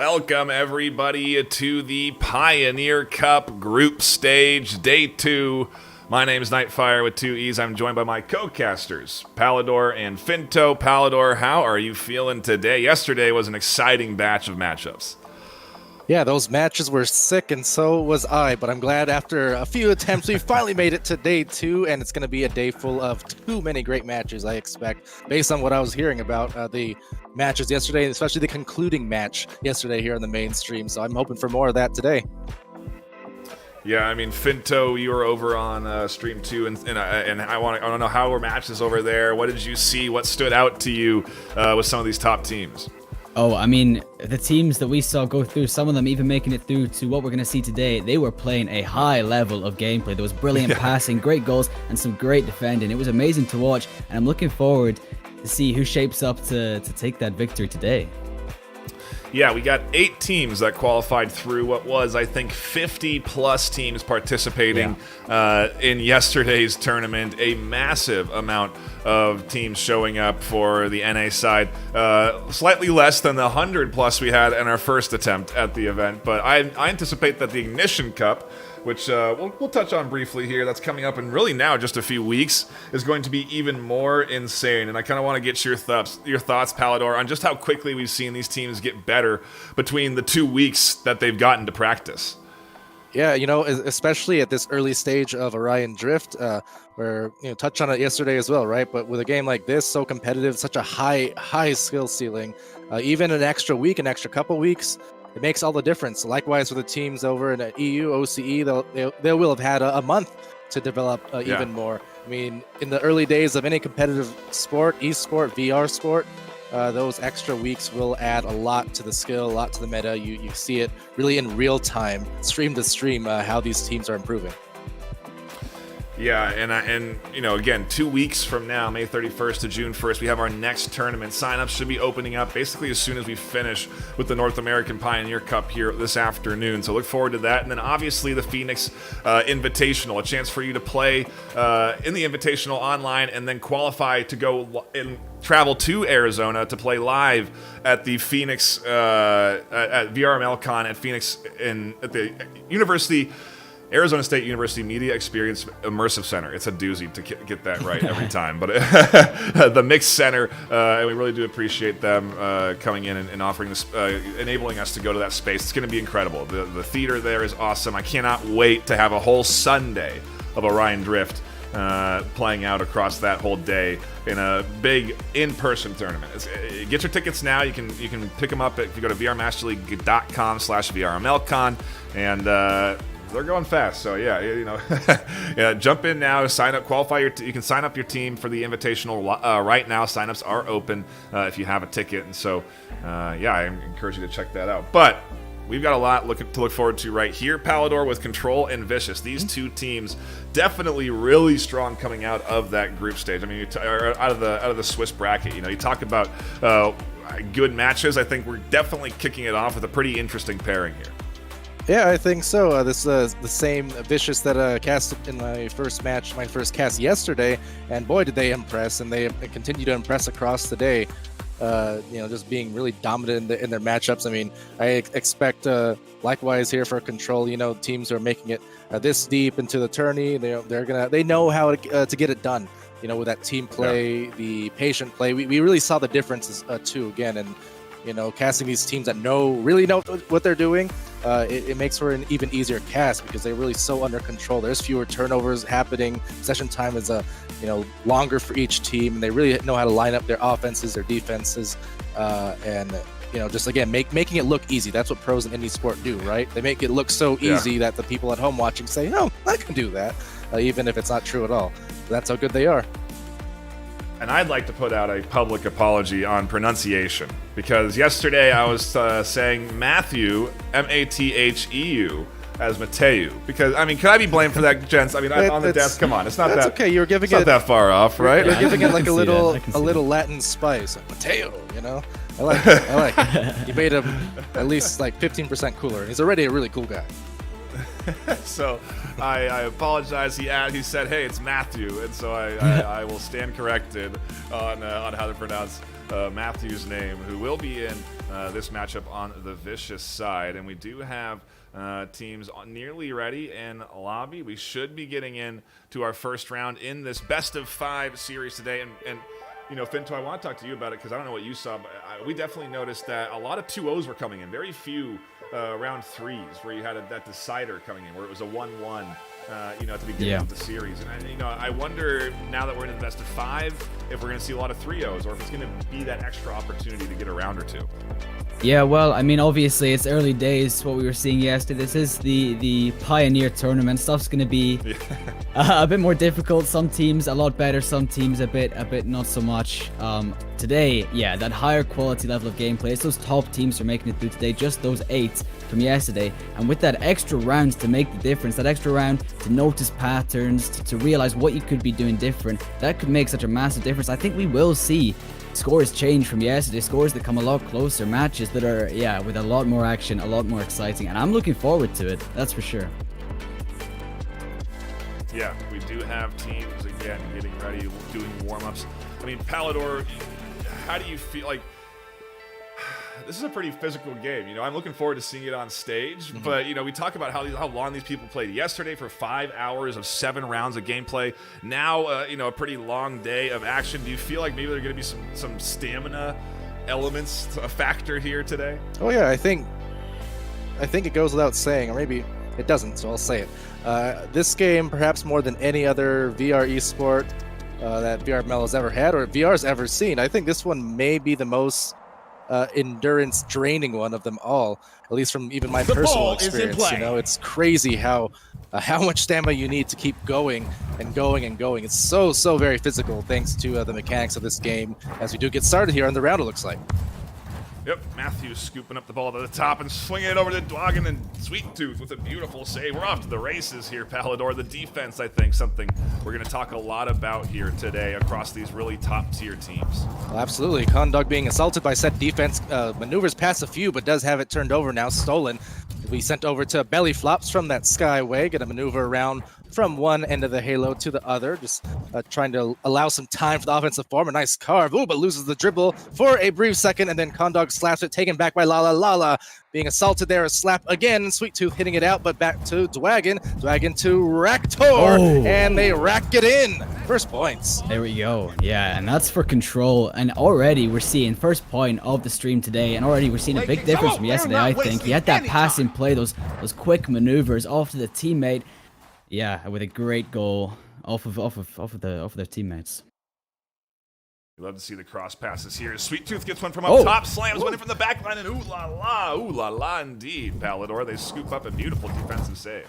Welcome, everybody, to the Pioneer Cup Group Stage, Day 2. My name is Nightfire with 2 E's. I'm joined by my co-casters, Palador and Finto. Palador, how are you feeling today? Yesterday was an exciting batch of matchups. Yeah, those matches were sick, and so was I, but I'm glad after a few attempts, we finally made it to Day 2, and it's going to be a day full of too many great matches, I expect, based on what I was hearing about the matches yesterday, and especially the concluding match yesterday here on the main stream, so I'm hoping for more of that today. Yeah, I mean, Finto, you were over on Stream 2, and I want to know how were matches over there. What did you see? What stood out to you with some of these top teams? Oh, I mean, the teams that we saw go through, some of them even making it through to what we're going to see today, they were playing a high level of gameplay. There was brilliant passing, great goals, and some great defending. It was amazing to watch, and I'm looking forward to see who shapes up to take that victory today. Yeah, we got 8 teams that qualified through what was, I think, 50-plus teams participating in yesterday's tournament. A massive amount of teams showing up for the NA side. Slightly less than the 100-plus we had in our first attempt at the event. But I anticipate that the Ignition Cup, which we'll touch on briefly here, that's coming up in really now just a few weeks, is going to be even more insane. And I kind of want to get your thoughts, Palador, on just how quickly we've seen these teams get better between the 2 weeks that they've gotten to practice. Yeah, you know, especially at this early stage of Orion Drift, where, you know, touched on it yesterday as well, right? But with a game like this, so competitive, such a high skill ceiling, even an extra week, an extra couple weeks, it makes all the difference. Likewise with the teams over in EU, OCE, they will have had a month to develop even more. I mean, in the early days of any competitive sport, esport, VR sport, those extra weeks will add a lot to the skill, a lot to the meta. You see it really in real time, stream to stream, how these teams are improving. Yeah, and you know, again, 2 weeks from now, May 31st to June 1st, we have our next tournament. Signups should be opening up basically as soon as we finish with the North American Pioneer Cup here this afternoon. So look forward to that. And then obviously the Phoenix Invitational, a chance for you to play in the Invitational online and then qualify to go and travel to Arizona to play live at the Phoenix at VRML Con at Phoenix at the Arizona State University Media Experience Immersive Center. It's a doozy to get that right every time. But the Mixed Center, and we really do appreciate them coming in and offering this, enabling us to go to that space. It's going to be incredible. The theater there is awesome. I cannot wait to have a whole Sunday of Orion Drift playing out across that whole day in a big in-person tournament. Get your tickets now. You can pick them up if you go to vrmasterleague.com/VRMLCon, and they're going fast, so yeah, you know, yeah, jump in now, sign up, qualify you can sign up your team for the Invitational right now. Signups are open if you have a ticket, and so yeah, I encourage you to check that out. But we've got a lot to look forward to right here. Palador with Control and Vicious. These two teams definitely really strong coming out of that group stage. I mean, out of the Swiss bracket. You know, you talk about good matches. I think we're definitely kicking it off with a pretty interesting pairing here. Yeah, I think so. This is the same Vicious that cast in my first cast yesterday, and boy, did they impress, and they continue to impress across the day. You know, just being really dominant in their matchups. I mean, I expect likewise here for Control. You know, teams who are making it this deep into the tourney, they know how to get it done. You know, with that team play, the patient play, we really saw the differences too. Again, and you know, casting these teams that really know what they're doing, it makes for an even easier cast because they're really so under control. There's fewer turnovers happening. Session time is longer for each team, and they really know how to line up their offenses, their defenses, and you know, just again making it look easy. That's what pros in any sport do, right? They make it look so easy that the people at home watching say, "Oh, I can do that," even if it's not true at all. That's how good they are. And I'd like to put out a public apology on pronunciation, because yesterday I was saying Matthew, Matheu, as Mateu. Because, I mean, could I be blamed for that, gents? I mean, on the desk, come on. It's not that okay. You're giving not that far off, right? You're giving it like a little Latin spice. Like, Mateo, you know? I like it. You made him at least like 15% cooler, and he's already a really cool guy. So I apologize. He said, "Hey, it's Matthew," and so I will stand corrected on how to pronounce Matthew's name, who will be in this matchup on the Vicious side. And we do have teams nearly ready in lobby. We should be getting in to our first round in this best of 5 series today. And you know, Finto, I want to talk to you about it because I don't know what you saw, but we definitely noticed that a lot of 2-0s were coming in. Very few round 3s where you had that decider coming in, where it was a 1-1, you know, at the beginning of the series. And, you know, I wonder now that we're in the best of 5 if we're going to see a lot of 3-0s or if it's going to be that extra opportunity to get a round or 2. Yeah, well, I mean, obviously it's early days. What we were seeing yesterday, this is the Pioneer tournament. Stuff's going to be a bit more difficult. Some teams a lot better, some teams a bit not so much. Today, yeah, that higher quality level of gameplay. It's those top teams are making it through today. Just those 8 from yesterday, and with that extra round to make the difference, that extra round to notice patterns, to realize what you could be doing different, that could make such a massive difference. I think we will see scores change from yesterday, scores that come a lot closer, matches that are, yeah, with a lot more action, a lot more exciting, and I'm looking forward to it, that's for sure. Yeah, we do have teams, again, getting ready, doing warm-ups. I mean, Palador, how do you feel like... This is a pretty physical game, you know. I'm looking forward to seeing it on stage, but you know, we talk about how long these people played yesterday for 5 hours of 7 rounds of gameplay. Now, you know, a pretty long day of action. Do you feel like maybe there are going to be some stamina elements, a factor here today? Oh yeah, I think it goes without saying, or maybe it doesn't, so I'll say it. This game, perhaps more than any other VR esport that VRML has ever had or VR's ever seen, I think this one may be the most endurance draining one of them all, at least from even my personal experience. You know, it's crazy how much stamina you need to keep going and going and going. It's so very physical thanks to the mechanics of this game as we do get started here on the round, it looks like. Yep, Matthews scooping up the ball to the top and swinging it over to Dwagon, and Sweet Tooth with a beautiful save. We're off to the races here, Palador. The defense, I think, something we're going to talk a lot about here today across these really top-tier teams. Well, absolutely. Condog being assaulted by said defense, maneuvers past a few, but does have it turned over now, stolen. We sent over to belly flops from that skyway, gonna maneuver around from one end of the halo to the other, just trying to allow some time for the offensive form. A nice carve, but loses the dribble for a brief second, and then Condog slaps it, taken back by Lala. Being assaulted there, a slap again, Sweet Tooth hitting it out, but back to Dwagon to Raktor, and they rack it in. First points. There we go. Yeah, and that's for control. And already we're seeing first point of the stream today, and already we're seeing a big difference from yesterday, I think. He had that passing play, those quick maneuvers off to the teammate. Yeah, with a great goal off of their teammates. We love to see the cross passes here. Sweet Tooth gets one from up top, slams one in from the back line, and ooh la la indeed, Palador. They scoop up a beautiful defensive save.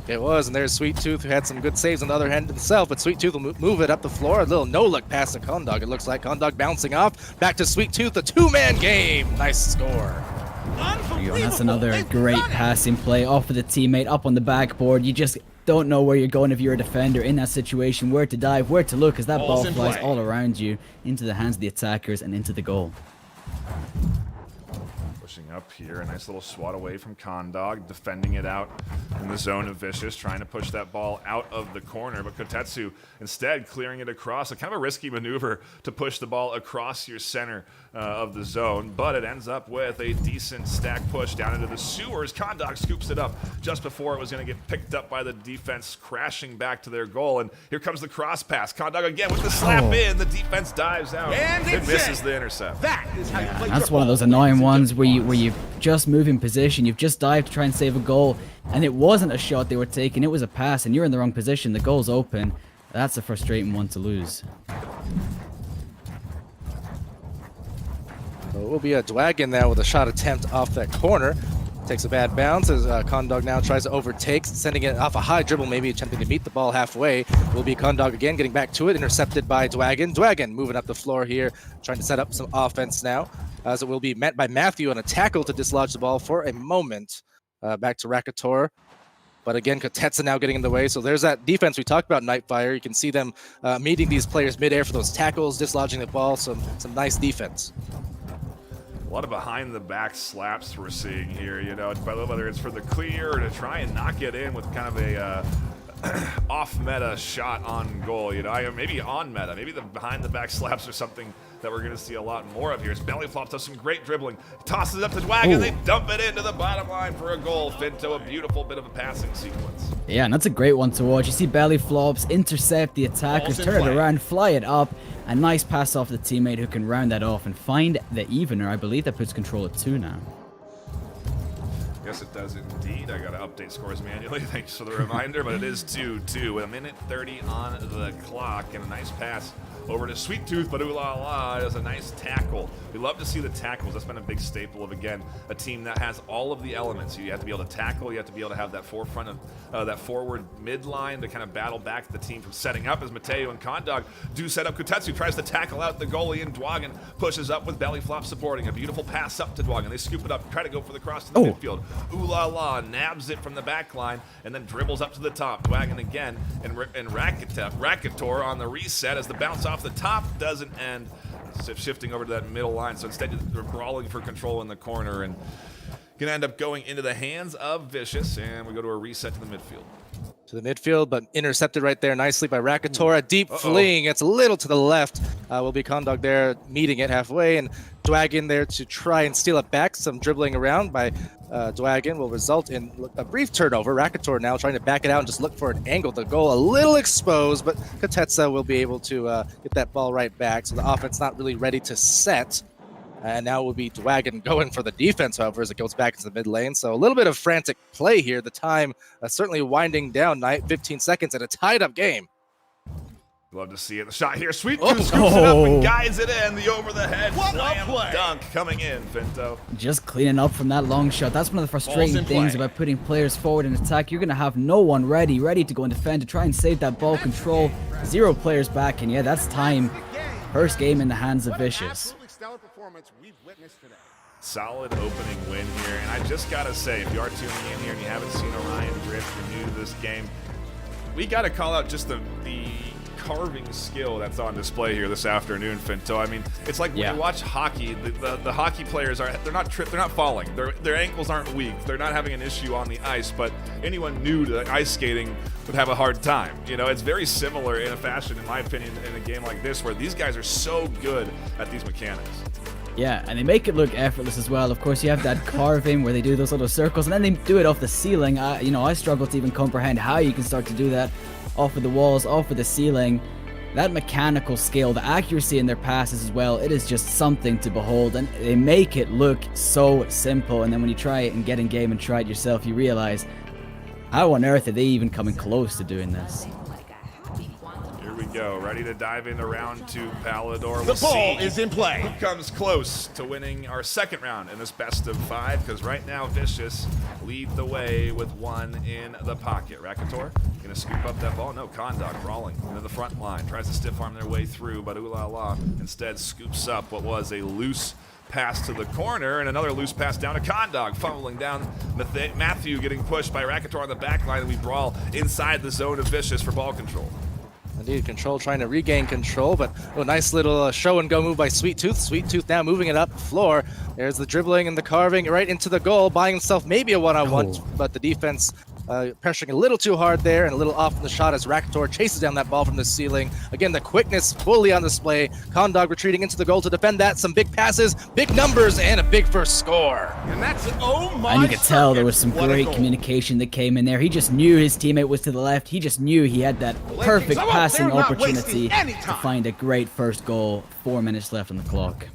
It was, and there's Sweet Tooth, who had some good saves on the other hand himself, but Sweet Tooth will move it up the floor. A little no-look pass to Condog. It looks like Condog bouncing off. Back to Sweet Tooth, a 2-man game. Nice score. And that's another great passing play off of the teammate up on the backboard. You just don't know where you're going if you're a defender in that situation, where to dive, where to look, as that ball flies all around you into the hands of the attackers and into the goal. Pushing up here, a nice little swat away from Condog, defending it out in the zone of Vicious, trying to push that ball out of the corner, but Kotetsu instead clearing it across. A kind of a risky maneuver to push the ball across your center of the zone, but it ends up with a decent stack push down into the sewers. Condog scoops it up just before it was going to get picked up by the defense, crashing back to their goal, and here comes the cross pass. Condog again with the slap in, the defense dives out, and it misses the intercept. That is how you play. That's one of those annoying ones where you just move in position, you've just dived to try and save a goal, and it wasn't a shot they were taking, it was a pass, and you're in the wrong position, the goal's open. That's a frustrating one to lose. So it will be a Dwagon now with a shot attempt off that corner. Takes a bad bounce as Condog now tries to overtake, sending it off a high dribble, maybe attempting to meet the ball halfway. Will be Condog again, getting back to it, intercepted by Dwagon. Dwagon moving up the floor here, trying to set up some offense now, as it will be met by Matthew on a tackle to dislodge the ball for a moment. Back to Rakator. But again, Kotetsu now getting in the way. So there's that defense we talked about, Nightfire. You can see them meeting these players midair for those tackles, dislodging the ball. Some nice defense. A lot of behind-the-back slaps we're seeing here, you know, whether it's for the clear or to try and knock it in with kind of off-meta shot on goal. You know, maybe on meta, maybe the behind-the-back slaps or something that we're going to see a lot more of here. His belly flops does some great dribbling, tosses it up to Dwagon, they dump it into the bottom line for a goal. Finto, a beautiful bit of a passing sequence. Yeah, and that's a great one to watch. You see belly flops, intercept the attackers, turn it around, fly it up, a nice pass off the teammate who can round that off and find the evener. I believe that puts control at 2 now. Yes, it does indeed. I got to update scores manually. Thanks for the reminder, but it is 2-2 with a minute 30 on the clock and a nice pass over to Sweet Tooth, but ooh la la, does a nice tackle. We love to see the tackles. That's been a big staple of, again, a team that has all of the elements. You have to be able to tackle, you have to be able to have that forefront of that forward midline to kind of battle back the team from setting up, as Mateo and Kondog do set up. Kutetsu tries to tackle out the goalie, and Dwagan pushes up with belly flop supporting. A beautiful pass up to Dwagan. They scoop it up, try to go for the cross to the midfield. Ooh la la, nabs it from the back line, and then dribbles up to the top. Dwagan again, and Rakator on the reset as the bounce off the top doesn't end, shifting over to that middle line. So instead they're brawling for control in the corner and gonna end up going into the hands of Vicious, and we go to a reset to the midfield. To the midfield, but intercepted right there nicely by Rakator. A deep fling. It's a little to the left. Will be Kondog there meeting it halfway, and Dwagan there to try and steal it back. Some dribbling around by Dwagan will result in a brief turnover. Rakator now trying to back it out and just look for an angle. The goal a little exposed, but Katetsa will be able to get that ball right back. So the offense not really ready to set. And now will be Dwagan going for the defense, however, as it goes back into the mid lane. So a little bit of frantic play here. The time certainly winding down, 15 seconds in a tied-up game. Love to see it. The shot here. Sweet Tooth scoops it up and guides it in. The over-the-head slam dunk coming in, Finto. Just cleaning up from that long shot. That's one of the frustrating things about putting players forward in attack. You're going to have no one ready to go and defend, to try and save that ball control. 0 players back, and yeah, that's time. First game in the hands of Vicious. Solid opening win here, and I just gotta say, if you are tuning in here and you haven't seen Orion Drift, you're new to this game, we gotta call out just the carving skill that's on display here this afternoon, Finto. I mean, it's like when you watch hockey, the hockey players they're not falling, their ankles aren't weak, they're not having an issue on the ice, but anyone new to ice skating would have a hard time. You know, it's very similar in a fashion, in my opinion, in a game like this, where these guys are so good at these mechanics. Yeah, and they make it look effortless as well. Of course, you have that carving where they do those little circles, and then they do it off the ceiling. I struggle to even comprehend how you can start to do that off of the walls, off of the ceiling. That mechanical skill, the accuracy in their passes as well, it is just something to behold, and they make it look so simple. And then when you try it and get in game and try it yourself, you realize, how on earth are they even coming close to doing this? We go, ready to dive into round 2, Palador. The ball is in play. Who comes close to winning our second round in this best of 5? Because right now, Vicious lead the way with 1 in the pocket. Rakator gonna scoop up that ball. No, Kondog brawling into the front line. Tries to stiff arm their way through, but ooh la la instead scoops up what was a loose pass to the corner, and another loose pass down to Kondog, fumbling down. Matthew getting pushed by Rakator on the back line, and we brawl inside the zone of Vicious for ball control. Indeed, Control trying to regain control, but a nice little show and go move by Sweet Tooth. Sweet Tooth now moving it up the floor. There's the dribbling and the carving right into the goal, buying himself maybe a one-on-one, but the defense pressuring a little too hard there and a little off in the shot as Rakator chases down that ball from the ceiling. Again, the quickness fully on display. Kondog retreating into the goal to defend that. Some big passes, big numbers, and a big first score. And that's my And you could tell there was some great communication that came in there. He just knew his teammate was to the left. He just knew he had that perfect passing opportunity to find a great first goal. 4 minutes left on the clock.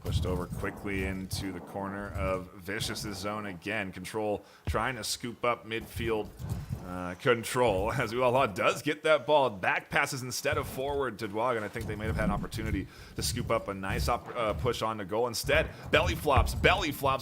Pushed over quickly into the corner of Vicious's zone again. Control trying to scoop up midfield. Control as Uala does get that ball. Back passes instead of forward to Dwagan. I think they may have had an opportunity to scoop up a nice push on the goal. Instead, belly flops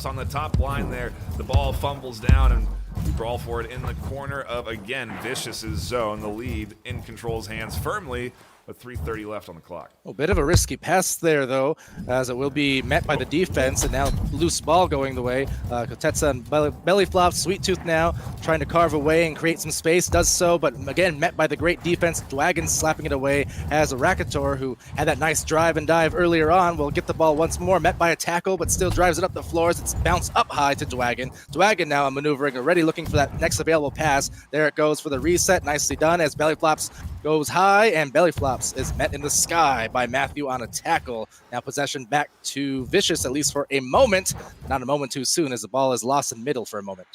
on the top line there. The ball fumbles down, and we brawl for it in the corner of, again, Vicious's zone. The lead in Control's hands firmly with 3:30 left on the clock. A bit of a risky pass there, though, as it will be met by the defense, and now loose ball going the way. Kotetsa and belly flop. Sweet Tooth now trying to carve away and create some space, does so, but again met by the great defense. Dwagon slapping it away as a Rakator, who had that nice drive and dive earlier on, will get the ball once more, met by a tackle, but still drives it up the floors. It's bounced up high to Dwagon. Dwagon now maneuvering, already looking for that next available pass. There it goes for the reset, nicely done as belly flops goes high, and belly flops is met in the sky by Matthew on a tackle. Now possession back to Vicious, at least for a moment. Not a moment too soon, as the ball is lost in middle for a moment.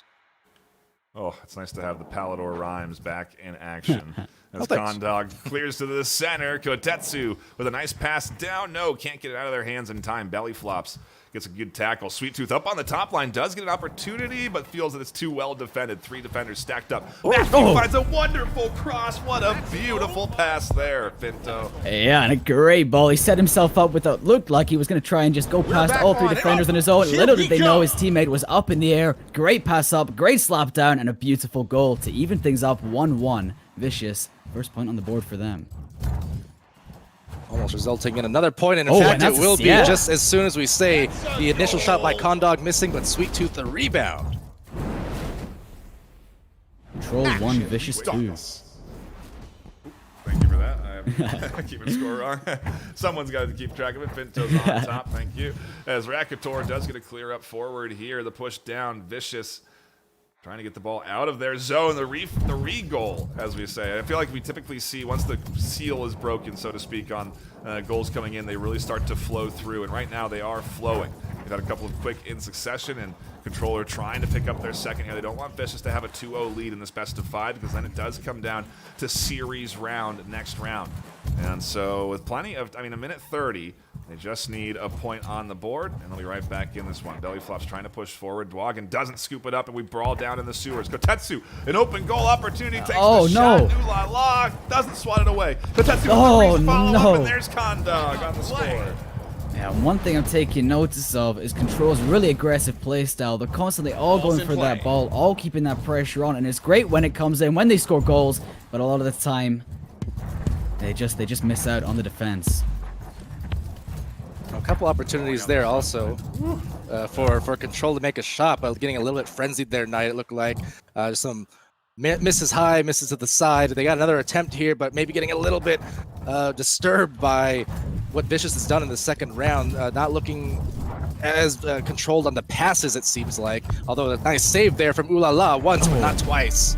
Oh, it's nice to have the Palador Rhymes back in action. As thanks. Condog clears to the center. Kotetsu with a nice pass down. No, can't get it out of their hands in time. Belly flops. Gets a good tackle. Sweet Tooth up on the top line. Does get an opportunity, but feels that it's too well defended. 3 defenders stacked up. Matthew finds a wonderful cross. What a beautiful pass there, Finto. Yeah, and a great ball. He set himself up with what looked like he was going to try and just go past all 3 defenders on his own. Little did they know his teammate was up in the air. Great pass up, great slap down, and a beautiful goal to even things up 1-1. Vicious, first point on the board for them. Almost resulting in another point, and in fact it will be just as soon as we say the initial shot by Condog missing, but Sweet Tooth the rebound. Control 1, Vicious 2. Thank you for that. I'm keeping score wrong. Someone's got to keep track of it. Finto's on top. Thank you. As Rakator does get a clear up forward here. The push down. Vicious trying to get the ball out of their zone. The re-goal, as we say. I feel like we typically see once the seal is broken, so to speak, on goals coming in, they really start to flow through. And right now they are flowing. We've had a couple of quick in succession, and Controller trying to pick up their second here. They don't want Vicious to have a 2-0 lead in this best of 5, because then it does come down to series round next round. And so with plenty of, a minute 30, they just need a point on the board, and they'll be right back in this one. Belly flops trying to push forward. Dwagon doesn't scoop it up, and we brawl down in the sewers. Kotetsu, an open goal opportunity, takes the shot. Ooh la la, doesn't swat it away. Kotetsu with the follow-up, and there's Condog on the score. Yeah, one thing I'm taking notice of is Control's really aggressive playstyle. They're constantly all going for that ball, all keeping that pressure on, and it's great when it comes in, when they score goals, but a lot of the time, they just miss out on the defense. A couple opportunities there also for Control to make a shot, but getting a little bit frenzied there tonight, it looked like. Some misses high, misses to the side. They got another attempt here, but maybe getting a little bit disturbed by what Vicious has done in the second round. Not looking as controlled on the passes, it seems like. Although a nice save there from Ooh La La once, but not twice.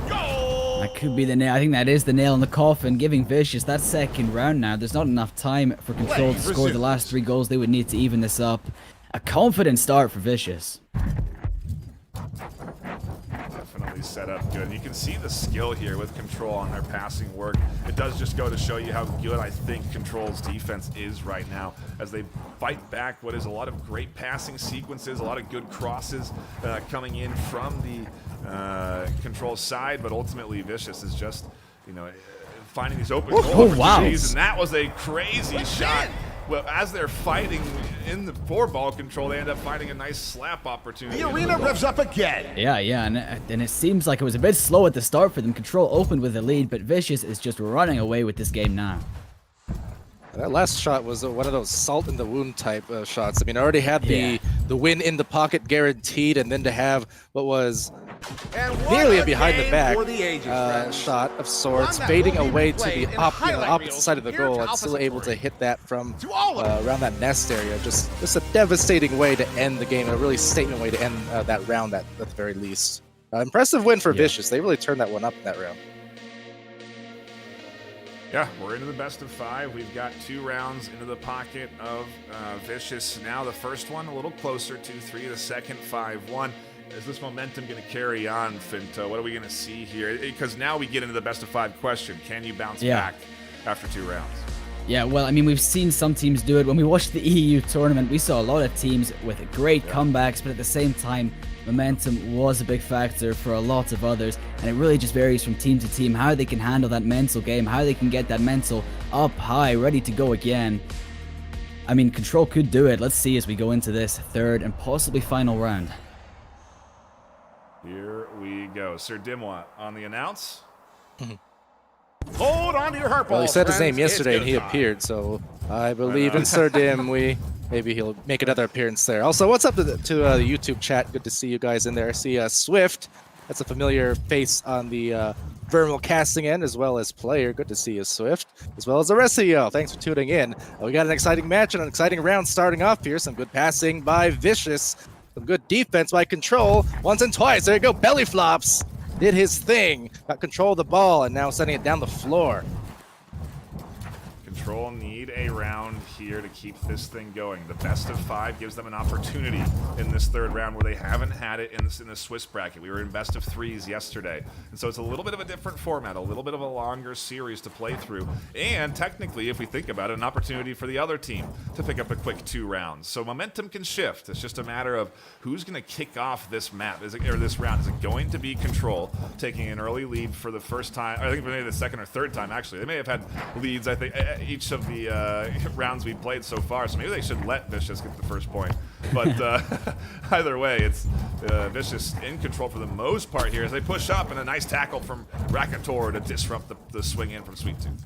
That could be the nail. I think that is the nail in the coffin, giving Vicious that second round now. There's not enough time for Control to score the last 3 goals. They would need to even this up. A confident start for Vicious. Definitely set up good. And you can see the skill here with Control on their passing work. It does just go to show you how good I think Control's defense is right now, as they fight back what is a lot of great passing sequences, a lot of good crosses coming in from the Control side, but ultimately Vicious is just, finding these open goal opportunities, and that was a crazy shot. Well, as they're fighting in the 4-ball control, they end up finding a nice slap opportunity. The arena revs up again. Yeah, and it seems like it was a bit slow at the start for them. Control opened with the lead, but Vicious is just running away with this game now. That last shot was one of those salt in the wound type shots. Already had the win in the pocket guaranteed, and then to have what was nearly a behind the back shot of sorts, fading away to the opposite side of the goal, and still able to hit that from around that nest area. Just a devastating way to end the game, a really statement way to end that round at the very least. Impressive win for Vicious. They really turned that one up in that round. Yeah, we're into the best of 5. We've got 2 rounds into the pocket of Vicious. Now the first one a little closer, 2-3. The second, 5-1. Is this momentum going to carry on, Finto? What are we going to see here? Because now we get into the best of 5 question. Can you bounce back after 2 rounds? Yeah, well, we've seen some teams do it. When we watched the EU tournament, we saw a lot of teams with great comebacks, but at the same time, momentum was a big factor for a lot of others, and it really just varies from team to team how they can handle that mental game, how they can get that mental up high, ready to go again. Control could do it. Let's see as we go into this 3rd and possibly final round. Here we go. Sir Dimwa on the announce. Hold on to your hurt Well, he balls, said his friends. name yesterday It's and he go time. appeared, so I believe in Sir Dim. Maybe he'll make another appearance there. Also, what's up to the YouTube chat? Good to see you guys in there. I see Swift. That's a familiar face on the VRML casting end, as well as player. Good to see you, Swift, as well as the rest of y'all. Thanks for tuning in. We got an exciting match and an exciting round starting off here. Some good passing by Vicious. Some good defense by Control. Once and twice. There you go. Belly flops. Did his thing. Got control of the ball and now sending it down the floor. Control need a round here to keep this thing going. The best of 5 gives them an opportunity in this third round where they haven't had it in the Swiss bracket. We were in best of 3s yesterday. And so it's a little bit of a different format, a little bit of a longer series to play through. And technically, if we think about it, an opportunity for the other team to pick up a quick 2 rounds. So momentum can shift. It's just a matter of who's going to kick off this map, or this round. Is it going to be Control taking an early lead for the first time? I think maybe the second or third time, actually. They may have had leads, I think, each of the rounds we played so far, so maybe they should let Vicious get the first point. But either way, it's Vicious in control for the most part here as they push up, and a nice tackle from Rakator to disrupt the swing in from Sweet Tooth.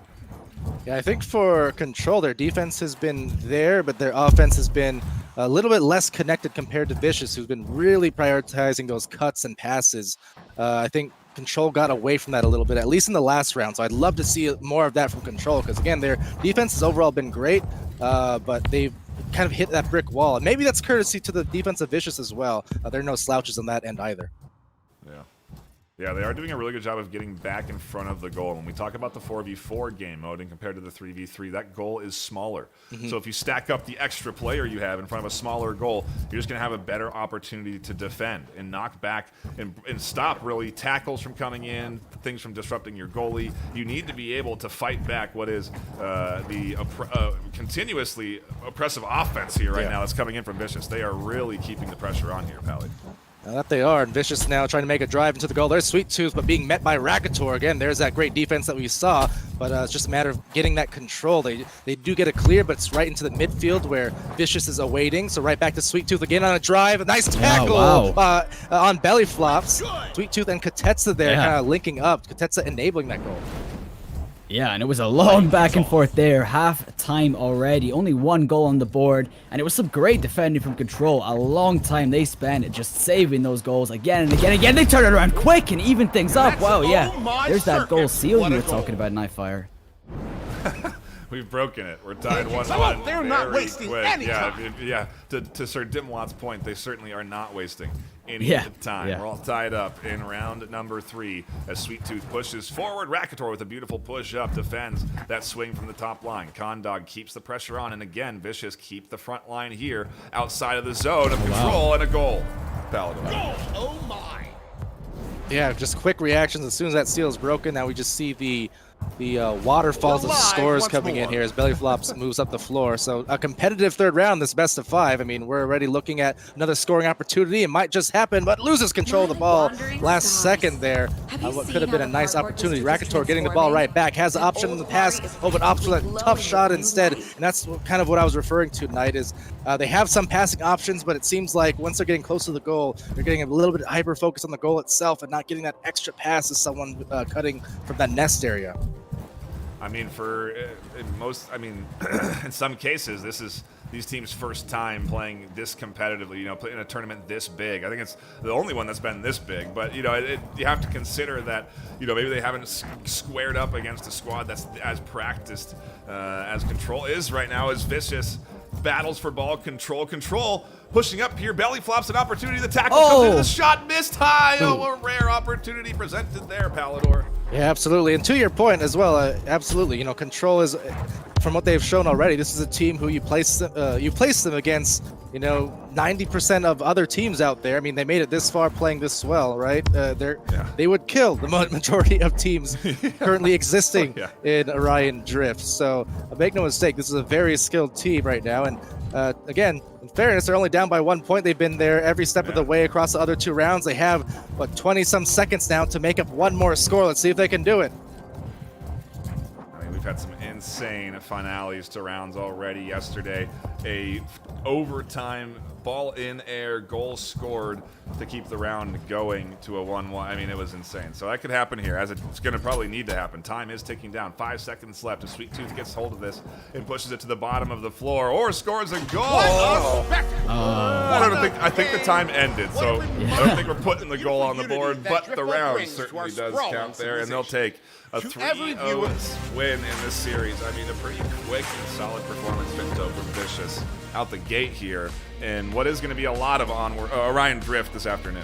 Yeah, I think for Control, their defense has been there, but their offense has been a little bit less connected compared to Vicious, who's been really prioritizing those cuts and passes. I think Control got away from that a little bit, at least in the last round. So I'd love to see more of that from Control, because again, their defense has overall been great, but they've kind of hit that brick wall. And maybe that's courtesy to the defense of Vicious as well. There are no slouches on that end either. Yeah. Yeah, they are doing a really good job of getting back in front of the goal. When we talk about the 4v4 game mode and compared to the 3v3, that goal is smaller. So if you stack up the extra player you have in front of a smaller goal, you're just going to have a better opportunity to defend and knock back and stop really tackles from coming in, things from disrupting your goalie. You need to be able to fight back what is the continuously oppressive offense here right now that's coming in from Vicious. They are really keeping the pressure on here, Pally. Now that they are, and Vicious now trying to make a drive into the goal. There's Sweet Tooth, but being met by Rakator. Again, there's that great defense that we saw, but it's just a matter of getting that control. They do get a clear, but it's right into the midfield where Vicious is awaiting. So right back to Sweet Tooth again on a drive. A nice tackle on belly flops. Sweet Tooth and Katetsa there kind of linking up. Katetsa enabling that goal. Yeah, and it was a long back and forth there. Half time already. Only 1 goal on the board. And it was some great defending from Control. A long time they spent just saving those goals again and again and again. They turn it around quick and even things up. Wow, yeah. There's that goal seal you were talking about, Knifefire. We've broken it. We're tied 1-1. They're not wasting any time. Yeah. To Sir Dimwat's point, they certainly are not wasting any time. Yeah. We're all tied up in round number 3 as Sweet Tooth pushes forward. Rakator with a beautiful push up defends that swing from the top line. Condog keeps the pressure on, and again, Vicious keep the front line here outside of the zone of control and a goal. Paladin. Goal! Oh my! Yeah, just quick reactions. As soon as that seal is broken, now we just see the waterfalls of scores coming in here as Belly Flops moves up the floor. So a competitive third round, this best of 5. I mean, we're already looking at another scoring opportunity. It might just happen, but loses control of the ball last second there. What could have been a nice opportunity. Rakator getting the ball right back, has the option in the pass, but opts for that tough shot instead. And that's kind of what I was referring to tonight is they have some passing options, but it seems like once they're getting close to the goal, they're getting a little bit hyper focus on the goal itself and not getting that extra pass as someone cutting from that nest area. I mean, in some cases, this is these teams' first time playing this competitively, in a tournament this big. I think it's the only one that's been this big, but, you have to consider that, maybe they haven't squared up against a squad that's as practiced as Control is right now, as Vicious battles for ball control. Control pushing up here, belly flops an opportunity, the tackle comes in, the shot missed high. A rare opportunity presented there, Palador. Yeah, absolutely. And to your point as well, absolutely. Control is, from what they've shown already, this is a team who you place them against, 90% of other teams out there. I mean, they made it this far playing this well, right? They would kill the majority of teams currently existing in Orion Drift. So make no mistake, this is a very skilled team right now. And again, in fairness, they're only down by 1 point. They've been there every step of the way across the other 2 rounds. They have, 20-some seconds now to make up one more score. Let's see if they can do it. I mean, we've had some insane finales to rounds already yesterday. A overtime ball in air, goal scored to keep the round going to a 1-1. I mean, it was insane. So that could happen here, as it's going to probably need to happen. Time is ticking down. 5 seconds left. If Sweet Tooth gets hold of this and pushes it to the bottom of the floor, or scores a goal. I think the time ended, so I don't think we're putting the goal on the board, but the round certainly does count there, and they'll take a 3-0 win in this series. I mean, a pretty quick and solid performance, Finto, from Vicious out the gate here, and what is going to be a lot of Orion Drift this afternoon.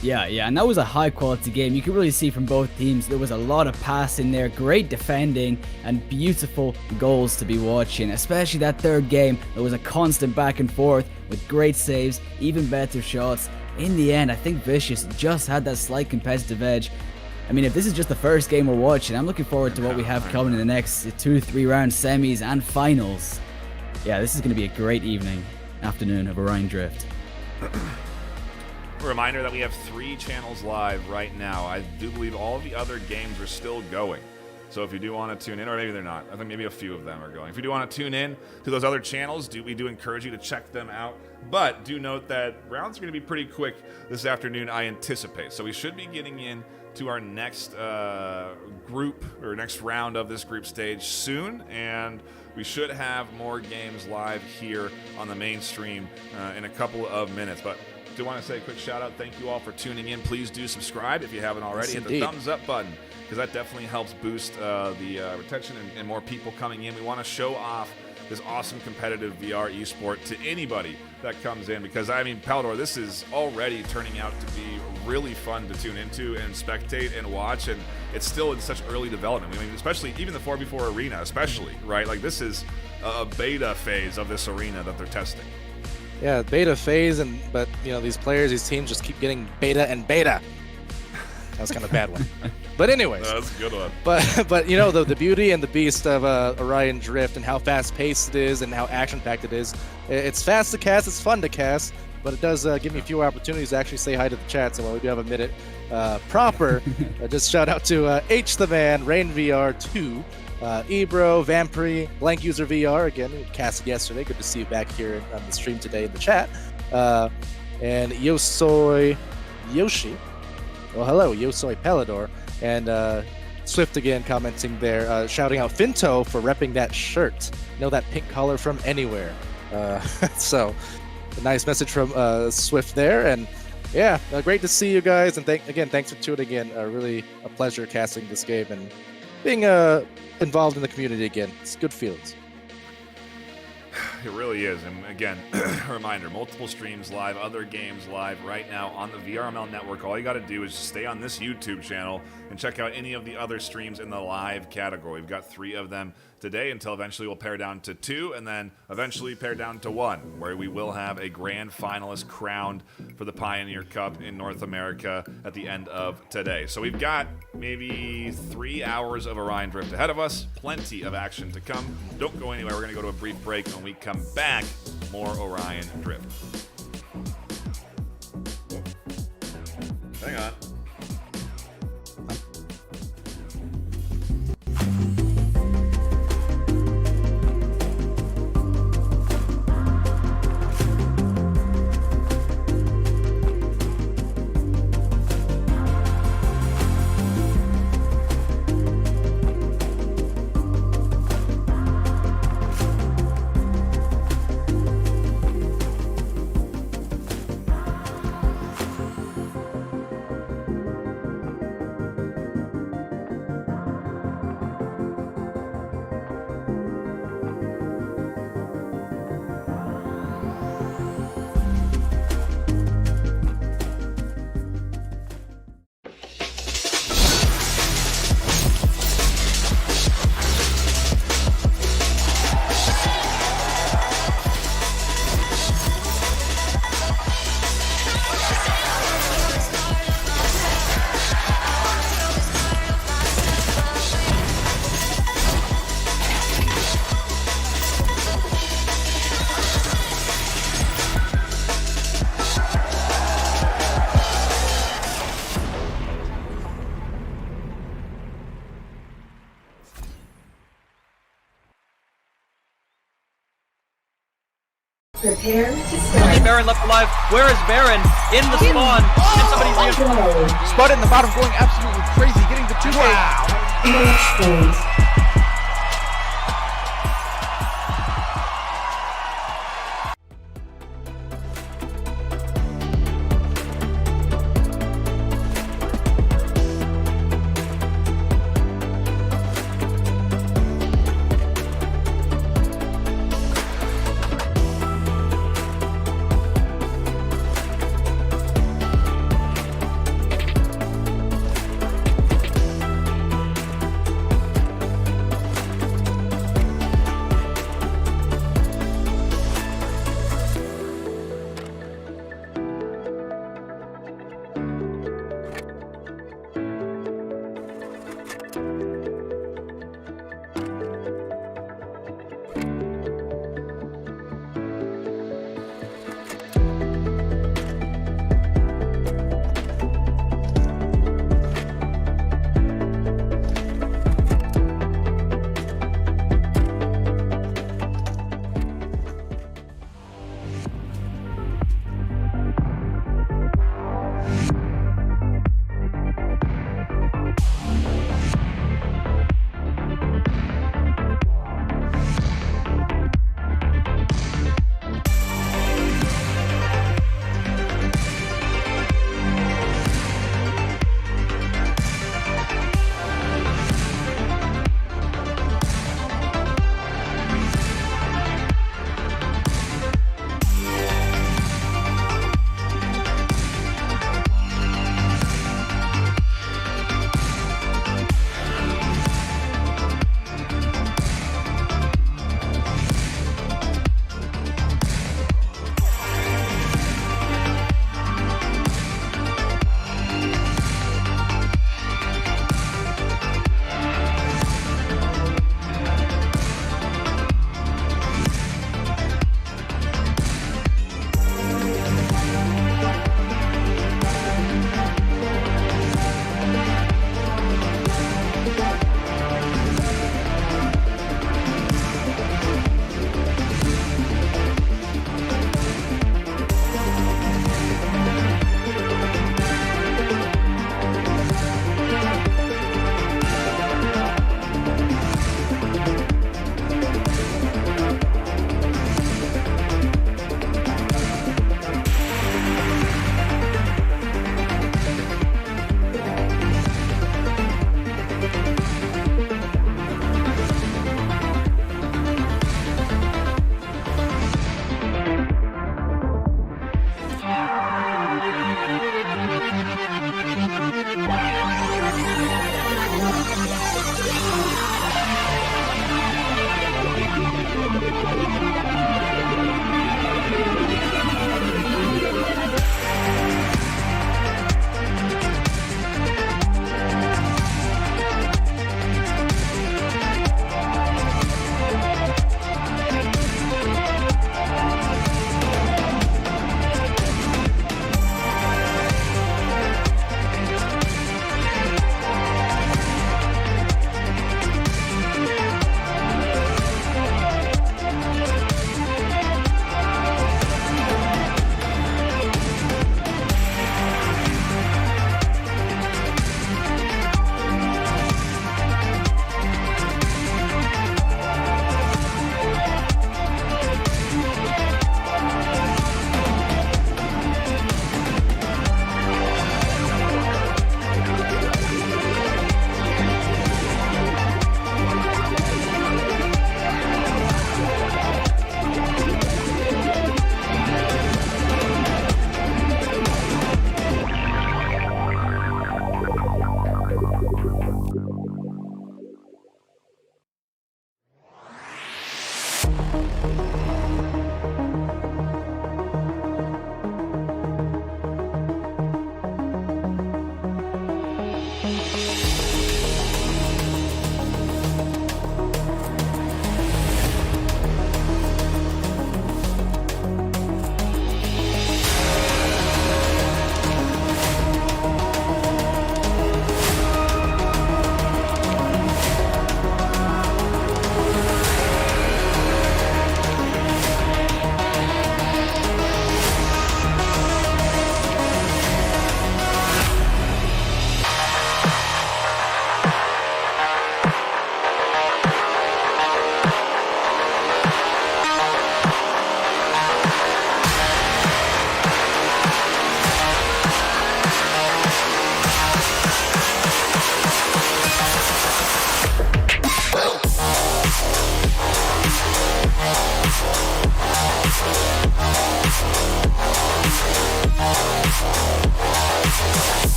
Yeah, and that was a high-quality game. You could really see from both teams there was a lot of passing there, great defending, and beautiful goals to be watching. Especially that third game, there was a constant back and forth with great saves, even better shots. In the end, I think Vicious just had that slight competitive edge. I mean, if this is just the first game we're watching, I'm looking forward to what we have coming in the next 2-3 round semis and finals. Yeah, this is going to be a great afternoon of Orion Drift. A reminder that we have 3 channels live right now. I do believe all the other games are still going. So if you do want to tune in, or maybe they're not, I think maybe a few of them are going. If you do want to tune in to those other channels, we do encourage you to check them out. But do note that rounds are going to be pretty quick this afternoon, I anticipate. So we should be getting in to our next group, or next round of this group stage soon, and we should have more games live here on the main stream in a couple of minutes. But I do want to say a quick shout out. Thank you all for tuning in. Please do subscribe if you haven't already. Hit the thumbs up button, because that definitely helps boost the retention and more people coming in. We want to show off this awesome competitive VR esport to anybody that comes in, because I mean, Palador, this is already turning out to be really fun to tune into and spectate and watch, and it's still in such early development. I mean, especially even the 4v4 arena, especially, right? Like, this is a beta phase of this arena that they're testing. Yeah, beta phase, but you know, these players, these teams just keep getting beta and beta. That was kind of a bad one. But anyways, that's a good one. But you know, the beauty and the beast of Orion Drift, and how fast-paced it is and how action-packed it is. It's fast to cast, it's fun to cast, but it does give me a few opportunities to actually say hi to the chat. So while we do have a minute proper, just shout out to H the Man, Rain VR 2, Ebro, Vampire, Blank User VR. Again, we casted yesterday. Good to see you back here on the stream today in the chat. And Yosoy Yoshi. Well, hello, Yosoy Palador. And Swift again commenting there, shouting out Finto for repping that shirt. You know, that pink collar from anywhere. So, a nice message from Swift there. And yeah, great to see you guys. And thanks for tuning in. Really a pleasure casting this game and being involved in the community again. It's good feelings. It really is. And again, a reminder, multiple streams live, other games live right now on the VRML network. All you got to do is just stay on this YouTube channel and check out any of the other streams in the live category. We've got 3 of them today, until eventually we'll pare down to 2, and then eventually pare down to 1, where we will have a grand finalist crowned for the Pioneer Cup in North America at the end of today. So we've got maybe 3 hours of Orion Drift ahead of us, plenty of action to come. Don't go anywhere. We're going to go to a brief break. When we come back, more Orion Drift. Hang on. Prepare to Only start. Baron left alive. Where is Baron? In the spawn. And somebody Go. Spud in the bottom going absolutely crazy, getting the 2K. Match point.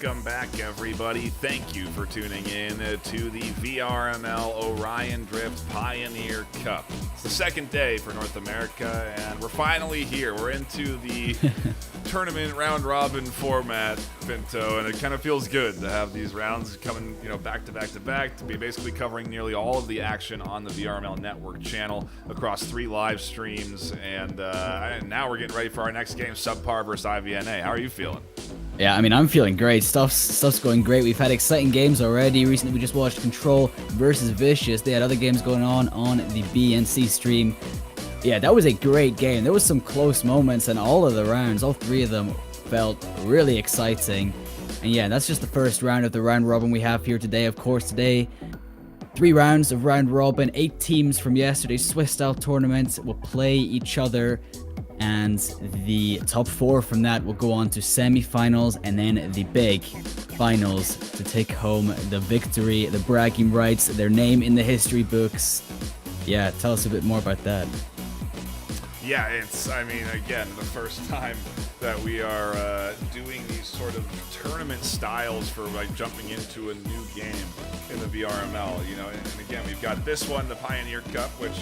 Welcome back, everybody. Thank you for tuning in to the VRML Orion Drift Pioneer Cup. It's the second day for North America, and we're finally here. We're into the tournament round-robin format, Pinto, and it kind of feels good to have these rounds coming, back to back to back, to be basically covering nearly all of the action on the VRML Network channel across 3 live streams, and now we're getting ready for our next game, Subpar versus IVNA. How are you feeling? Yeah, I mean, I'm feeling great. Stuff's going great. We've had exciting games already. Recently, we just watched Control versus Vicious. They had other games going on the BNC stream. Yeah, that was a great game. There was some close moments, and all of the rounds, all 3 of them, felt really exciting. And yeah, that's just the first round of the round robin we have here today. Of course, today, 3 rounds of round robin. 8 teams from yesterday's Swiss-style tournament will play each other, and the top 4 from that will go on to semi-finals and then the big finals to take home the victory, the bragging rights, their name in the history books. Yeah, tell us a bit more about that. Yeah, again, the first time that we are doing these sort of tournament styles for jumping into a new game in the VRML, and again, we've got this one, the Pioneer Cup, which,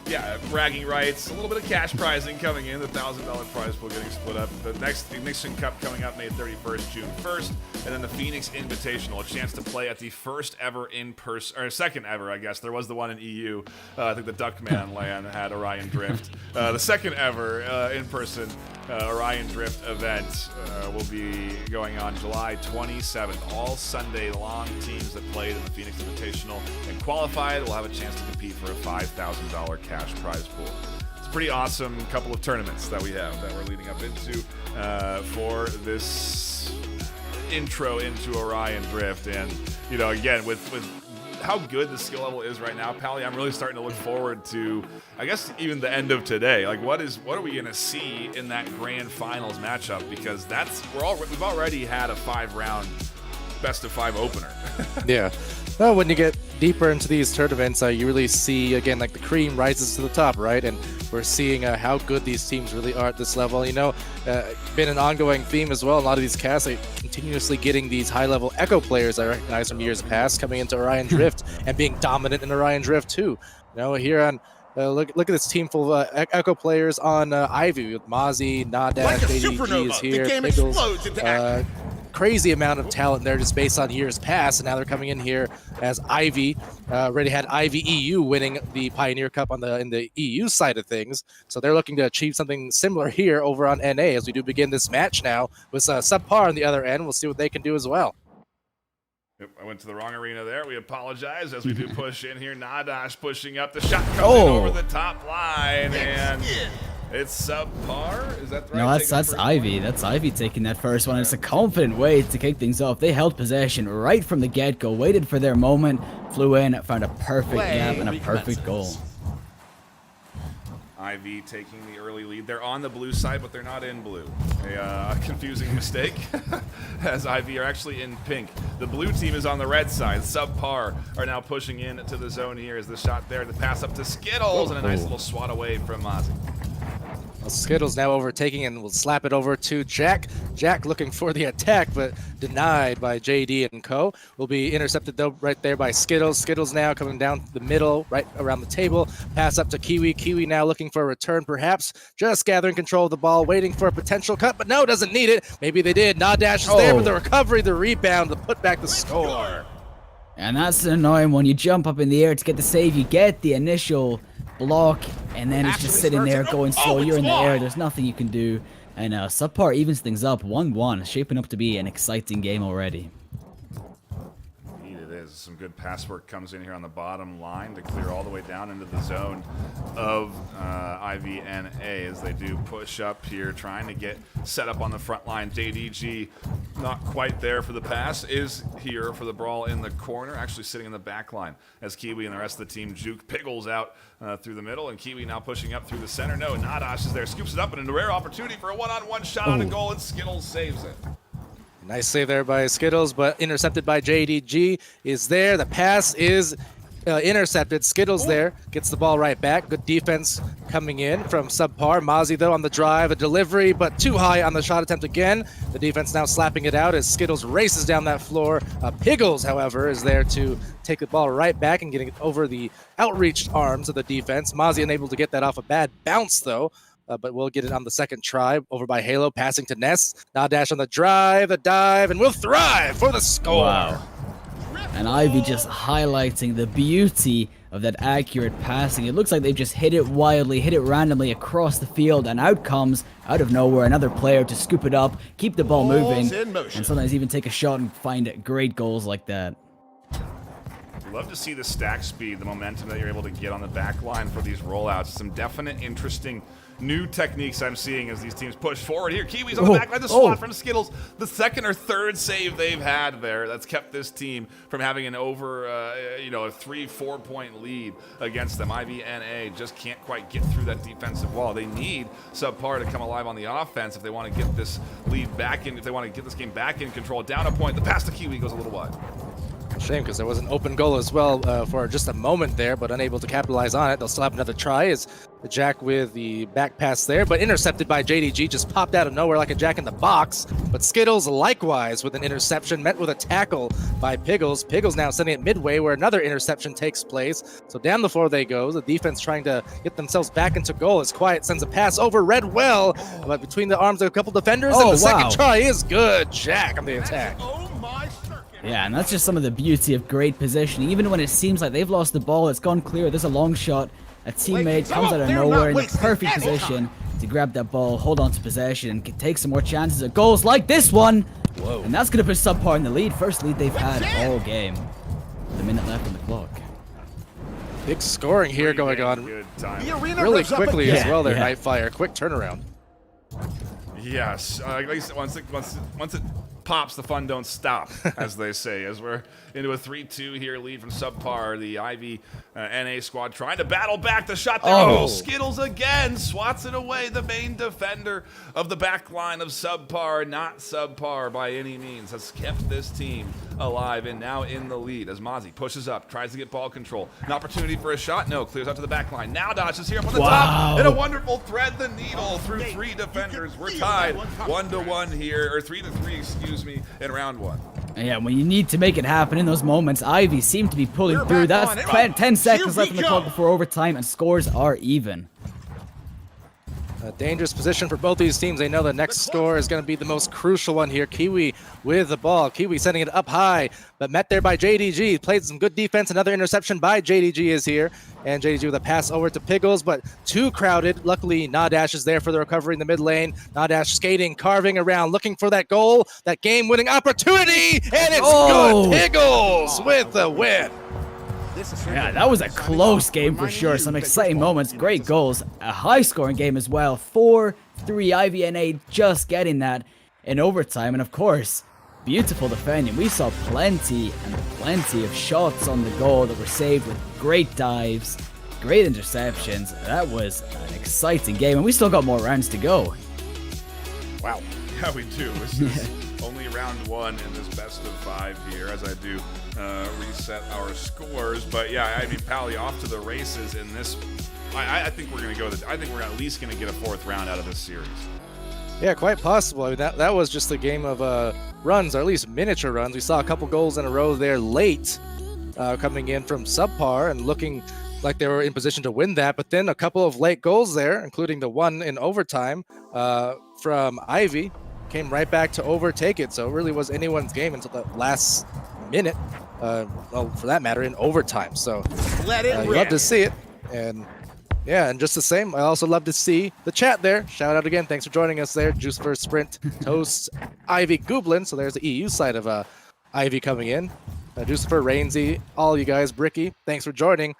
yeah, bragging rights, a little bit of cash prizing coming in, the $1,000 prize pool getting split up. The Intermission Cup coming up May 31st, June 1st, and then the Phoenix Invitational, a chance to play at the first ever in-person, or second ever, I guess. There was the one in EU. I think the Duckman LAN had Orion Drift. The second ever in-person Orion Drift event will be going on July 27th. All Sunday long teams that played in the Phoenix Invitational and qualified will have a chance to compete for a $5,000 cash prize pool. It's a pretty awesome couple of tournaments that we have that we're leading up into for this intro into Orion Drift. And, again, with how good the skill level is right now, Pally, I'm really starting to look forward to, I guess, even the end of today. What are we going to see in that grand finals matchup? Because we've already had a 5-round best of 5 opener. Yeah. Well, when you get deeper into these tournaments, you really see, again, the cream rises to the top, right? And we're seeing how good these teams really are at this level. Been an ongoing theme as well. A lot of these casts are continuously getting these high-level Echo players I recognize from years past coming into Orion Drift and being dominant in Orion Drift too. Here on look at this team full of Echo players on Ivy with Mozzie, Nadash, JDG is here, Pickles, crazy amount of talent there just based on years past, and now they're coming in here as Ivy. Already had Ivy EU winning the Pioneer Cup in the EU side of things, so they're looking to achieve something similar here over on NA as we do begin this match now with Subpar on the other end. We'll see what they can do as well. Yep, I went to the wrong arena there. We apologize as we do push in here. Nadash pushing up. The shot comes in over the top line, and it's Subpar. Is that right? No, that's Ivy. That's Ivy taking that first one. It's a confident way to kick things off. They held possession right from the get-go, waited for their moment, flew in, found a perfect gap and a perfect goal. Ivy taking the early lead. They're on the blue side, but they're not in blue. A confusing mistake, as Ivy are actually in pink. The blue team is on the red side. Subpar are now pushing in to the zone here. Is the shot there? The pass up to Skittles, and a nice little swat away from Mozzie. Skittles now overtaking and will slap it over to Jack. Jack looking for the attack, but denied by JD and co. Will be intercepted though right there by Skittles. Skittles now coming down the middle, right around the table. Pass up to Kiwi. Kiwi now looking for a return, perhaps. Just gathering control of the ball, waiting for a potential cut, but no, doesn't need it. Maybe they did. Nadash is there, but the recovery, the rebound, the put back the score. And that's an annoying one. You jump up in the air to get the save. You get the initial block, and then it's just sitting there going slow. You're in the air. There's nothing you can do. And Subpar evens things up 1-1, shaping up to be an exciting game already. Indeed it is. Some good pass work comes in here on the bottom line to clear all the way down into the zone of IVNA as they do push up here, trying to get set up on the front line. JDG not quite there for the pass, is here for the brawl in the corner, actually sitting in the back line as Kiwi and the rest of the team juke Pickles out through the middle, and Kiwi now pushing up through the center. No, Nadash is there, scoops it up, and a rare opportunity for a one-on-one shot on a goal, and Skittles saves it. Nice save there by Skittles, but intercepted by JDG is there. The pass is intercepted. Skittles there gets the ball right back. Good defense coming in from Subpar. Mozzie though on the drive, a delivery, but too high on the shot attempt again. The defense now slapping it out as Skittles races down that floor. Piggles, however, is there to take the ball right back and getting it over the outreached arms of the defense. Mozzie unable to get that off a bad bounce though. But we'll get it on the second try. Over by Halo, passing to Ness. Now dash on the drive, the dive, and we'll thrive for the score. Wow. And Ivy just highlighting the beauty of that accurate passing. It looks like they've just hit it wildly, hit it randomly across the field, and out comes, out of nowhere, another player to scoop it up, keep the ball moving, and sometimes even take a shot and find great goals like that. Love to see the stack speed, the momentum that you're able to get on the back line for these rollouts. Some definite interesting new techniques I'm seeing as these teams push forward. Here, Kiwis on the back line, the swat from Skittles. The second or third save they've had there that's kept this team from having an over, a 3-4 point lead against them. IVNA just can't quite get through that defensive wall. They need Subpar to come alive on the offense if they want to get this lead back in, if they want to get this game back in control. Down a point, the pass to Kiwi goes a little wide. Shame because there was an open goal as well for just a moment there, but unable to capitalize on it. They'll still have another try as the Jack with the back pass there, but intercepted by JDG, just popped out of nowhere like a Jack in the box. But Skittles likewise with an interception, met with a tackle by Piggles. Piggles now sending it midway where another interception takes place. So down the floor they go. The defense trying to get themselves back into goal as Quiet sends a pass over Redwell, but between the arms of a couple defenders, and the second try is good. Jack on the attack. Yeah, and that's just some of the beauty of great positioning. Even when it seems like they've lost the ball, it's gone clear, there's a long shot. A teammate comes out of nowhere in the perfect position to grab that ball, hold on to possession, and take some more chances at goals like this one. Whoa. And that's going to put Subpar in the lead. First lead they've had all game. With a minute left on the clock. Big scoring here going on really quickly as well there, Nightfire. Quick turnaround. Yes, like I said, once it pops, the fun don't stop, as they say, as we're into a 3-2 here lead from Subpar. The IVNA squad trying to battle back the shot there. Oh, Skittles again swats it away. The main defender of the back line of Subpar, not Subpar by any means, has kept this team alive and now in the lead as Mozzie pushes up, tries to get ball control. An opportunity for a shot, no, clears out to the back line. Now Dodge is here up on the top, and a wonderful thread the needle through three defenders. We're tied 1-1 here, or 3-3, excuse me, in round one. And yeah, when you need to make it happen in those moments, Ivy seemed to be pulling through. That's 10 seconds left on the clock before overtime, and scores are even. A dangerous position for both these teams. They know the next score is going to be the most crucial one here. Kiwi with the ball. Kiwi sending it up high, but met there by JDG. Played some good defense. Another interception by JDG is here. And JDG with a pass over to Piggles, but too crowded. Luckily, Nadash is there for the recovery in the mid lane. Nadash skating, carving around, looking for that goal, that game-winning opportunity, and it's good. Piggles with the win. Yeah, that was a close game for sure. Some exciting moments, great goals, a high-scoring game as well. 4-3 IVNA just getting that in overtime, and of course, beautiful defending. We saw plenty and plenty of shots on the goal that were saved with great dives, great interceptions. That was an exciting game, and we still got more rounds to go. Wow. Yeah, we do. This is only round one in this best of 5 here, as I do reset our scores. But yeah, I mean, Pally off to the races in this. I think we're going to go. I think we're at least going to get a 4th round out of this series. Yeah, quite possible. I mean, that was just a game of runs, or at least miniature runs. We saw a couple goals in a row there late coming in from Subpar and looking like they were in position to win that. But then a couple of late goals there, including the one in overtime from Ivy, came right back to overtake it. So it really was anyone's game until the last minute, well, for that matter, in overtime. So you love to see it. And yeah, and just the same, I also love to see the chat there. Shout out again. Thanks for joining us there. Juice First Sprint, Toast, Ivy, Gooblin. So there's the EU side of Ivy coming in. Jucifer, Rainsy, all you guys, Bricky, thanks for joining.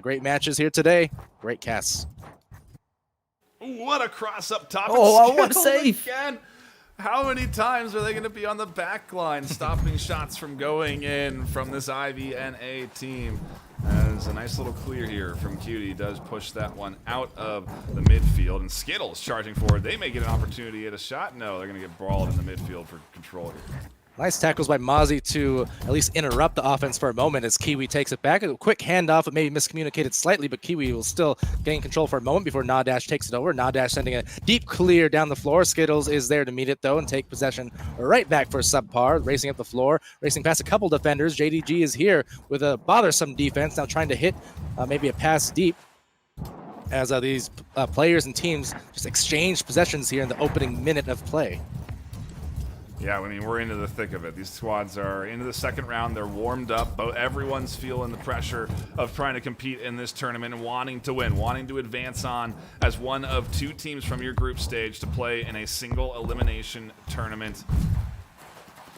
Great matches here today. Great casts. What a cross up top. Oh, what a save. Again. How many times are they going to be on the back line stopping shots from going in from this IVNA team? As a nice little clear here from Cutie does push that one out of the midfield. And Skittles charging forward. They may get an opportunity at a shot. No, they're going to get brawled in the midfield for control here. Nice tackles by Mozzie to at least interrupt the offense for a moment as Kiwi takes it back. A quick handoff, it may be miscommunicated slightly, but Kiwi will still gain control for a moment before Nadash takes it over. Nadash sending a deep clear down the floor. Skittles is there to meet it, though, and take possession right back for Subpar. Racing up the floor, racing past a couple defenders. JDG is here with a bothersome defense, now trying to hit maybe a pass deep as these players and teams just exchange possessions here in the opening minute of play. Yeah, I mean, we're into the thick of it. These squads are into the second round. They're warmed up. Everyone's feeling the pressure of trying to compete in this tournament and wanting to win, wanting to advance on as one of 2 teams from your group stage to play in a single elimination tournament.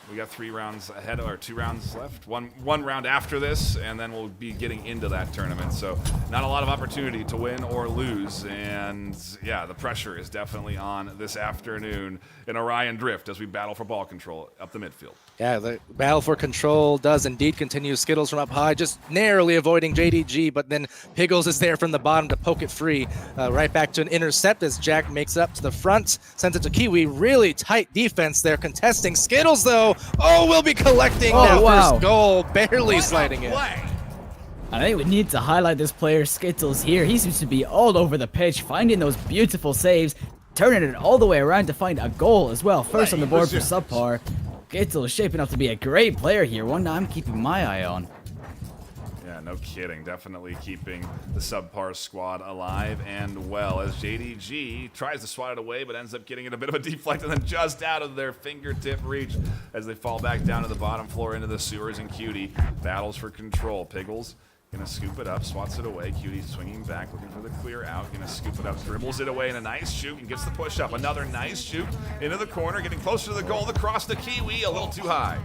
We got 3 rounds ahead, or 2 rounds left. One round after this, and then we'll be getting into that tournament. So not a lot of opportunity to win or lose. And yeah, the pressure is definitely on this afternoon in Orion Drift as we battle for ball control up the midfield. Yeah, the battle for control does indeed continue. Skittles from up high, just narrowly avoiding JDG, but then Piggles is there from the bottom to poke it free. Right back to an intercept as Jack makes it up to the front, sends it to Kiwi. Really tight defense there, contesting. Skittles, though, we'll be collecting that first goal, barely sliding in. I think we need to highlight this player, Skittles, here. He seems to be all over the pitch, finding those beautiful saves, turning it all the way around to find a goal as well. First on the board for Subpar. Skittles is shaping up to be a great player here, one I'm keeping my eye on. Yeah, no kidding. Definitely keeping the Subpar squad alive and well as JDG tries to swat it away, but ends up getting it a bit of a deflect and then just out of their fingertip reach as they fall back down to the bottom floor into the sewers, and Cutie battles for control. Piggles gonna scoop it up, swats it away. Cutie swinging back, looking for the clear out. Gonna scoop it up, dribbles it away in a nice shoot and gets the push up. Another nice shoot into the corner, getting closer to the goal. Across the Kiwi, a little too high.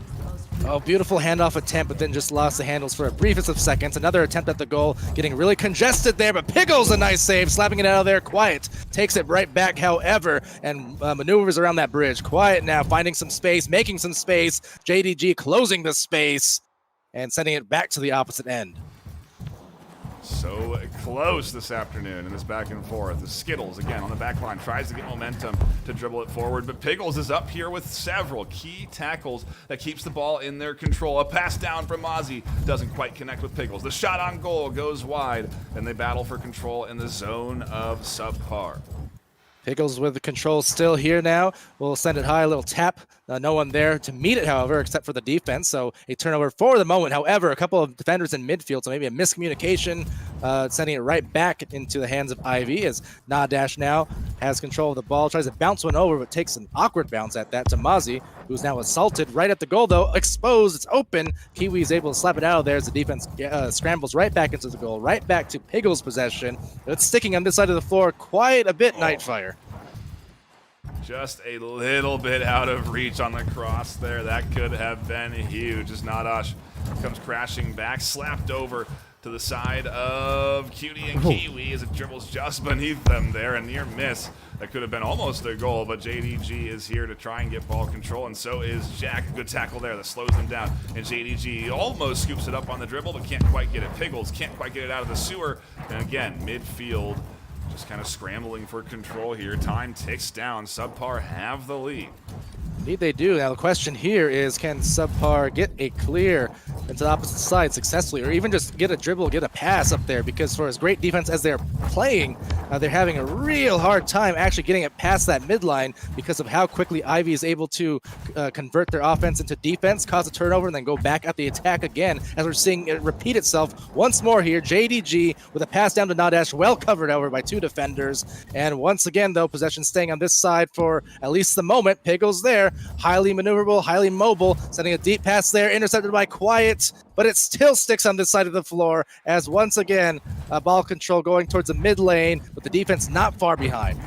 Oh, beautiful handoff attempt, but then just lost the handles for a briefest of seconds. Another attempt at the goal, getting really congested there, but Piggles a nice save, slapping it out of there. Quiet takes it right back, however, and maneuvers around that bridge. Quiet now, finding some space, making some space. JDG closing the space and sending it back to the opposite end. So close this afternoon in this back and forth. The Skittles, again, on the back line, tries to get momentum to dribble it forward, but Piggles is up here with several key tackles that keeps the ball in their control. A pass down from Mozzie doesn't quite connect with Piggles. The shot on goal goes wide, and they battle for control in the zone of Subpar. Piggles with the control still here now. We'll send it high, a little tap. No one there to meet it, however, except for the defense. So a turnover for the moment. However, a couple of defenders in midfield, so maybe a miscommunication, sending it right back into the hands of Ivy as Nadash now has control of the ball. Tries to bounce one over, but takes an awkward bounce at that to Mozzie, who's now assaulted right at the goal, though. Exposed, it's open. Kiwi is able to slap it out of there as the defense scrambles right back into the goal, right back to Piggles' possession. It's sticking on this side of the floor quite a bit, Nightfire. Just a little bit out of reach on the cross there. That could have been huge as Nadash comes crashing back, slapped over to the side of Cutie and Kiwi as it dribbles just beneath them there. A near miss that could have been almost a goal, but JDG is here to try and get ball control, and so is Jack. Good tackle there that slows them down, and JDG almost scoops it up on the dribble, but can't quite get it. Piggles can't quite get it out of the sewer, and again, midfield just kind of scrambling for control here. Time ticks down. Subpar have the lead. Indeed they do. Now the question here is, can Subpar get a clear into the opposite side successfully, or even just get a dribble, get a pass up there? Because for as great defense as they're playing, they're having a real hard time actually getting it past that midline because of how quickly Ivy is able to convert their offense into defense, cause a turnover, and then go back at the attack again, as we're seeing it repeat itself once more here. JDG with a pass down to Nadash, well covered over by 2 defenders. And once again, though, possession staying on this side for at least the moment. Piggles there, highly maneuverable, highly mobile, sending a deep pass there, intercepted by Quiet, but it still sticks on this side of the floor as once again, ball control going towards the mid lane, with the defense not far behind.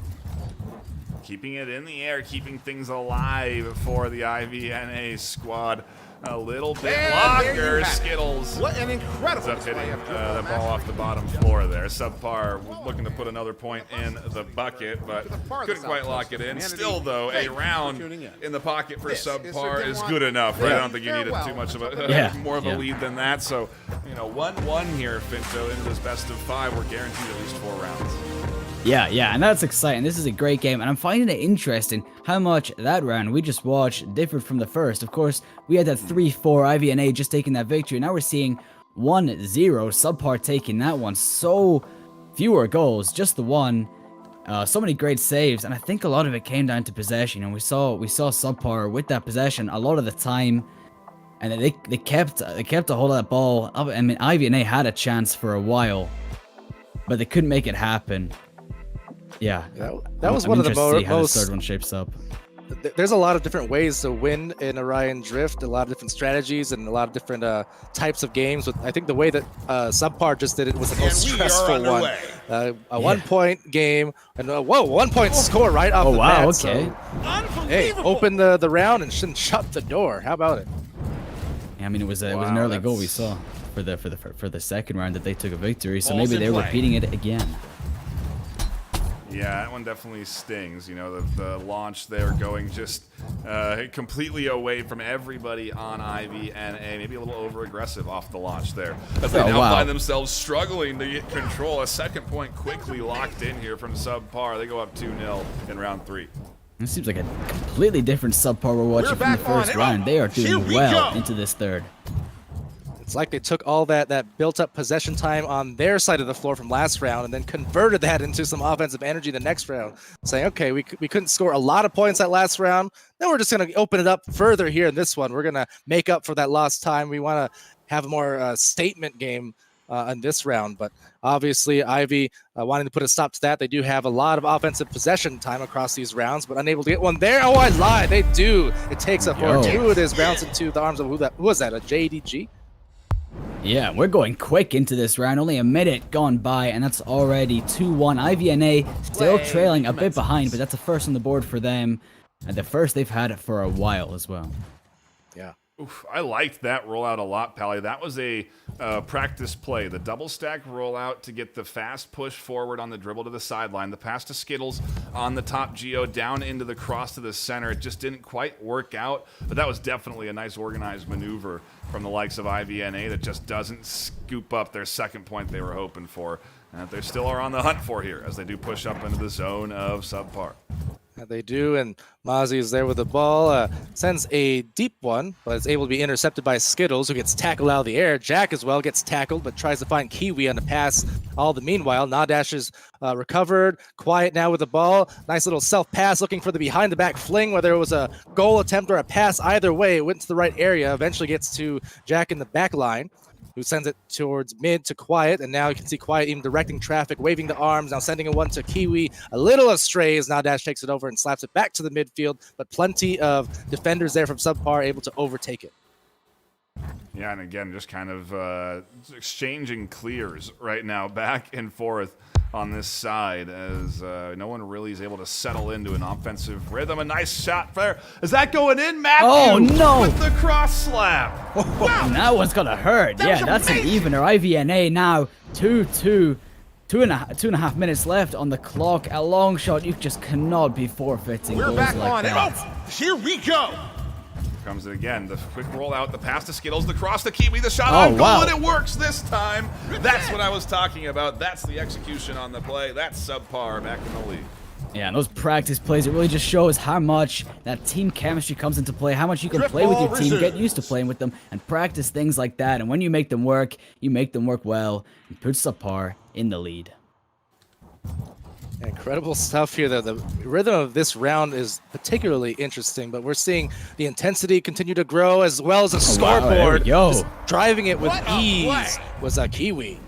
Keeping it in the air, keeping things alive for the IVNA squad. A little bit longer. Skittles. What an incredible ends up hitting the ball off the bottom floor there. Subpar was looking to put another point in the bucket, but couldn't quite lock it in. Still, though, a round in the pocket for Subpar is good enough, right? I don't think you needed too much of a more of a lead than that. So, 1-1 here, Finto, into this best of 5. We're guaranteed at least 4 rounds. Yeah, and that's exciting. This is a great game, and I'm finding it interesting how much that round we just watched differed from the first. Of course, we had that 3-4 IVNA just taking that victory. Now we're seeing 1-0 Subpar taking that one. So fewer goals, just the one. So many great saves, and I think a lot of it came down to possession. And we saw Subpar with that possession a lot of the time, and they kept a hold of that ball. I mean, IVNA had a chance for a while, but they couldn't make it happen. Yeah, that was one of the most. How most. this third one shapes up. There's a lot of different ways to win in Orion Drift, a lot of different strategies and a lot of different types of games. I think the way that Subpar just did it was the most stressful one. A 1-point game, and 1-point score right off the bat. Oh, wow, So, okay. hey, open the round and shut the door. How about it? Yeah, I mean, it was an early goal we saw for the second round that they took a victory. So Balls maybe in they're play. repeating it again. Yeah, that one definitely stings. You know, the launch there going just completely away from everybody on IVNA. Maybe a little over-aggressive off the launch there. As they now find themselves struggling to get control. A second point quickly locked in here from Subpar. They go up 2-0 in round 3. It seems like a completely different Subpar we're watching from the back on first it. round. They are Here doing we well go. into this third. It's like they took all that built-up possession time on their side of the floor from last round and then converted that into some offensive energy the next round, saying, okay, we couldn't score a lot of points that last round. Then we're just going to open it up further here in this one. We're going to make up for that lost time. We want to have a more statement game in this round. But obviously, Ivy wanting to put a stop to that. They do have a lot of offensive possession time across these rounds, but unable to get one there. Oh, I lied. They do. It takes a fortuitous bounce into the arms of who was that, a JDG? Yeah, we're going quick into this round. Only a minute gone by, and that's already 2-1. IVNA still trailing a bit behind, but that's a first on the board for them. And the first they've had it for a while as well. Yeah. Oof, I liked that rollout a lot, Pally. That was a practice play. The double stack rollout to get the fast push forward on the dribble to the sideline. The pass to Skittles on the top geo down into the cross to the center. It just didn't quite work out, but that was definitely a nice organized maneuver from the likes of IVNA that just doesn't scoop up their second point they were hoping for. And that they still are on the hunt for here as they do push up into the zone of Subpar. They do, and Mozzie is there with the ball, sends a deep one, but is able to be intercepted by Skittles, who gets tackled out of the air. Jack as well gets tackled, but tries to find Kiwi on the pass. All the meanwhile, Nadash is recovered, quiet now with the ball. Nice little self-pass, looking for the behind-the-back fling, whether it was a goal attempt or a pass. Either way, it went to the right area, eventually gets to Jack in the back line, who sends it towards mid to Quiet, and now you can see Quiet even directing traffic, waving the arms, now sending a one to Kiwi, a little astray as Nadash takes it over and slaps it back to the midfield, but plenty of defenders there from Subpar able to overtake it. Yeah, and again, just kind of exchanging clears right now, back and forth on this side as no one really is able to settle into an offensive rhythm. A nice shot there. Is that going in, Matthew? Oh, no. With the cross slap. And that one's gonna hurt. Yeah, that's an evener. IVNA now 2-2. 2.5 minutes left on the clock. A long shot. You just cannot be forfeiting We're goals back like on it. that. Here we go. Comes it again. The quick rollout, the pass to Skittles, the cross to Kiwi, the shot Oh, on goal, wow. and it works this time. That's what I was talking about. That's the execution on the play. That's Subpar back in the lead. Yeah, and those practice plays, it really just shows how much that team chemistry comes into play, how much you can Drift play with ball your team, get reserves. used to playing with them, and practice things like that. And when you make them work, you make them work well, and put Subpar in the lead. Incredible stuff here. The rhythm of this round is particularly interesting, but we're seeing the intensity continue to grow as well as the wow, there we scoreboard. go. Just driving it with What a ease play. was a Kiwi.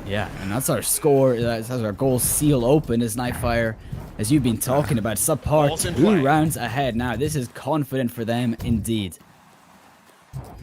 Yeah, and that's our score. That's our goal seal open as Nightfire, as you've been talking about. Subpar Balls in play. 2 rounds ahead now. This is confident for them indeed.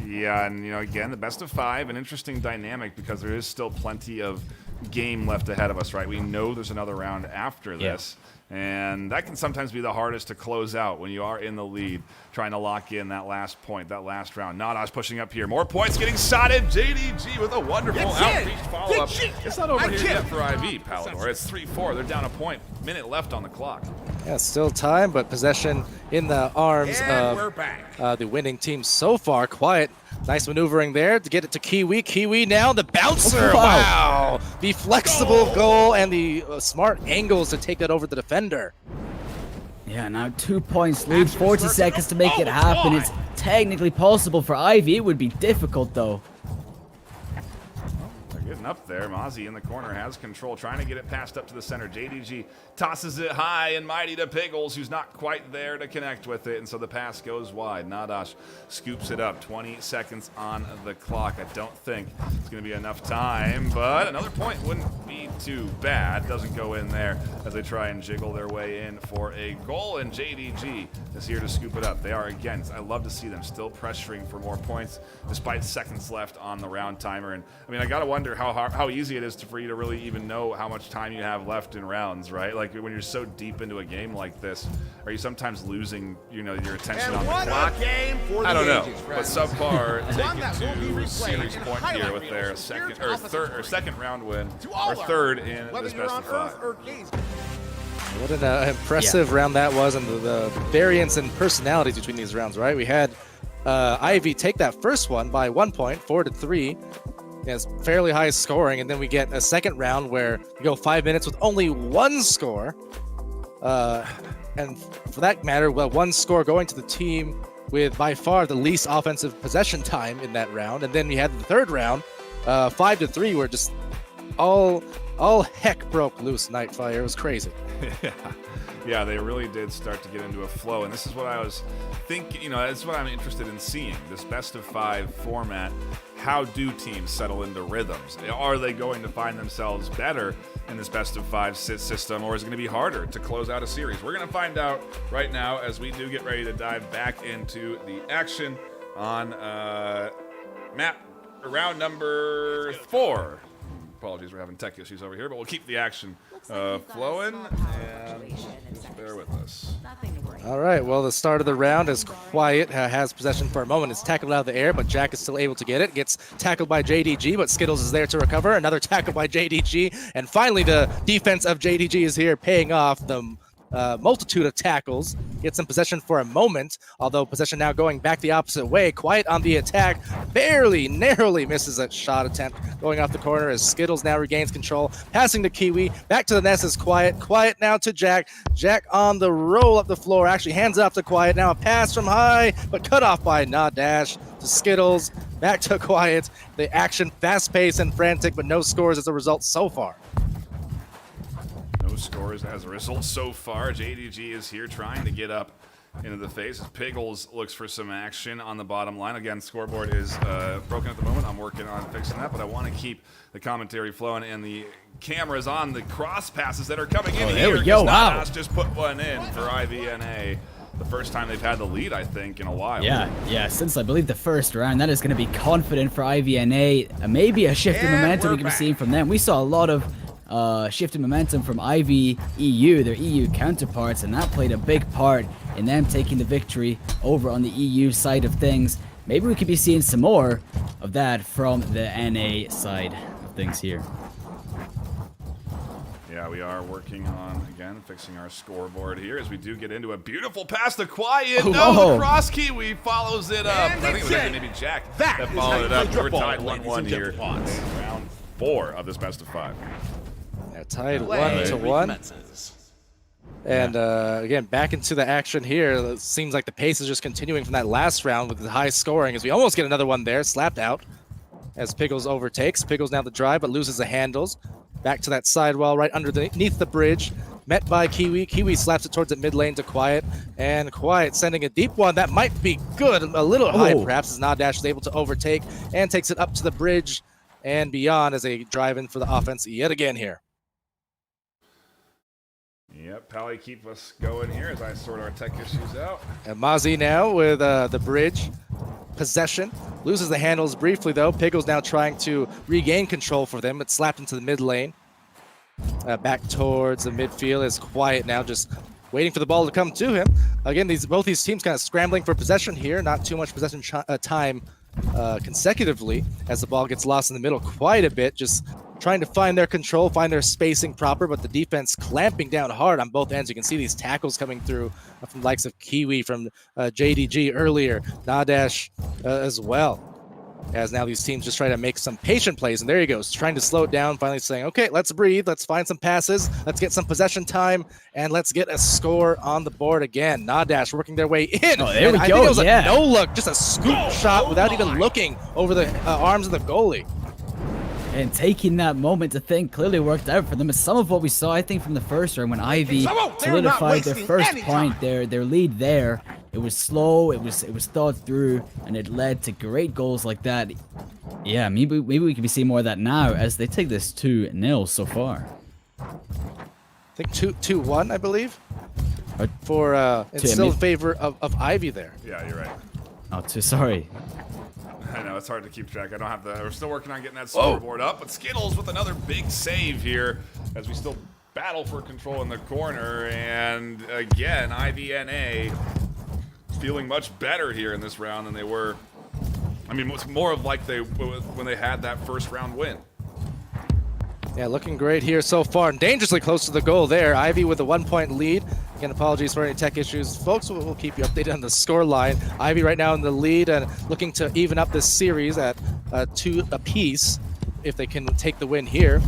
Yeah, and again, the best of 5, an interesting dynamic because there is still plenty of game left ahead of us, right? We know there's another round after this, and that can sometimes be the hardest to close out when you are in the lead, trying to lock in that last point, that last round. Nadash pushing up here. More points getting shotted. JDG with a wonderful It's outreach in. follow-up. Good shit. It's not over I here can't. yet for IV, Palador. It's 3-4. They're down a point. Minute left on the clock. Yeah, still time, but possession in the arms And we're of back. the winning team so far. Quiet Nice maneuvering there to get it to Kiwi. Kiwi now the bouncer. Wow. Wow. The flexible goal and the smart angles to take that over the defender. Yeah, now 2 points lead, 40 seconds to make it happen. It's technically possible for Ivy. It would be difficult though. They're getting up there. Mozzie in the corner has control, trying to get it passed up to the center. JDG tosses it high and mighty to Piggles, who's not quite there to connect with it, and so the pass goes wide. Nadash scoops it up. 20 seconds on the clock. I don't think it's going to be enough time, but another point wouldn't be too bad. Doesn't go in there as they try and jiggle their way in for a goal, and JDG is here to scoop it up. They are, again, I love to see them still pressuring for more points despite seconds left on the round timer. And I mean, I got to wonder how easy it is for you to really even know how much time you have left in rounds, right? Like when you're so deep into a game like this, are you sometimes losing, your attention on the clock? I don't know, but Subpar take it to series point here with their second round win, or third in this best of 5. What an impressive round that was, and the variance in personalities between these rounds, right? We had Ivy take that first one by 1 point, 4-3. It's fairly high scoring, and then we get a second round where we go 5 minutes with only one score. And for that matter, well, one score going to the team with by far the least offensive possession time in that round. And then we had the third round, 5-3, where just all heck broke loose. Nightfire, it was crazy. Yeah, they really did start to get into a flow, and this is what I was thinking. That's what I'm interested in seeing. This best of 5 format. How do teams settle into rhythms? Are they going to find themselves better in this best of 5 system, or is it going to be harder to close out a series? We're going to find out right now as we do get ready to dive back into the action on round number 4. Apologies, we're having tech issues over here, but we'll keep the action flowing, and just bear with us. All right, well, the start of the round is quiet, has possession for a moment. It's tackled out of the air, but Jack is still able to get it. Gets tackled by JDG, but Skittles is there to recover. Another tackle by JDG, and finally the defense of JDG is here, paying off the multitude of tackles. Gets in possession for a moment, although possession now going back the opposite way. Quiet on the attack, narrowly misses that shot attempt going off the corner as Skittles now regains control. Passing to Kiwi, back to the nest is Quiet now to Jack. Jack on the roll up the floor, actually hands it off to Quiet. Now a pass from high, but cut off by Nadash to Skittles. Back to Quiet. The action fast-paced and frantic, but no scores as a result so far. Scores as a result so far. JDG is here trying to get up into the face as Piggles looks for some action on the bottom line. Again, scoreboard is broken at the moment. I'm working on fixing that, but I want to keep the commentary flowing and the cameras on the cross passes that are coming in here. There we go. Wow. Just put one in for IVNA. The first time they've had the lead, I think, in a while. Yeah, since I believe the first round. That is going to be confident for IVNA. Maybe a shift in momentum we can be seeing from them. We saw a lot of shift in momentum from Ivy EU, their EU counterparts, and that played a big part in them taking the victory over on the EU side of things. Maybe we could be seeing some more of that from the NA side of things here. Yeah, we are working on, again, fixing our scoreboard here as we do get into a beautiful pass to Quiet. The cross Kiwi follows it up. I think it was actually maybe Jack that followed it up. We're tied 1-1 here. Round 4 of this best of 5. Yeah, tied 1-1. And again, back into the action here. It seems like the pace is just continuing from that last round with the high scoring as we almost get another one there. Slapped out as Piggles overtakes. Piggles now the drive, but loses the handles. Back to that sidewall right underneath the bridge. Met by Kiwi. Kiwi slaps it towards the mid lane to Quiet. And Quiet sending a deep one. That might be good. A little high perhaps as Nadash is able to overtake and takes it up to the bridge and beyond as they drive in for the offense yet again here. Yep, Pally, keep us going here as I sort our tech issues out. And Mozzie now with the bridge possession. Loses the handles briefly, though. Piggles now trying to regain control for them. It's slapped into the mid lane. Back towards the midfield is Quiet now, just waiting for the ball to come to him. Again, both these teams kind of scrambling for possession here. Not too much possession time consecutively as the ball gets lost in the middle quite a bit. Just trying to find their control, find their spacing proper, but the defense clamping down hard on both ends. You can see these tackles coming through from the likes of Kiwi, from JDG earlier, Nadash as well. as now these teams just try to make some patient plays. And there he goes, trying to slow it down, finally saying, okay, let's breathe, let's find some passes, let's get some possession time, and let's get a score on the board again. Nadash working their way in. Oh, there we I go, think it was yeah. a no-look, just a scoop shot without even looking over the arms of the goalie. And taking that moment to think clearly worked out for them. It's some of what we saw, I think, from the first round when Ivy solidified their first point, their lead there. It was slow, it was thought through, and it led to great goals like that. Yeah, maybe we can be seeing more of that now as they take this 2-0 so far. I think 2-1, I believe. Or For it's still in favor of Ivy there. Yeah, you're right. Oh, sorry. I know, it's hard to keep track. I don't have the... We're still working on getting that scoreboard up, but Skittles with another big save here as we still battle for control in the corner. And again, IVNA feeling much better here in this round than they were. I mean, it's more of like when they had that first round win. Yeah, looking great here so far, and dangerously close to the goal there. Ivy with a 1-point lead. Again, apologies for any tech issues. Folks, we'll keep you updated on the score line. Ivy right now in the lead and looking to even up this series at 2 apiece if they can take the win here.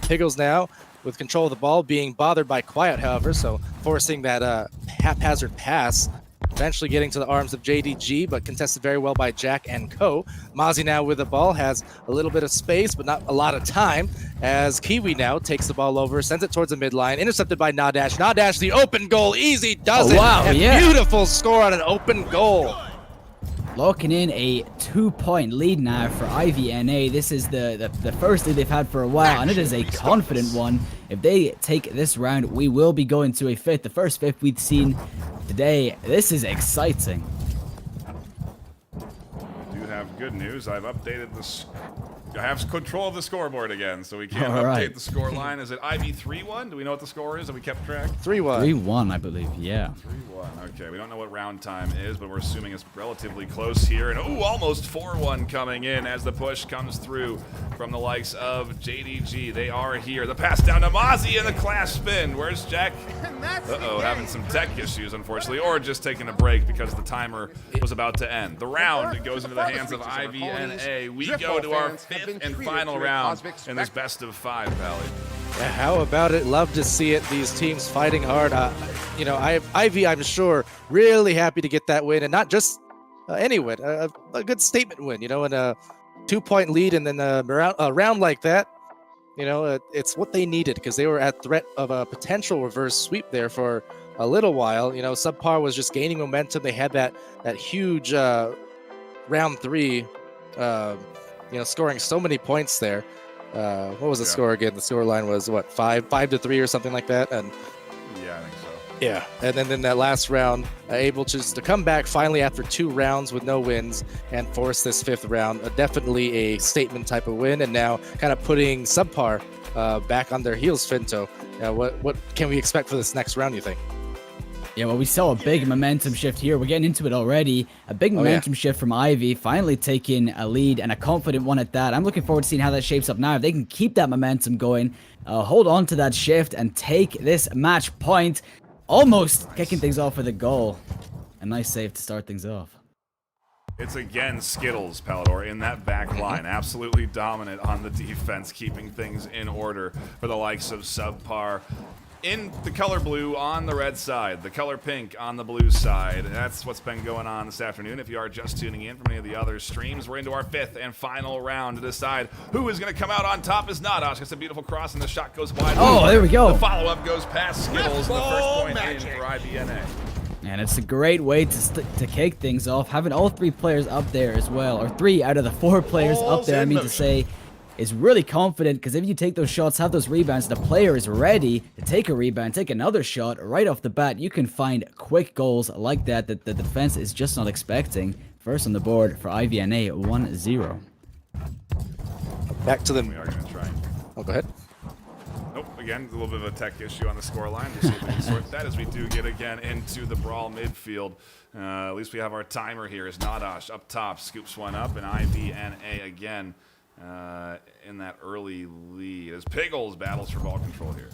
Piggles now with control of the ball, being bothered by Quiet, however, so forcing that haphazard pass. Eventually getting to the arms of JDG, but contested very well by Jack and Co. Mozzie now with the ball, has a little bit of space, but not a lot of time, as Kiwi now takes the ball over, sends it towards the midline, intercepted by Nadash. Nadash, the open goal, easy does it. Wow, and yeah. Beautiful score on an open goal. Locking in a 2-point lead now for IVNA. This is the first lead they've had for a while, and it is a confident one. If they take this round, we will be going to a 5th. The first 5th we've seen today. This is exciting. I do have good news. I've updated this. I have control of the scoreboard again, so we can All update right. the score line. Is it IV 3-1? Do we know what the score is? Have we kept track? 3-1. 3-1, I believe, yeah. 3-1. Okay, we don't know what round time is, but we're assuming it's relatively close here. And almost 4-1 coming in as the push comes through from the likes of JDG. They are here. The pass down to Mozzie and the clash spin. Where's Jack? Uh-oh, having some tech issues, unfortunately, or just taking a break because the timer was about to end. The round goes into the hands of IVNA. We go to our 5th and final round in this best of 5, Pally. Yeah, how about it? Love to see it. These teams fighting hard. You know, Ivy, I'm sure, really happy to get that win, and not just any win, a good statement win. You know, and a 2-point lead, and then a round like that. You know, it's what they needed because they were at threat of a potential reverse sweep there for a little while. You know, Subpar was just gaining momentum. They had that huge round 3. You know, scoring so many points there. What was the score again? The score line was what, 5-3 or something like that. And Yeah, I think so. yeah, and then in that last round, able just to come back finally after 2 rounds with no wins and force this 5th round. Definitely a statement type of win, and now kind of putting Subpar back on their heels. Finto, what can we expect for this next round, you think? Yeah, well, we saw a big momentum shift here. We're getting into it already. A big momentum shift from Ivy, finally taking a lead, and a confident one at that. I'm looking forward to seeing how that shapes up now. If they can keep that momentum going, hold on to that shift, and take this match point, almost kicking things off with a goal. A nice save to start things off. It's again Skittles, Palador, in that back line. Absolutely dominant on the defense, keeping things in order for the likes of Subpar. In the color blue on the red side, the color pink on the blue side. That's what's been going on this afternoon. If you are just tuning in from any of the other streams, we're into our 5th and final round to decide who is going to come out on top. Is Nadash. It's a beautiful cross, and the shot goes wide. Oh, there we go. The follow-up goes past Skittles. The first point in for IVNA. And it's a great way to kick things off, having all 3 players up there as well, or 3 out of the 4 players up there, I mean to say, is really confident, because if you take those shots, have those rebounds, the player is ready to take a rebound, take another shot right off the bat. You can find quick goals like that the defense is just not expecting. First on the board for IVNA, 1-0. Back to the. We are going to try. Oh, go ahead. Nope, again, a little bit of a tech issue on the score line. We'll see if we can sort that as we do get again into the brawl midfield. At least we have our timer here as Nadash up top scoops one up, and IVNA again in that early lead as Piggles battles for ball control here.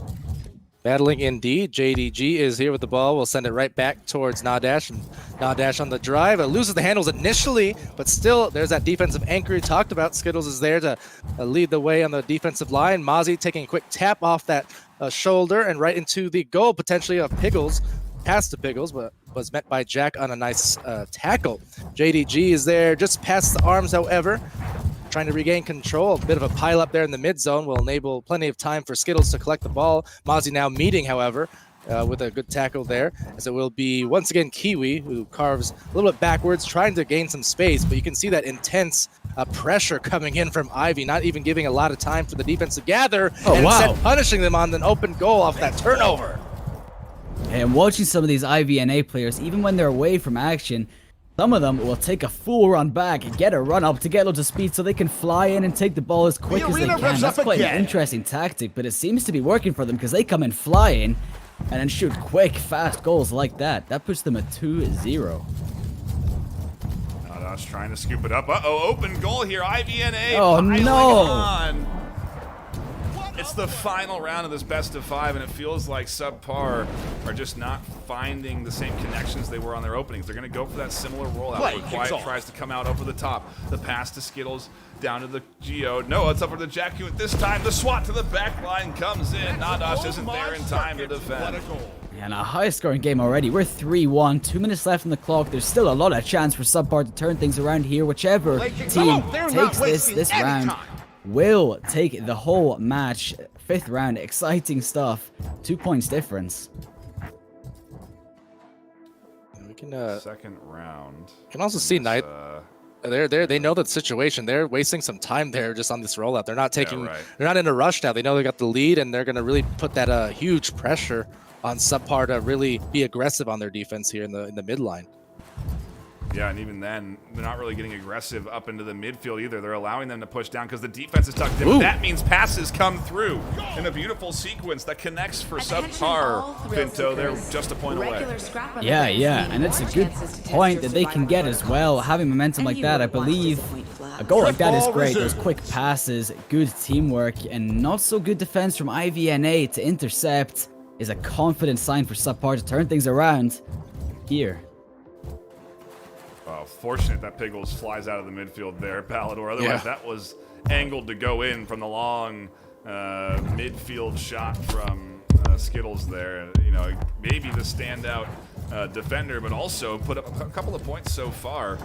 Battling indeed. JDG is here with the ball. We'll send it right back towards Nadash. And Nadash on the drive. Loses the handles initially, but still there's that defensive anchor we talked about. Skittles is there to lead the way on the defensive line. Mozzie taking a quick tap off that shoulder and right into the goal, potentially of Piggles. Past to Piggles, but was met by Jack on a nice tackle. JDG is there just past the arms, however. Trying to regain control. A bit of a pile up there in the mid zone will enable plenty of time for Skittles to collect the ball. Mozzie now meeting, however, with a good tackle there, as it will be once again Kiwi, who carves a little bit backwards, trying to gain some space, but you can see that intense pressure coming in from Ivy, not even giving a lot of time for the defense to gather, and instead punishing them on an open goal off that turnover. And watching some of these IVNA players, even when they're away from action, some of them will take a full run back and get a run up to get up to speed so they can fly in and take the ball as quick as they can. That's quite an interesting tactic, but it seems to be working for them because they come in flying and then shoot quick, fast goals like that. That puts them at 2-0. Nadash trying to scoop it up. Uh-oh, open goal here. IVNA. Oh, no. On. It's the final round of this best of 5, and it feels like Subpar are just not finding the same connections they were on their openings. They're going to go for that similar rollout where Quiet tries to come out over the top. The pass to Skittles down to the Geo. No, it's up for the Jack Hewitt this time. The swat to the back line comes in. Nadash isn't there in time to defend. And a high-scoring game already. We're 3-1. 2 minutes left on the clock. There's still a lot of chance for Subpar to turn things around here. Whichever team takes this round will take the whole match. 5th round, exciting stuff. 2 points difference. We can second round. Can also see Knight. They know the situation. They're wasting some time there just on this rollout. They're not taking. They're not in a rush now. They know they got the lead, and they're going to really put that huge pressure on Subpar to really be aggressive on their defense here in the midline. Yeah, and even then, they're not really getting aggressive up into the midfield either. They're allowing them to push down because the defense is tucked in. But that means passes come through in a beautiful sequence that connects for Subpar. Pinto, they're just a point away. Yeah, and it's a good point that they can get as well. Having momentum like that, I believe a goal like that is great. Those quick passes, good teamwork, and not so good defense from IVNA to intercept is a confident sign for Subpar to turn things around here. Fortunate that Piggles flies out of the midfield there, Palador. Otherwise, that was angled to go in from the long midfield shot from Skittles there. You know, maybe the standout defender, but also put up a couple of points so far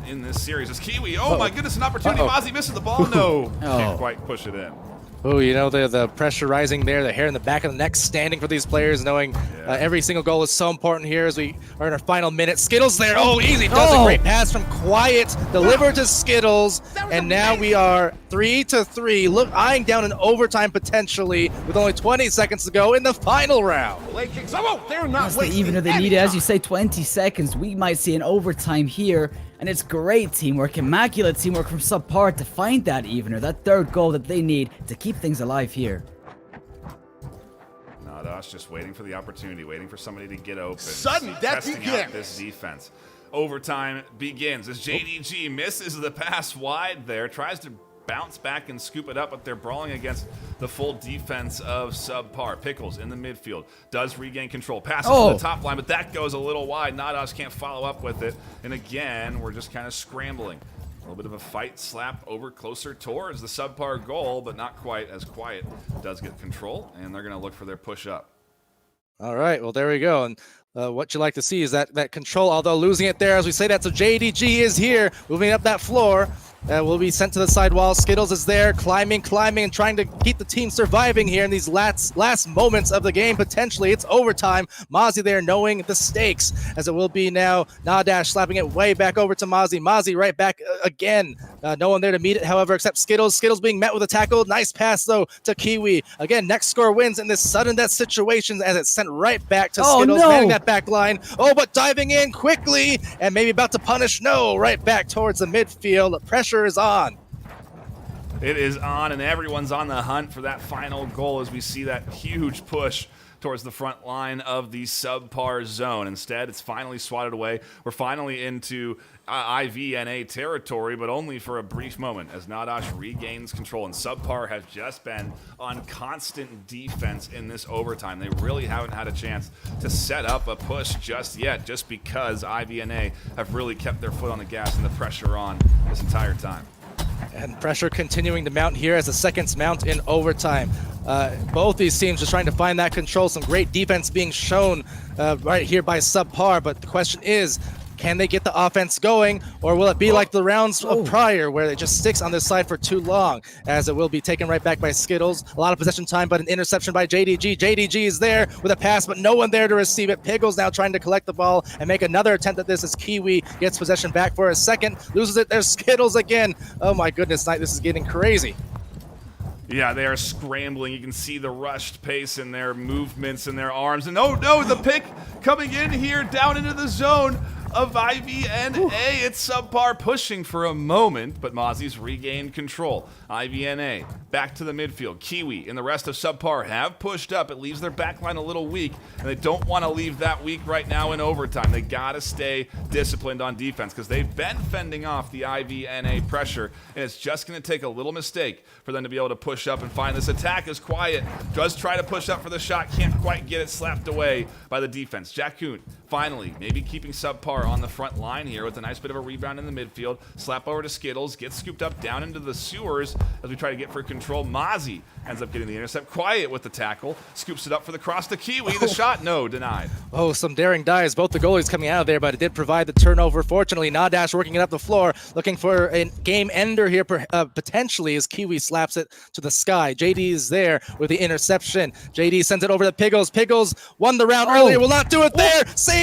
in this series. As Kiwi, my goodness, an opportunity. Mozzie misses the ball. No, can't quite push it in. Oh, you know, the pressure rising there, the hair in the back of the neck standing for these players, knowing every single goal is so important here as we are in our final minute. Skittles there. Oh, easy. Does a great pass from Quiet. Delivered to Skittles. And now we are 3-3. Look, eyeing down an overtime potentially with only 20 seconds to go in the final round. They're not even if they need it, as you say, 20 seconds. We might see an overtime here. And it's great teamwork, immaculate teamwork from Subpar to find that evener, that 3rd goal that they need to keep things alive here. Nadash just waiting for the opportunity, waiting for somebody to get open. Suddenly, that testing out this defense. Overtime begins as JDG misses the pass wide there, tries to bounce back and scoop it up, but they're brawling against the full defense of Subpar. Pickles in the midfield does regain control, passes to the top line, but that goes a little wide. Nadash can't follow up with it, and again we're just kind of scrambling. A little bit of a fight, slap over closer towards the Subpar goal, but not quite as Quiet does get control, and they're going to look for their push up. All right, well, there we go. And what you like to see is that control, although losing it there, as we say that, so JDG is here, moving up that floor. Will be sent to the sidewall. Skittles is there, climbing, and trying to keep the team surviving here in these last moments of the game. Potentially, it's overtime. Mozzie there, knowing the stakes, as it will be now. Nadash slapping it way back over to Mozzie. Mozzie right back again. No one there to meet it, however, except Skittles. Skittles being met with a tackle. Nice pass, though, to Kiwi. Again, next score wins in this sudden death situation as it's sent right back to Skittles, manning that back line. But diving in quickly and maybe about to punish. No, right back towards the midfield. Pressure is on. It is on, and everyone's on the hunt for that final goal as we see that huge push towards the front line of the Subpar zone. Instead, it's finally swatted away. We're finally into IVNA territory, but only for a brief moment as Nadash regains control. And Subpar has just been on constant defense in this overtime. They really haven't had a chance to set up a push just yet, just because IVNA have really kept their foot on the gas and the pressure on this entire time. And pressure continuing to mount here as the seconds mount in overtime. Both these teams just trying to find that control. Some great defense being shown right here by Subpar, but the question is, can they get the offense going, or will it be like the rounds of prior where it just sticks on this side for too long, as it will be taken right back by Skittles. A lot of possession time, but an interception by JDG. JDG is there with a pass, but no one there to receive it. Piggles now trying to collect the ball and make another attempt at this as Kiwi gets possession back for a second, loses it. There's Skittles again. Oh my goodness, this is getting crazy. Yeah, they are scrambling. You can see the rushed pace in their movements in their arms. And oh no, the pick coming in here down into the zone of IVNA. It's Subpar pushing for a moment, but Mozzie's regained control. IVNA back to the midfield. Kiwi and the rest of Subpar have pushed up. It leaves their backline a little weak, and they don't want to leave that weak right now in overtime. They got to stay disciplined on defense because they've been fending off the IVNA pressure, and it's just going to take a little mistake for them to be able to push up and find this attack is quiet. Does try to push up for the shot, can't quite get it, slapped away by the defense. Jack Kuhn finally maybe keeping Subpar on the front line here with a nice bit of a rebound in the midfield. Slap over to Skittles, gets scooped up down into the sewers as we try to get for control. Mozzie ends up getting the intercept. Quiet with the tackle, scoops it up for the cross to Kiwi. The shot, no, denied. Oh, some daring dives. Both the goalies coming out of there, but it did provide the turnover. Fortunately, Nadash working it up the floor, looking for a game ender here potentially as Kiwi slaps it to the sky. JD is there with the interception. JD sends it over to Piggles. Piggles won the round earlier, will not do it there. Save,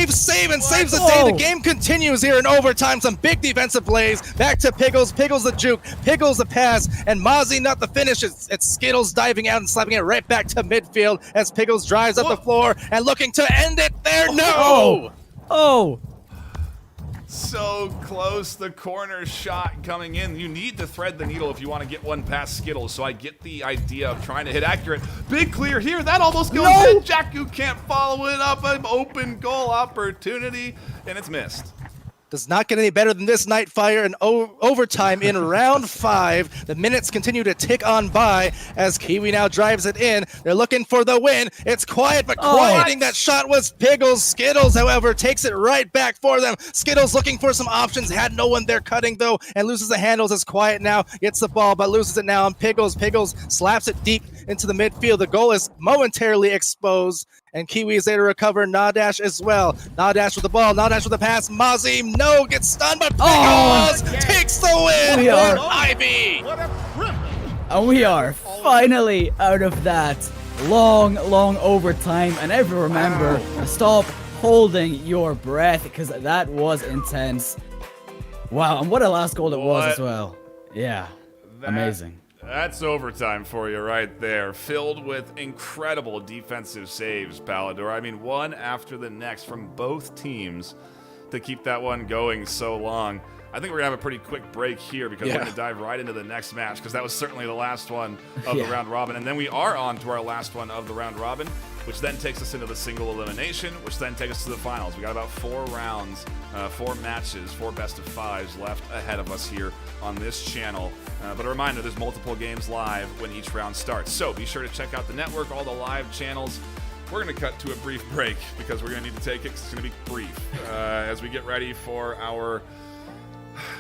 and saves the day. The game continues here in overtime. Some big defensive plays. Back to Piggles. Piggles the juke. Piggles the pass. And Mozzie not the finish. It's Skittles diving out and slapping it right back to midfield as Piggles drives up the floor and looking to end it there. No! Oh! So close, the corner shot coming in. You need to thread the needle if you want to get one past Skittles, so I get the idea of trying to hit accurate. Big clear here, that almost goes in. Jakku can't follow it up, an open goal opportunity, and it's missed. Does not get any better than this Nightfire in overtime in round 5. The minutes continue to tick on by as Kiwi now drives it in. They're looking for the win. It's quiet, but quieting that shot was Piggles. Skittles, however, takes it right back for them. Skittles looking for some options. Had no one there cutting, though, and loses the handles as Quiet now gets the ball, but loses it now on Piggles. Piggles slaps it deep into the midfield. The goal is momentarily exposed, and Kiwi is there to recover. Nadash as well. Nadash with the ball. Nadash with the pass. Mozzie, no, gets stunned, but Piggles takes the win for Ivy. What a privilege. And we are finally out of that long overtime. And ever remember, stop holding your breath, because that was intense. Wow, and what a last goal it was as well. Yeah, amazing. That's overtime for you right there. Filled with incredible defensive saves, Palador. I mean, one after the next from both teams to keep that one going so long. I think we're going to have a pretty quick break here because we're going to dive right into the next match, because that was certainly the last one of the round robin. And then we are on to our last one of the round robin, which then takes us into the single elimination, which then takes us to the finals. We got about 4 rounds, 4 matches, 4 best of 5s left ahead of us here on this channel. But a reminder, there's multiple games live when each round starts. So be sure to check out the network, all the live channels. We're going to cut to a brief break because we're going to need to take it. It's going to be brief as we get ready for our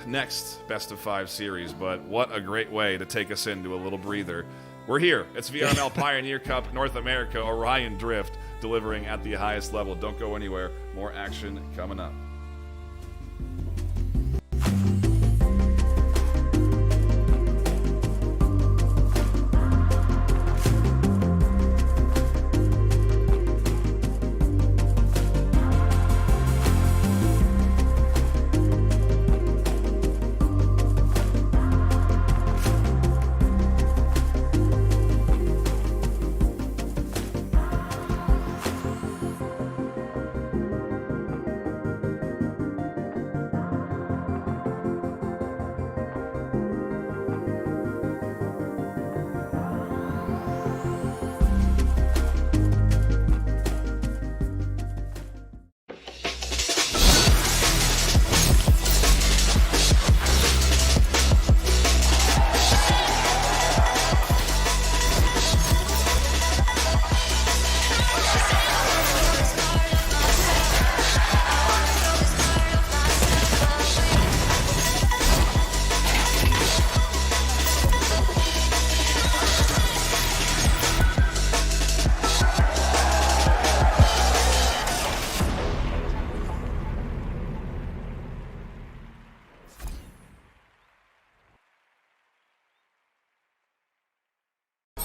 next best of 5 series. But what a great way to take us into a little breather. We're here. It's VRML Pioneer Cup North America Orion Drift, delivering at the highest level. Don't go anywhere. More action coming up.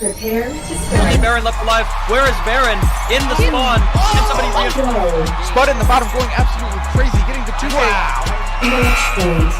Prepare to Only strike. Baron left alive. Where is Baron? In the spawn. Can somebody reinforce? Go. Spud in the bottom going absolutely crazy, getting the 2K. Match point.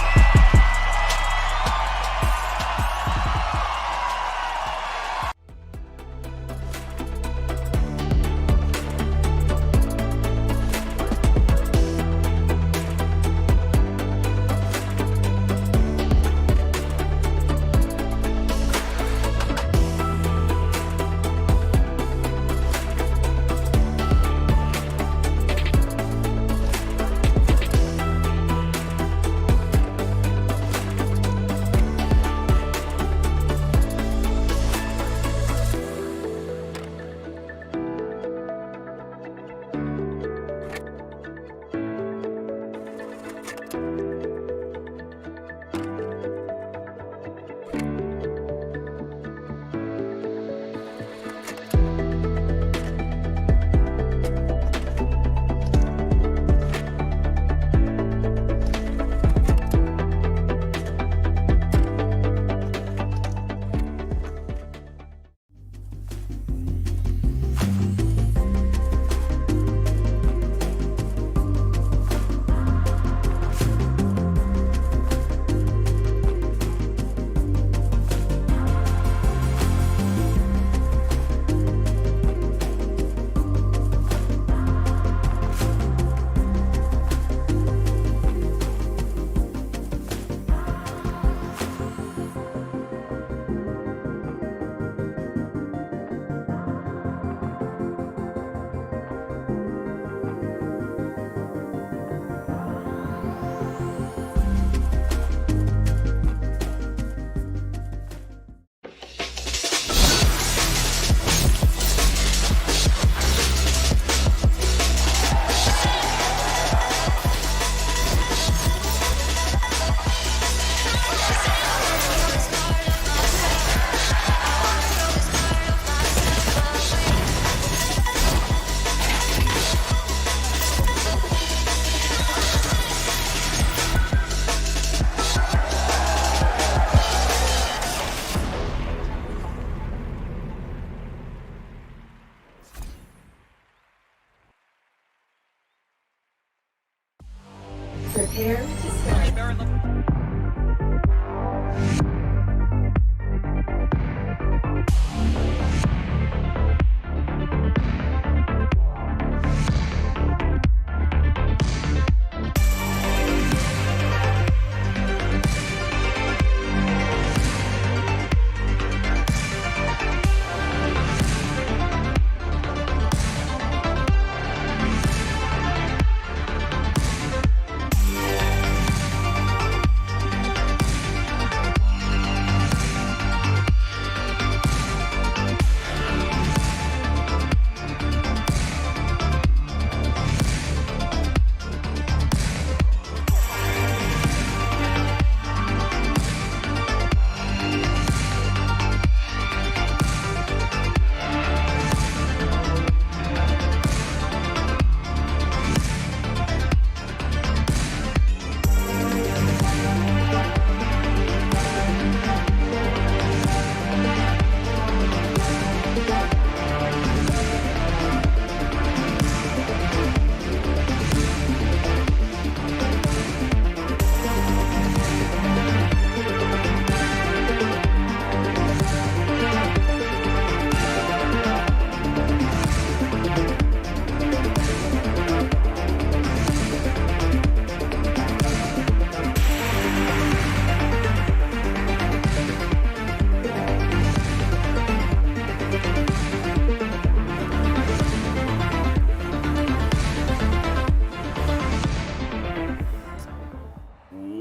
Prepare to strike. Baron left.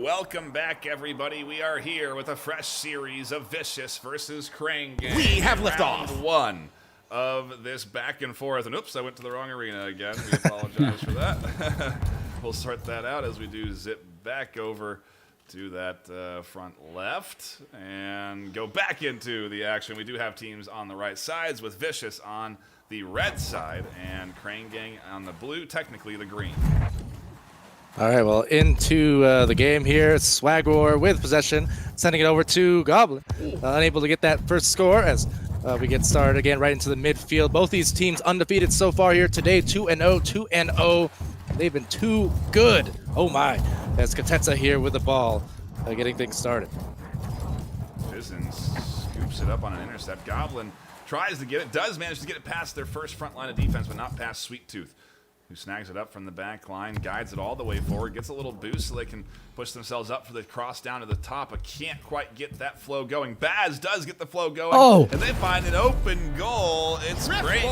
Welcome back, everybody. We are here with a fresh series of Vicious versus Krang Gang. We have Round liftoff. one of this back and forth. And oops, I went to the wrong arena again. We apologize for that. We'll sort that out as we do zip back over to that front left and go back into the action. We do have teams on the right sides with Vicious on the red side and Krang Gang on the blue, technically the green. All right, well, into the game here. Swag War with possession, sending it over to Goblin. Unable to get that first score as We get started again right into the midfield. Both these teams undefeated so far here today, 2-0, 2-0. They've been too good. Oh my, as Katetsa here with the ball, getting things started. Fizzin scoops it up on an intercept. Goblin tries to get it, does manage to get it past their first front line of defense, but not past Sweet Tooth, who snags it up from the back line, guides it all the way forward, gets a little boost so they can push themselves up for the cross down to the top, but can't quite get that flow going. Baz does get the flow going, and they find an open goal. It's great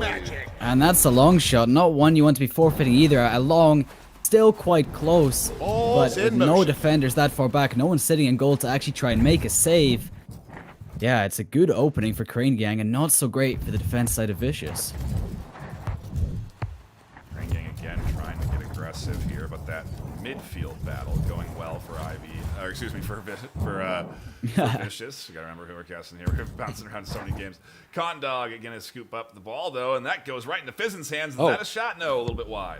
magic. And that's a long shot, not one you want to be forfeiting either. A long, still quite close, Balls but with in no motion. defenders that far back, no one sitting in goal to actually try and make a save. Yeah, it's a good opening for Crane Gang and not so great for the defense side of Vicious. Crane Gang again trying to get aggressive here, but that midfield battle going well for Vicious. We gotta remember who we're casting here. We're bouncing around so many games. Condog again to scoop up the ball though, and that goes right into Fizzin's hands. Is that a shot? No, a little bit wide.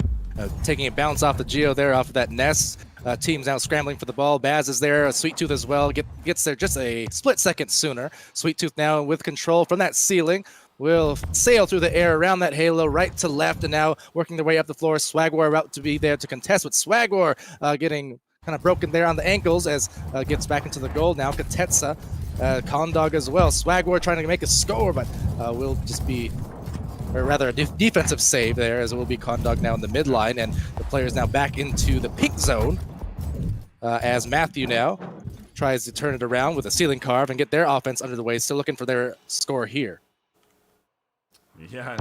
Taking a bounce off the Geo there, off of that nest. Team's out scrambling for the ball. Baz is there. Sweet Tooth as well. Gets there just a split second sooner. Sweet Tooth now with control from that ceiling. Will sail through the air around that halo, right to left, and now working their way up the floor. Swagwar about to be there to contest with Swagwar getting kind of broken there on the ankles as gets back into the goal now. Katetsa, Condog as well. Swagwar trying to make a score, but will just be, or rather a defensive save there, as it will be Condog now in the midline, and the players now back into the pink zone as Matthew now tries to turn it around with a ceiling carve and get their offense under the way, still looking for their score here. Yeah,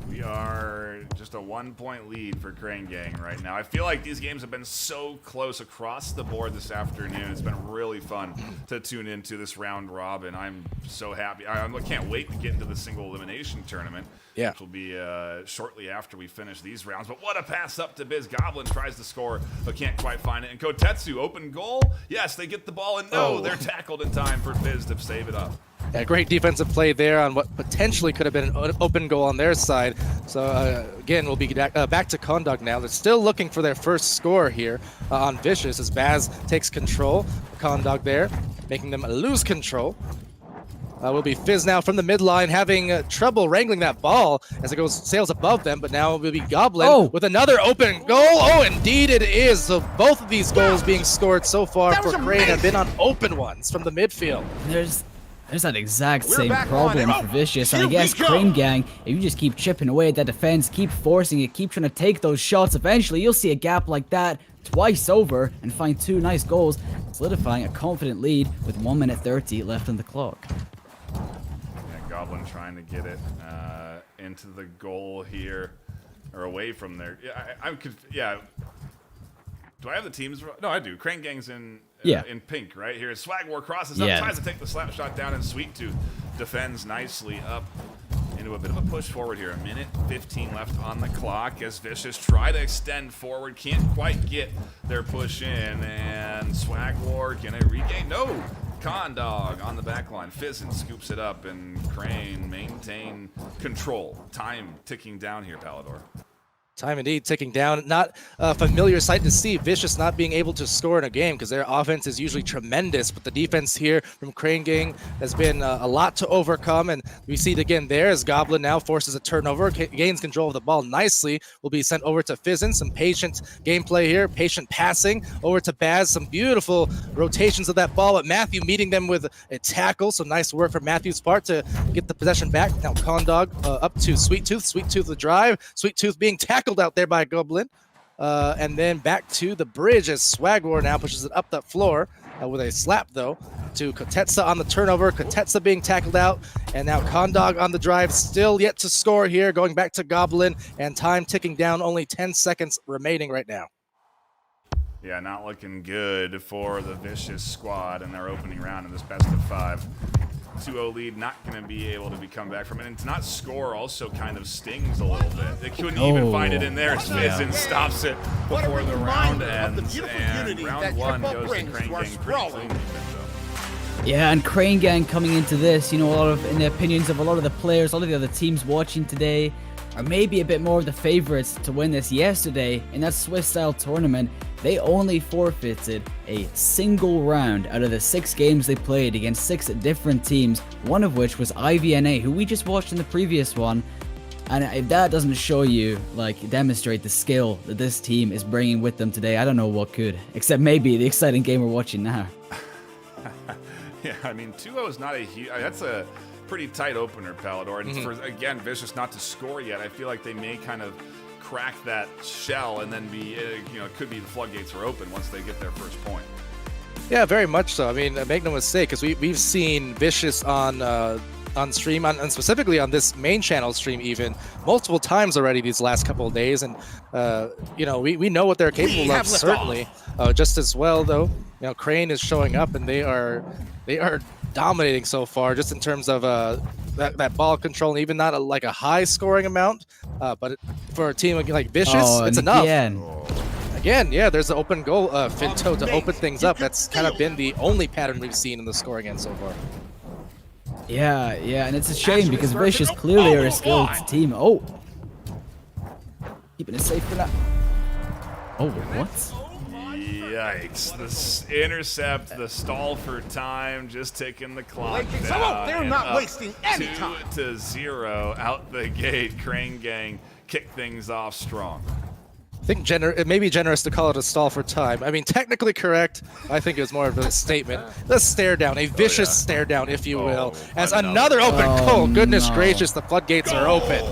we are just a 1-point lead for Crane Gang right now. I feel like these games have been so close across the board this afternoon. It's been really fun to tune into this round robin. I'm so happy. I can't wait to get into the single elimination tournament, which will be shortly after we finish these rounds. But what a pass up to Biz. Goblin tries to score, but can't quite find it. And Kotetsu, open goal. Yes, they get the ball, and they're tackled in time for Biz to save it up. Yeah, great defensive play there on what potentially could have been an open goal on their side. So again, we'll be back to Condog now. They're still looking for their first score here on Vicious as Baz takes control. Condog there, making them lose control. Will be Fizz now from the midline, having trouble wrangling that ball as it sails above them, but now will be Goblin with another open goal. Oh, indeed it is. So both of these goals being scored so far for Crane have been on open ones from the midfield. There's that exact same problem for Vicious, and I guess Crane Gang, if you just keep chipping away at that defense, keep forcing it, keep trying to take those shots, eventually you'll see a gap like that twice over and find 2 nice goals, solidifying a confident lead with 1 minute 30 left on the clock. Yeah, Goblin trying to get it into the goal here, or away from there. Yeah, do I have the teams? No, I do. Crane Gang's in pink, right? Here, Swagwar crosses up, tries to take the slap shot down, and Sweet Tooth defends nicely up into a bit of a push forward here. 1:15 left on the clock as Vicious try to extend forward, can't quite get their push in, and Swagwar, can it regain? No! Condog on the back line. Fizzin scoops it up, and Crane maintain control. Time ticking down here, Palador. Time indeed ticking down. Not a familiar sight to see. Vicious not being able to score in a game because their offense is usually tremendous, but the defense here from Crane Gang has been a lot to overcome, and we see it again there as Goblin now forces a turnover, gains control of the ball nicely, will be sent over to Fizzin. Some patient gameplay here, patient passing over to Baz, some beautiful rotations of that ball, but Matthew meeting them with a tackle, so nice work from Matthew's part to get the possession back. Now Condog up to Sweet Tooth, Sweet Tooth the drive, Sweet Tooth being tackled out there by Goblin, and then back to the bridge as Swagwar now pushes it up that floor with a slap though to Katetsa on the turnover. Katetsa being tackled out, and now Condog on the drive, still yet to score here, going back to Goblin, and time ticking down, only 10 seconds remaining right now. Yeah, not looking good for the Vicious squad in their opening round in this best of 5. 2-0 lead, not going to be able to come back from it. And to not score also kind of stings a little bit. They couldn't even find it in there. Fizzin stops it before the round ends. And round 1 goes to Crane Gang pretty cleanly. Yeah, and Crane Gang coming into this, you know, in the opinions of a lot of the players, a lot of the other teams watching today, are maybe a bit more of the favorites to win this. Yesterday, in that Swiss-style tournament, they only forfeited a single round out of the 6 games they played against 6 different teams, one of which was IVNA, who we just watched in the previous one. And if that doesn't show you, like, demonstrate the skill that this team is bringing with them today, I don't know what could. Except maybe the exciting game we're watching now. Yeah, I mean, 2-0 is not a huge... That's a pretty tight opener, Palador. And for, again, Vicious not to score yet, I feel like they may kind of crack that shell and then be, you know, it could be the floodgates are open once they get their first point. Yeah, very much so. I mean, make no mistake, because we've seen Vicious on stream, and specifically on this main channel stream even, multiple times already these last couple of days, and you know, we know what they're capable of, certainly. Just as well, though, you know, Crane is showing up, and they are dominating so far, just in terms of that ball control, and even not like a high scoring amount, but for a team like Vicious, it's enough. Again, yeah, there's an open goal, Finto, to open things up. That's kind of been the only pattern we've seen in the scoring end so far. Yeah, and it's a shame because Vicious clearly are a skilled team. Oh, keeping it safe for now. Oh, what? Yikes. The intercept, the stall for time, just ticking the clock down. Come on, they're not wasting any time. 2-0 out the gate. Crane Gang kick things off strong. I think it may be generous to call it a stall for time. I mean, technically correct. I think it was more of a statement. The stare down, a vicious stare down, if you will, as another open goal. Goodness gracious, the floodgates are open.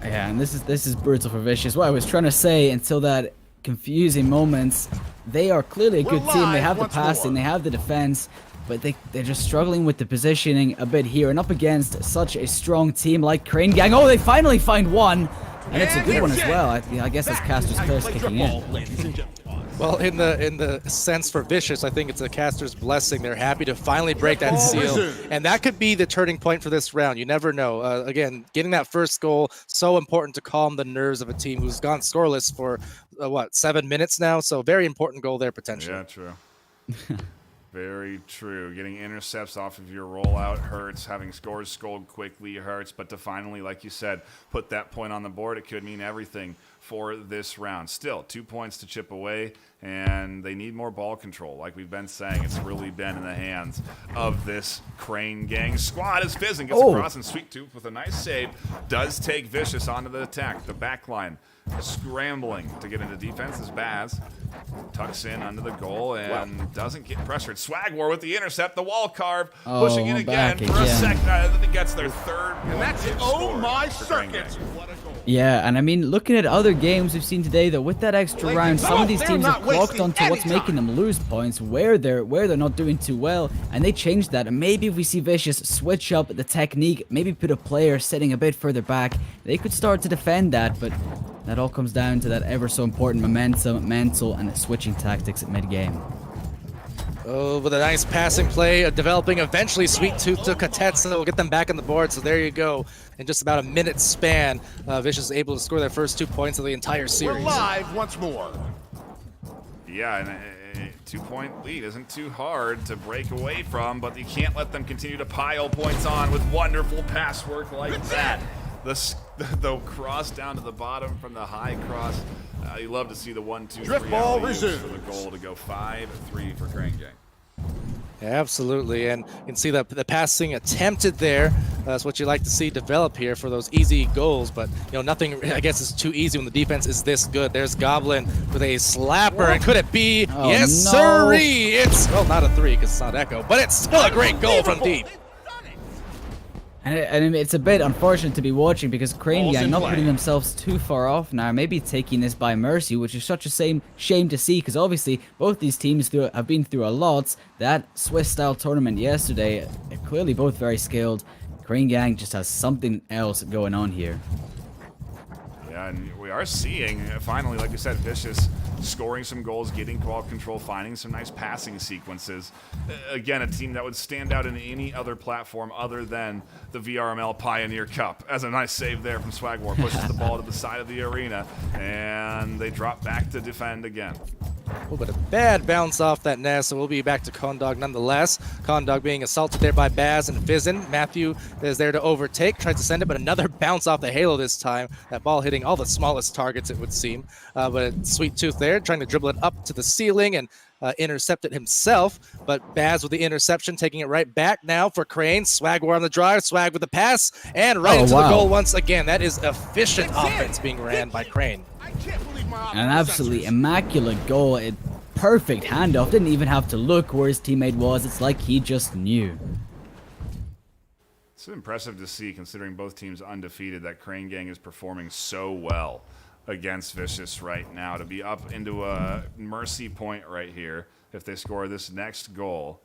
Yeah, and this is brutal for Vicious. What I was trying to say until that confusing moments, they are clearly a good team. They have the passing, they have the defense, but they're just struggling with the positioning a bit here, and up against such a strong team like Crane Gang. Oh, they finally find one. And it's a good one as well. I guess it's Caster's curse kicking in. Well, in the sense for Vicious, I think it's a Caster's blessing. They're happy to finally break that seal, and that could be the turning point for this round. You never know. Again, getting that first goal, so important to calm the nerves of a team who's gone scoreless for, 7 minutes now? So very important goal there, potentially. Yeah, true. Very true. Getting intercepts off of your rollout hurts. Having scores scored quickly hurts. But to finally, like you said, put that point on the board, it could mean everything for this round. Still, 2 points to chip away, and they need more ball control. Like we've been saying, it's really been in the hands of this Crane Gang squad as Fizzing gets across, and Sweet Tooth with a nice save does take Vicious onto the attack. The back line scrambling to get into defense as Baz tucks in under the goal and doesn't get pressured. Swagwar with the intercept, the wall carve, pushing in again for a second. I think gets their third. And that's it. Oh my circuits! What a goal. Yeah, and I mean, looking at other games we've seen today, that with that extra round, some of these teams have clocked onto what's making them lose points, where they're not doing too well, and they changed that. And maybe if we see Vicious switch up the technique, maybe put a player sitting a bit further back, they could start to defend that. But that all comes down to that ever so important momentum, mental, and switching tactics at mid-game. Oh, with a nice passing play, developing eventually Sweet Tooth to Katetsa will get them back on the board, so there you go. In just about a minute span, Vicious is able to score their first 2 points of the entire series. We're live once more. Yeah, and a 2-point lead isn't too hard to break away from, but you can't let them continue to pile points on with wonderful pass work like that. The cross down to the bottom from the high cross. You love to see the 1-2-3 Drift ball resumes for the goal to go 5-3 for Crane Gang. Yeah, absolutely, and you can see the passing attempted there. That's what you like to see develop here for those easy goals, but nothing, I guess, is too easy when the defense is this good. There's Goblin with a slapper, and could it be? Oh, yes, no. sirree! It's, well, not a 3 because it's not Echo, but it's still a great goal from deep. And it's a bit unfortunate to be watching because Crane Gang not putting themselves too far off now, maybe taking this by mercy, which is such a shame to see, because obviously both these teams have been through a lot. That Swiss-style tournament yesterday, they're clearly both very skilled. Crane Gang just has something else going on here. Yeah, and we are seeing, finally, like you said, Vicious scoring some goals, getting ball control, finding some nice passing sequences. Again, a team that would stand out in any other platform other than the VRML Pioneer Cup. As a nice save there from Swagwar, pushes the ball to the side of the arena, and they drop back to defend again. Oh, but a bad bounce off that nest, so we'll be back to Condog nonetheless. Condog being assaulted there by Baz and Fizzin. Matthew is there to overtake, tries to send it, but another bounce off the halo this time. That ball hitting all the smallest targets, it would seem. But Sweet Tooth there, trying to dribble it up to the ceiling and intercept it himself. But Baz with the interception, taking it right back now for Crane. Swagwar on the drive, Swag with the pass, and right into the goal once again. That is efficient offense being ran by Crane. An absolutely immaculate goal. Perfect handoff. Didn't even have to look where his teammate was. It's like he just knew. It's impressive to see, considering both teams undefeated, that Crane Gang is performing so well against Vicious right now. To be up into a mercy point right here if they score this next goal.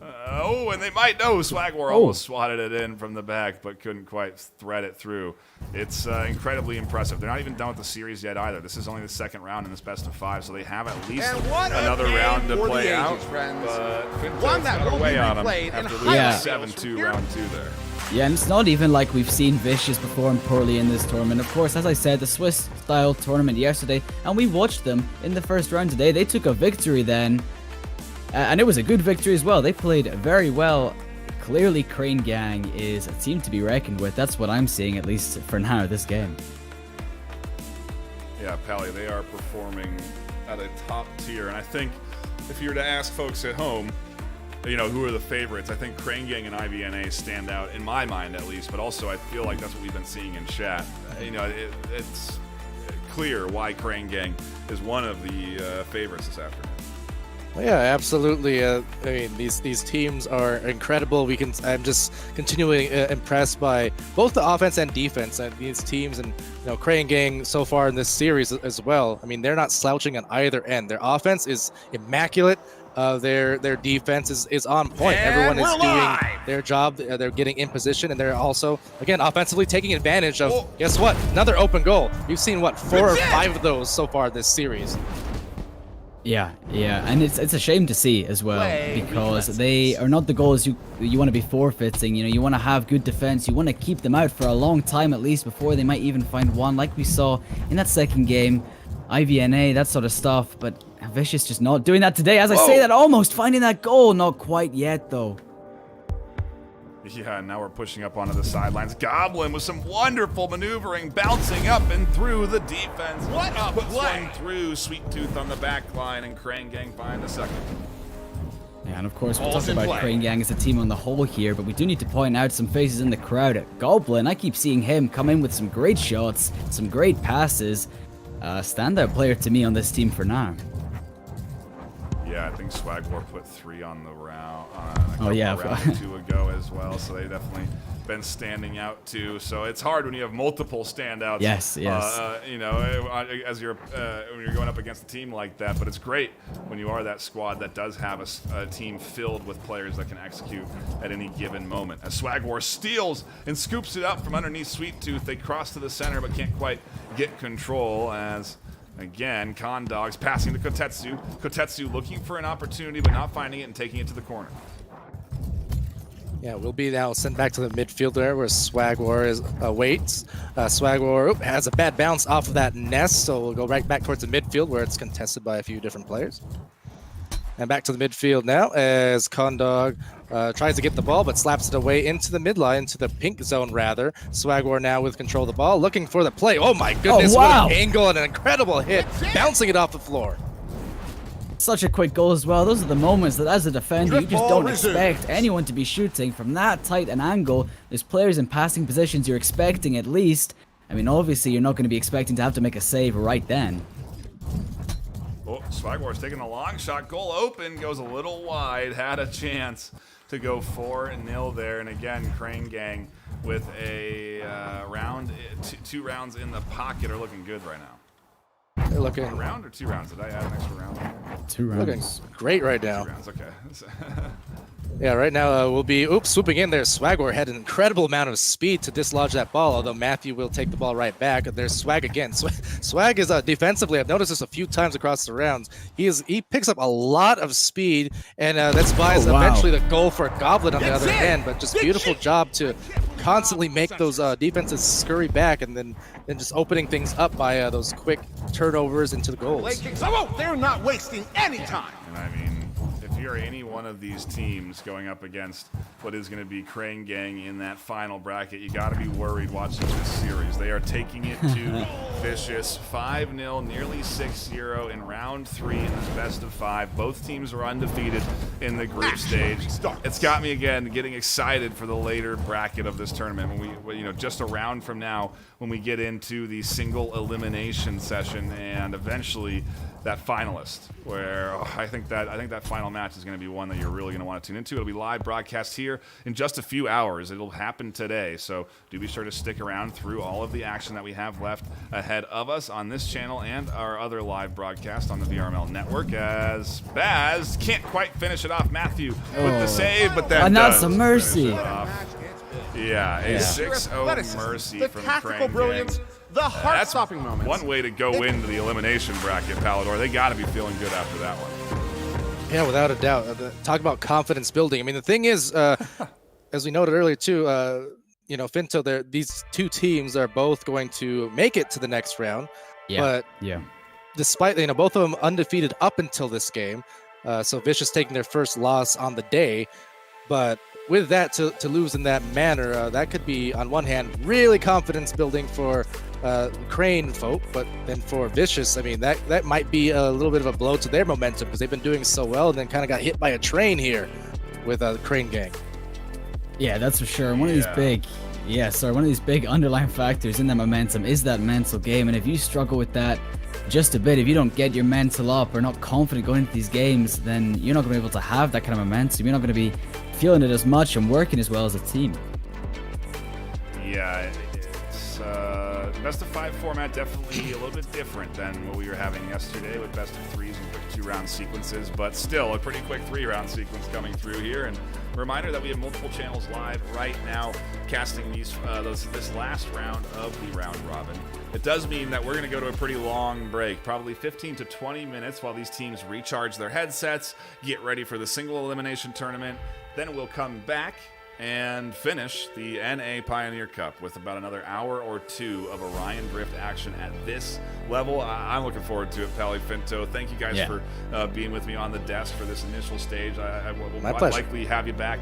Oh, and they might know. Swagwar almost swatted it in from the back, but couldn't quite thread it through. It's incredibly impressive. They're not even done with the series yet either. This is only the second round in this best of 5, so they have at least another round to play out. But One that got will away be on him replayed after in losing 7-2 round 2 there. Yeah, and it's not even like we've seen Vicious perform poorly in this tournament. Of course, as I said, the Swiss-style tournament yesterday, and we watched them in the first round today. They took a victory then, and it was a good victory as well. They played very well. Clearly, Crane Gang is a team to be reckoned with. That's what I'm seeing, at least for now, this game. Yeah, Pally, they are performing at a top tier, and I think if you were to ask folks at home, you know, who are the favorites, I think Crane Gang and IVNA stand out, in my mind at least, but also I feel like that's what we've been seeing in chat. You know, it's clear why Crane Gang is one of the favorites this afternoon. Yeah, absolutely. I mean, these teams are incredible. I'm just continually impressed by both the offense and defense and these teams, and you know, Crane Gang so far in this series as well. I mean, they're not slouching on either end. Their offense is immaculate. Their defense is on point. And everyone is doing live. their job. They're getting in position, and they're also, again, offensively taking advantage of, guess what? Another open goal. We've seen, what, 4 or 5 of those so far this series. Yeah, and it's a shame to see as well, because they are not the goals you want to be forfeiting. You know, you want to have good defense. You want to keep them out for a long time at least before they might even find one, like we saw in that second game. IVNA, that sort of stuff, but Vicious just not doing that today. As I say that, almost finding that goal, not quite yet though. Yeah, now we're pushing up onto the sidelines. Goblin with some wonderful maneuvering, bouncing up and through the defense. What a Puts play! one through, Sweet Tooth on the back line, and Crane Gang find a second. Yeah, and of course we'll Balls talk in about play. Crane Gang as a team on the whole here, but we do need to point out some faces in the crowd. Goblin, I keep seeing him come in with some great shots, some great passes. Standout player to me on this team for now. Yeah, I think Swagwar put 3 on the round. Round 2 ago as well. So they definitely been standing out too. So it's hard when you have multiple standouts. Yes. You know, as you're when you're going up against a team like that. But it's great when you are that squad that does have a team filled with players that can execute at any given moment. As Swagwar steals and scoops it up from underneath Sweet Tooth, they cross to the center but can't quite get control as. Again, Condog's passing to Kotetsu. Kotetsu looking for an opportunity but not finding it and taking it to the corner. Yeah, we'll be now sent back to the midfield there where Swagwar waits. Swagwar has a bad bounce off of that nest, so we'll go right back towards the midfield where it's contested by a few different players. And back to the midfield now as Condog tries to get the ball but slaps it away into the midline, to the pink zone rather. Swagwar now with control of the ball, looking for the play. Oh my goodness, wow. What an angle and an incredible hit, bouncing it off the floor. Such a quick goal as well. Those are the moments that as a defender you Drift just ball don't expect anyone to be shooting from that tight an angle. There's players in passing positions you're expecting at least. I mean, obviously you're not going to be expecting to have to make a save right then. Oh, Swagwar's taking a long shot. Goal open, goes a little wide. Had a chance to go 4-0 there. And again, Crane Gang with a 2 rounds in the pocket are looking good right now. looking A round or 2 rounds? Did I add an extra round? 2 looking rounds. great right now. 2 rounds, okay. Yeah, right now we'll be swooping in there. Swagor had an incredible amount of speed to dislodge that ball, although Matthew will take the ball right back. There's Swag again. Swag is defensively, I've noticed this a few times across the rounds. He picks up a lot of speed, and that's buys eventually the goal for Goblet on the other end, but just beautiful job to constantly make those defenses scurry back and then just opening things up by those quick turnovers into the goals. They're not wasting any time. And I mean, if you're any one of these teams going up against what is going to be Crane Gang in that final bracket, you got to be worried watching this series. They are taking it to Vicious 5-0, nearly 6-0 in round 3 in this best of 5. Both teams are undefeated in the group stage. It's got me again getting excited for the later bracket of this tournament. When we, just a round from now, when we get into the single elimination session and eventually that finalist, where I think that final match is going to be one that you're really going to want to tune into. It'll be live broadcast here in just a few hours. It'll happen today, so do be sure to stick around through all of the action that we have left ahead of us on this channel and our other live broadcast on the VRML network. As Baz can't quite finish it off. Matthew with the save, but then that's a mercy. Yeah, a 6-0 mercy the from tactical Crane brilliance, Gang. the heart-stopping moments. One way to go into the elimination bracket, Palador. They got to be feeling good after that one. Yeah, without a doubt. Talk about confidence building. I mean, the thing is, as we noted earlier too, Finto, these two teams are both going to make it to the next round. Yeah. But despite, both of them undefeated up until this game. So Vicious taking their first loss on the day. But with that, to lose in that manner, that could be, on one hand, really confidence building for Crane folk, but then for Vicious, I mean, that might be a little bit of a blow to their momentum because they've been doing so well and then kind of got hit by a train here with the Crane Gang. Yeah, that's for sure. And one of these big underlying factors in that momentum is that mental game. And if you struggle with that just a bit, if you don't get your mental up or not confident going into these games, then you're not going to be able to have that kind of momentum. You're not going to be feeling it as much and working as well as a team. Yeah, it's best of 5 format, definitely a little bit different than what we were having yesterday with best of 3s and quick 2-round sequences, but still a pretty quick 3-round sequence coming through here. And reminder that we have multiple channels live right now casting this last round of the round robin. It does mean that we're going to go to a pretty long break, probably 15 to 20 minutes while these teams recharge their headsets, get ready for the single elimination tournament. Then we'll come back and finish the NA Pioneer Cup with about another hour or 2 of Orion Drift action at this level. I'm looking forward to it, Pally Finto. Thank you guys for being with me on the desk for this initial stage. I will likely have you back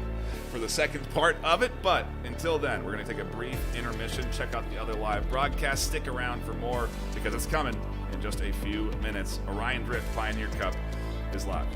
for the second part of it, but until then, we're going to take a brief intermission, check out the other live broadcasts, stick around for more because it's coming in just a few minutes. Orion Drift Pioneer Cup is live.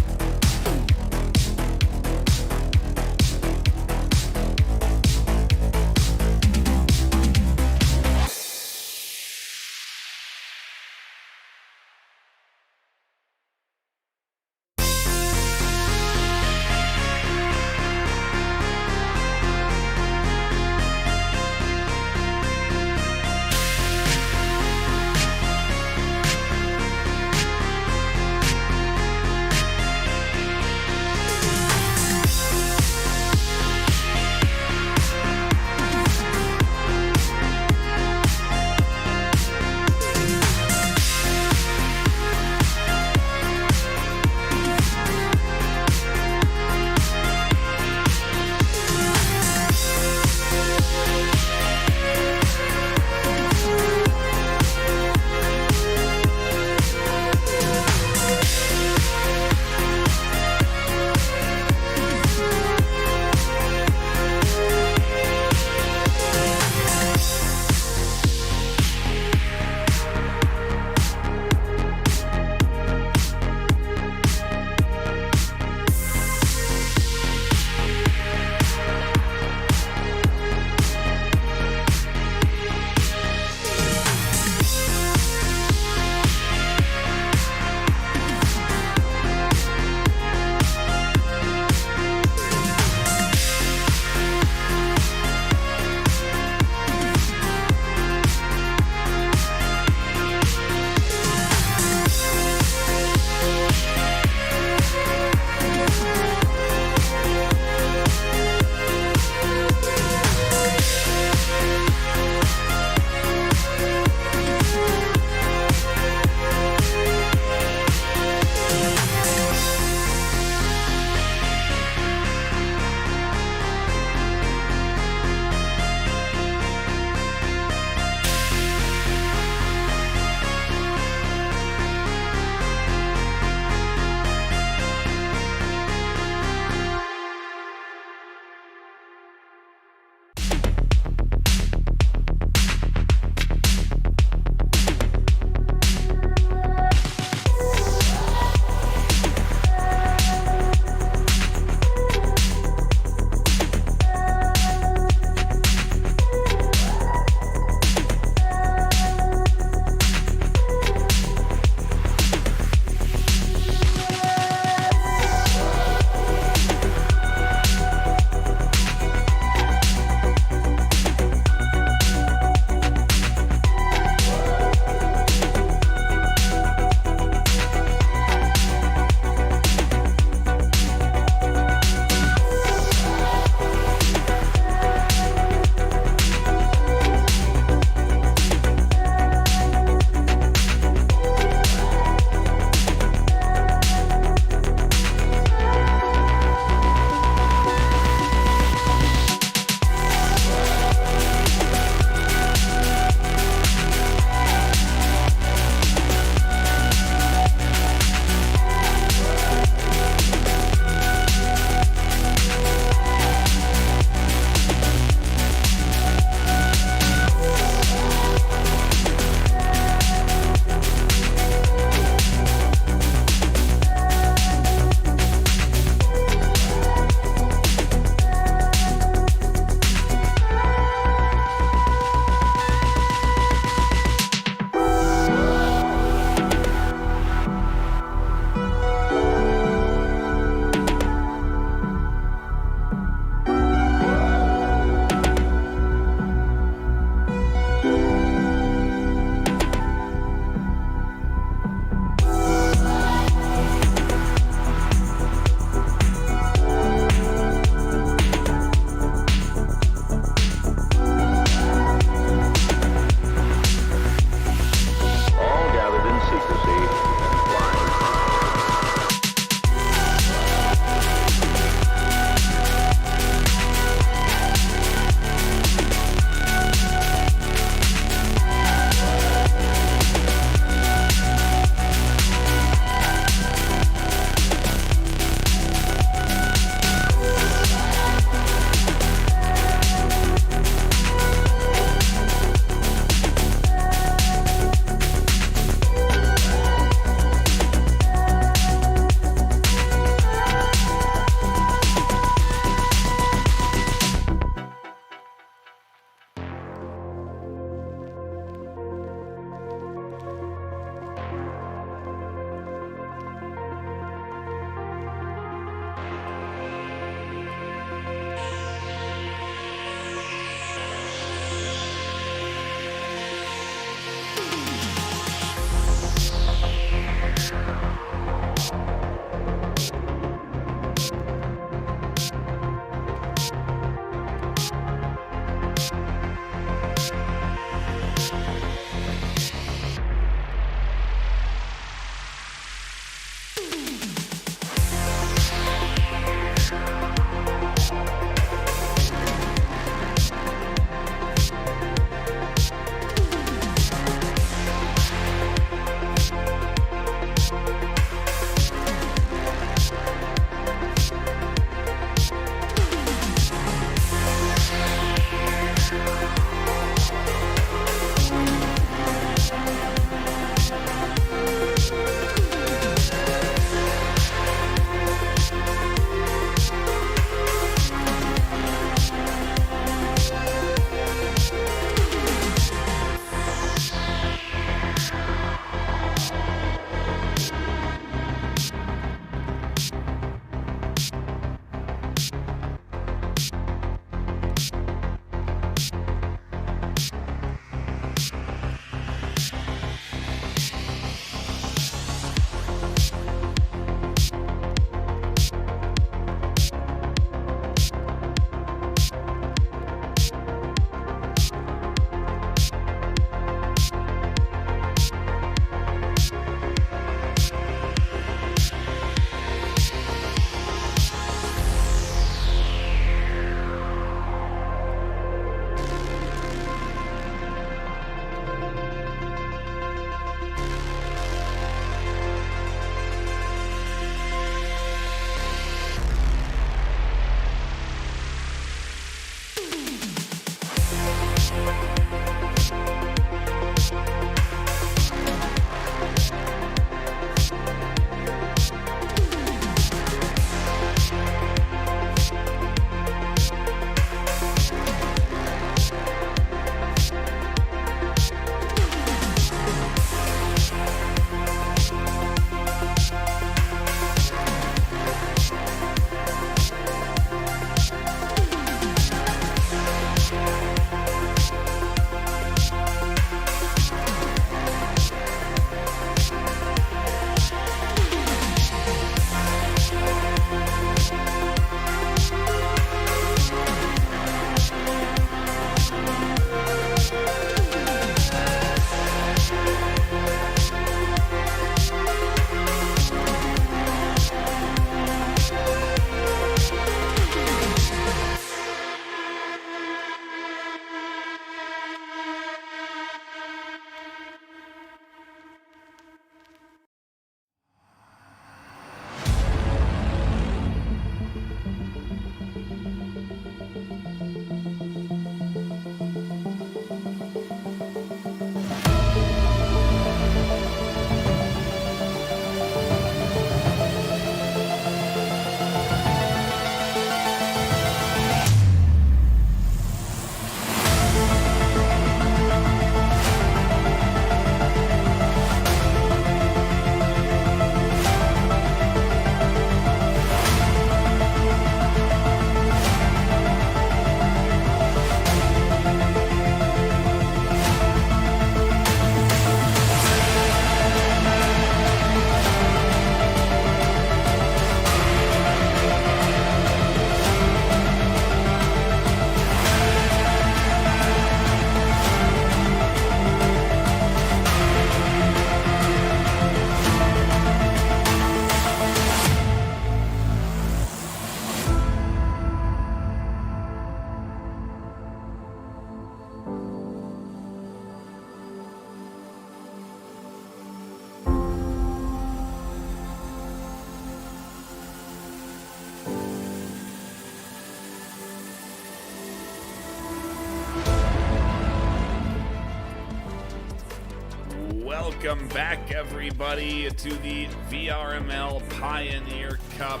welcome back, everybody, to the VRML Pioneer Cup.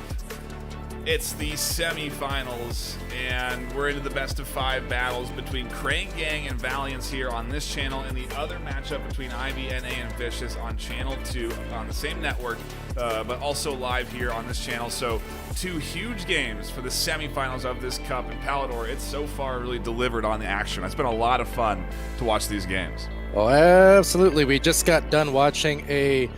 It's the semifinals, and we're into the best of 5 battles between Crane Gang and Valiance here on this channel, and the other matchup between IVNA and Vicious on Channel 2 on the same network, but also live here on this channel. So 2 huge games for the semifinals of this cup, and Palador, it's so far really delivered on the action. It's been a lot of fun to watch these games. Oh, absolutely. We just got done watching a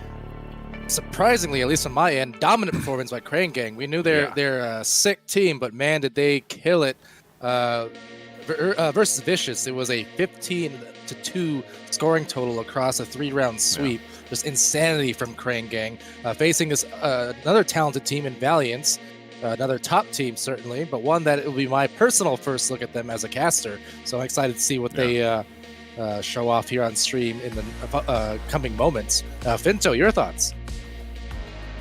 surprisingly, at least on my end, dominant performance by Crane Gang. We knew they're a sick team, but man, did they kill it versus Vicious. It was a 15-2 scoring total across a 3-round sweep. Just insanity from Crane Gang, facing this another talented team in Valiance, another top team certainly, but one that it will be my personal first look at them as a caster. So I'm excited to see what they show off here on stream in the coming moments. Finto, your thoughts?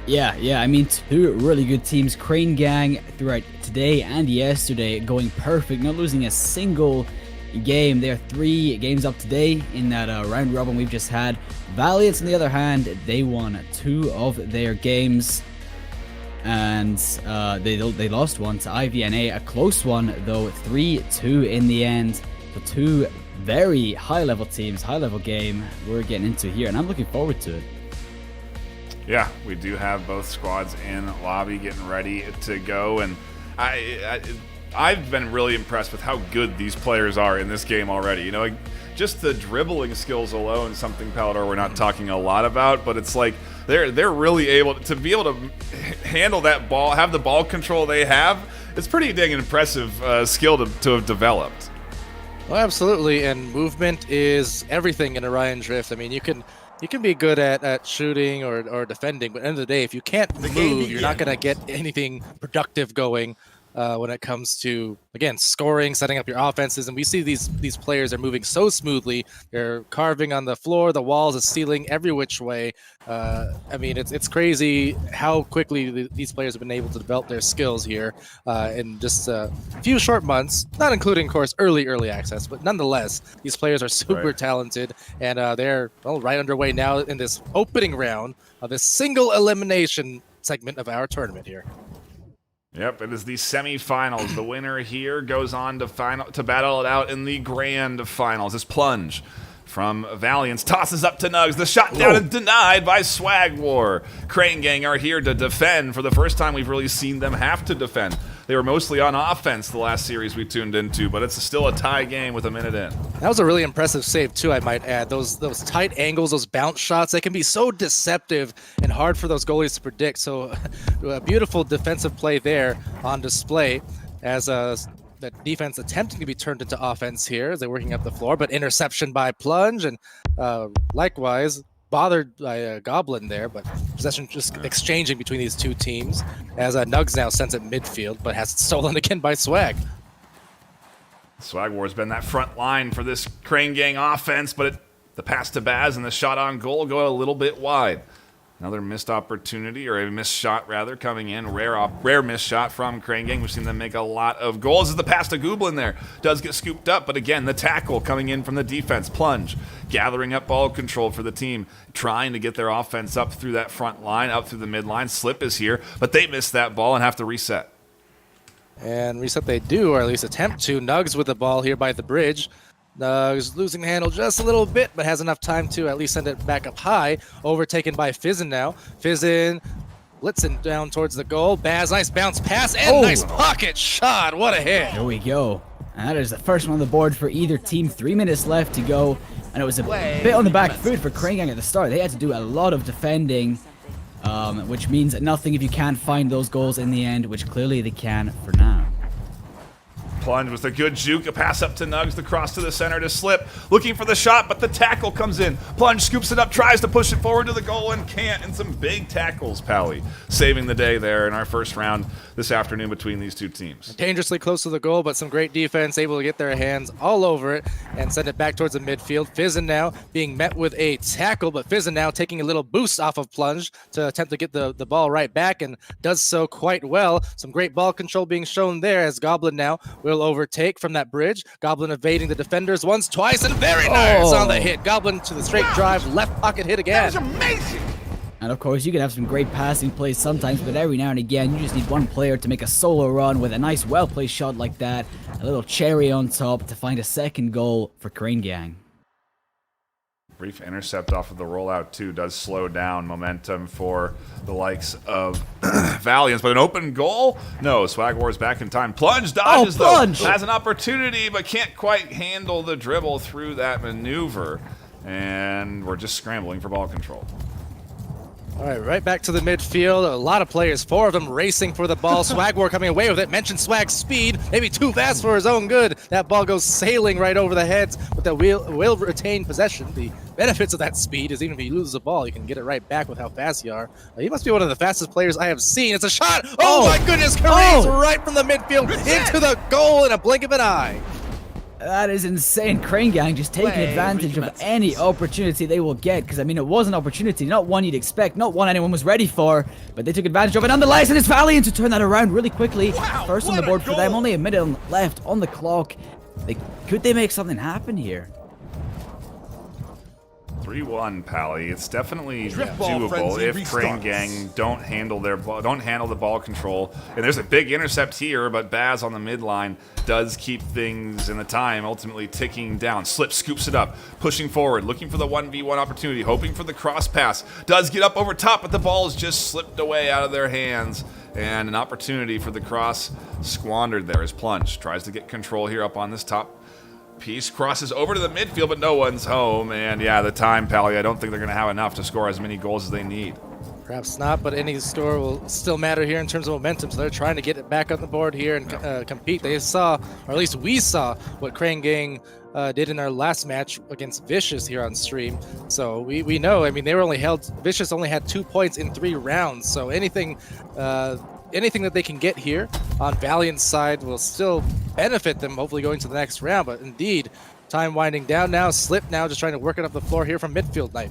Yeah. I mean, 2 really good teams. Crane Gang throughout today and yesterday going perfect, not losing a single game. They're 3 games up today in that round robin we've just had. Valiance, on the other hand, they won 2 of their games, and they lost one to IVNA, a close one though, 3-2 in the end. So 2 very high-level teams, high-level game we're getting into here, and I'm looking forward to it. Yeah, we do have both squads in lobby getting ready to go, and I've been really impressed with how good these players are in this game already. You know, just the dribbling skills alone, something Palador we're not talking a lot about, but it's like they're really able to handle that ball, have the ball control they have. It's pretty dang impressive skill to have developed. Well, absolutely, and movement is everything in Orion Drift. I mean, you can be good at shooting or defending, but at the end of the day, if you can't move, you're not going to get anything productive going when it comes to, again, scoring, setting up your offenses. And we see these players are moving so smoothly. They're carving on the floor, the walls, the ceiling, every which way. I mean, it's crazy how quickly these players have been able to develop their skills here in just a few short months, not including, of course, early access, but nonetheless, these players are super talented, and they're right underway now in this opening round of this single elimination segment of our tournament here. Yep, it is the semifinals. The winner here goes on to battle it out in the grand finals. This plunge from Valiance tosses up to Nugs. The shot down and denied by Swag War. Crane Gang are here to defend. For the first time, we've really seen them have to defend. They were mostly on offense the last series we tuned into, but it's still a tie game with a minute in. That was a really impressive save, too, I might add. Those tight angles, those bounce shots, they can be so deceptive and hard for those goalies to predict. So a beautiful defensive play there on display as the defense attempting to be turned into offense here as they're working up the floor, but interception by Plunge, and likewise bothered by Goblin there, but possession just exchanging between these 2 teams as Nugs now sends it midfield, but has it stolen again by Swag. Swag War's been that front line for this Crane Gang offense, but the pass to Baz and the shot on goal go a little bit wide. Another missed opportunity, or a missed shot rather, coming in. Rare missed shot from Crane Gang. We've seen them make a lot of goals. As the pass to Goblin there does get scooped up, but again, the tackle coming in from the defense. Plunge, gathering up ball control for the team, trying to get their offense up through that front line, up through the midline. Slip is here, but they miss that ball and have to reset. And reset they do, or at least attempt to. Nugs with the ball here by the bridge. Nugs losing the handle just a little bit, but has enough time to at least send it back up high. Overtaken by Fizzin now. Fizzin blitzing down towards the goal. Baz, nice bounce pass and nice pocket shot. What a hit. There we go. And that is the first one on the board for either team. 3 minutes left to go. And it was a bit on the back foot for Crane Gang at the start. They had to do a lot of defending, which means nothing if you can't find those goals in the end, which clearly they can for now. Plunge with a good juke, a pass up to Nugs, the cross to the center to Slip, looking for the shot, but the tackle comes in. Plunge scoops it up, tries to push it forward to the goal and can't, and some big tackles, Pally, saving the day there in our first round this afternoon between these 2 teams. Dangerously close to the goal, but some great defense, able to get their hands all over it and send it back towards the midfield. Fizzin now being met with a tackle, but Fizzin now taking a little boost off of Plunge to attempt to get the ball right back, and does so quite well. Some great ball control being shown there as Goblin now will aerial overtake from that bridge. Goblin evading the defenders once, twice, and very nice on the hit. Goblin to the straight drive, left pocket hit again. That was amazing. And of course, you can have some great passing plays sometimes, but every now and again, you just need one player to make a solo run with a nice, well-placed shot like that. A little cherry on top to find a second goal for Crane Gang. Brief intercept off of the rollout, too, does slow down momentum for the likes of Valiance. But an open goal? No, Swag Wars back in time. Plunge dodges, Plunge! though. Has an opportunity, but can't quite handle the dribble through that maneuver. And we're just scrambling for ball control. All right, right back to the midfield. A lot of players, 4 of them racing for the ball. Swag War coming away with it. Mentioned Swag's speed, maybe too fast for his own good. That ball goes sailing right over the heads, but the will retain possession. The benefits of that speed is even if you lose the ball, you can get it right back with how fast you are. He must be one of the fastest players I have seen. It's a shot. Oh my goodness, Kareem's right from the midfield into the goal in a blink of an eye. That is insane. Crane Gang just taking advantage of any opportunity they will get, because I mean, it was an opportunity, not one you'd expect, not one anyone was ready for, but they took advantage of it nonetheless, and it's Valiant to turn that around really quickly. First on the board for them, only a minute left on the clock. Could they make something happen here? 3-1, Pally. It's definitely Drift ball doable frenzy if Crane restarts. Gang don't handle the ball control. And there's a big intercept here, but Baz on the midline does keep things in the time, ultimately ticking down. Slip scoops it up, pushing forward, looking for the 1v1 opportunity, hoping for the cross pass. Does get up over top, but the ball is just slipped away out of their hands. And an opportunity for the cross squandered there as Plunge tries to get control here up on this top piece, crosses over to the midfield, but no one's home. And yeah, the time, Pally, I don't think they're going to have enough to score as many goals as they need. Perhaps not, but any score will still matter here in terms of momentum, so they're trying to get it back on the board here and compete. They saw, or at least we saw, what Crane Gang did in our last match against Vicious here on stream. So we know, I mean, Vicious only had 2 points in 3 rounds, so anything that they can get here on Valiant's side will still benefit them, hopefully going to the next round. But indeed, time winding down now. Slip now just trying to work it up the floor here from midfield night.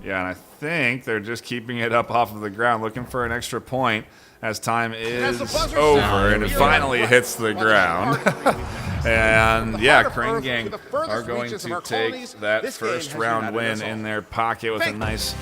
Yeah, and I think they're just keeping it up off of the ground, looking for an extra point as time is over, and it finally hits the ground. And yeah, Crane Gang are going to take that first round win in their pocket with a nice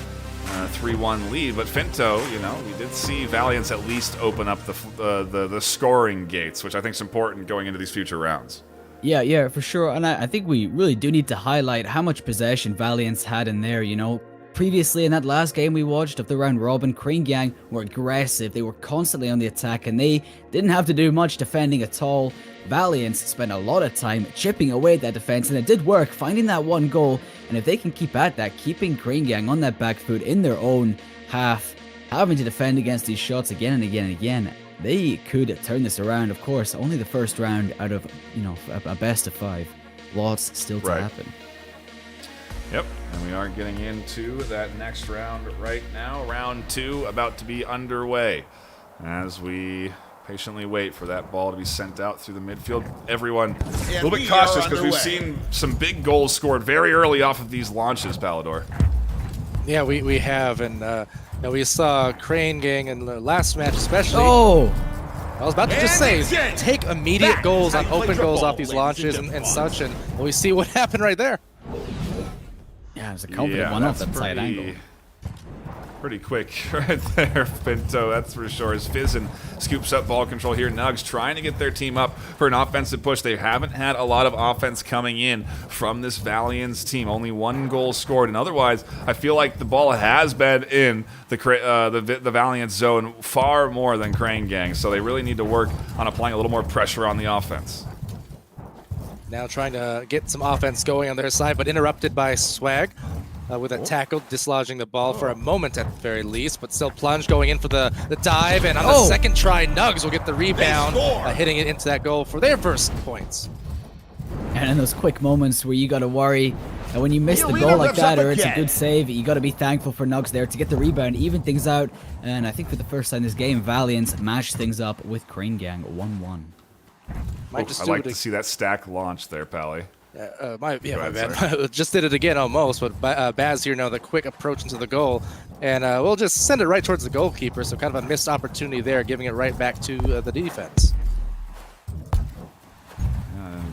3-1 lead. But Finto, you know, we did see Valiance at least open up the scoring gates, which I think is important going into these future rounds. Yeah, for sure. And I think we really do need to highlight how much possession Valiance had in there, you know. Previously in that last game we watched of the round robin, Crane Gang were aggressive, they were constantly on the attack, and they didn't have to do much defending at all. Valiance spent a lot of time chipping away at that defense, and it did work, finding that 1 goal. And if they can keep at that, keeping Crane Gang on that back foot in their own half, having to defend against these shots again and again and again, they could turn this around. Of course, only the first round out of, you know, a best of 5. Lots still to happen. Yep, and we are getting into that next round right now. Round 2 about to be underway as we patiently wait for that ball to be sent out through the midfield. Everyone a little bit cautious because we've seen some big goals scored very early off of these launches, Palador. Yeah, we have, and we saw Crane Gang in the last match especially. I was about to just say, take immediate goals on open goals off these launches and such, and we see what happened right there. Yeah, it was a confident one off that side angle. Pretty quick right there, Pinto, that's for sure. As Fizzin scoops up ball control here, Nugs trying to get their team up for an offensive push. They haven't had a lot of offense coming in from this Valiance team. Only 1 goal scored, and otherwise, I feel like the ball has been in the Valiance zone far more than Crane Gang, so they really need to work on applying a little more pressure on the offense. Now trying to get some offense going on their side, but interrupted by Swag. With a tackle, dislodging the ball for a moment at the very least, but still Plunge going in for the dive, and on the second try, Nugs will get the rebound, hitting it into that goal for their first points. And in those quick moments where you got to worry that when you miss the goal like that or it's a good save, you got to be thankful for Nugs there to get the rebound, even things out. And I think for the first time this game, Valiance matched things up with Crane Gang 1-1. I'd like to see that stack launch there, Pally. My bad. Just did it again almost, but Baz here now the quick approach into the goal, and we'll just send it right towards the goalkeeper, so kind of a missed opportunity there, giving it right back to the defense.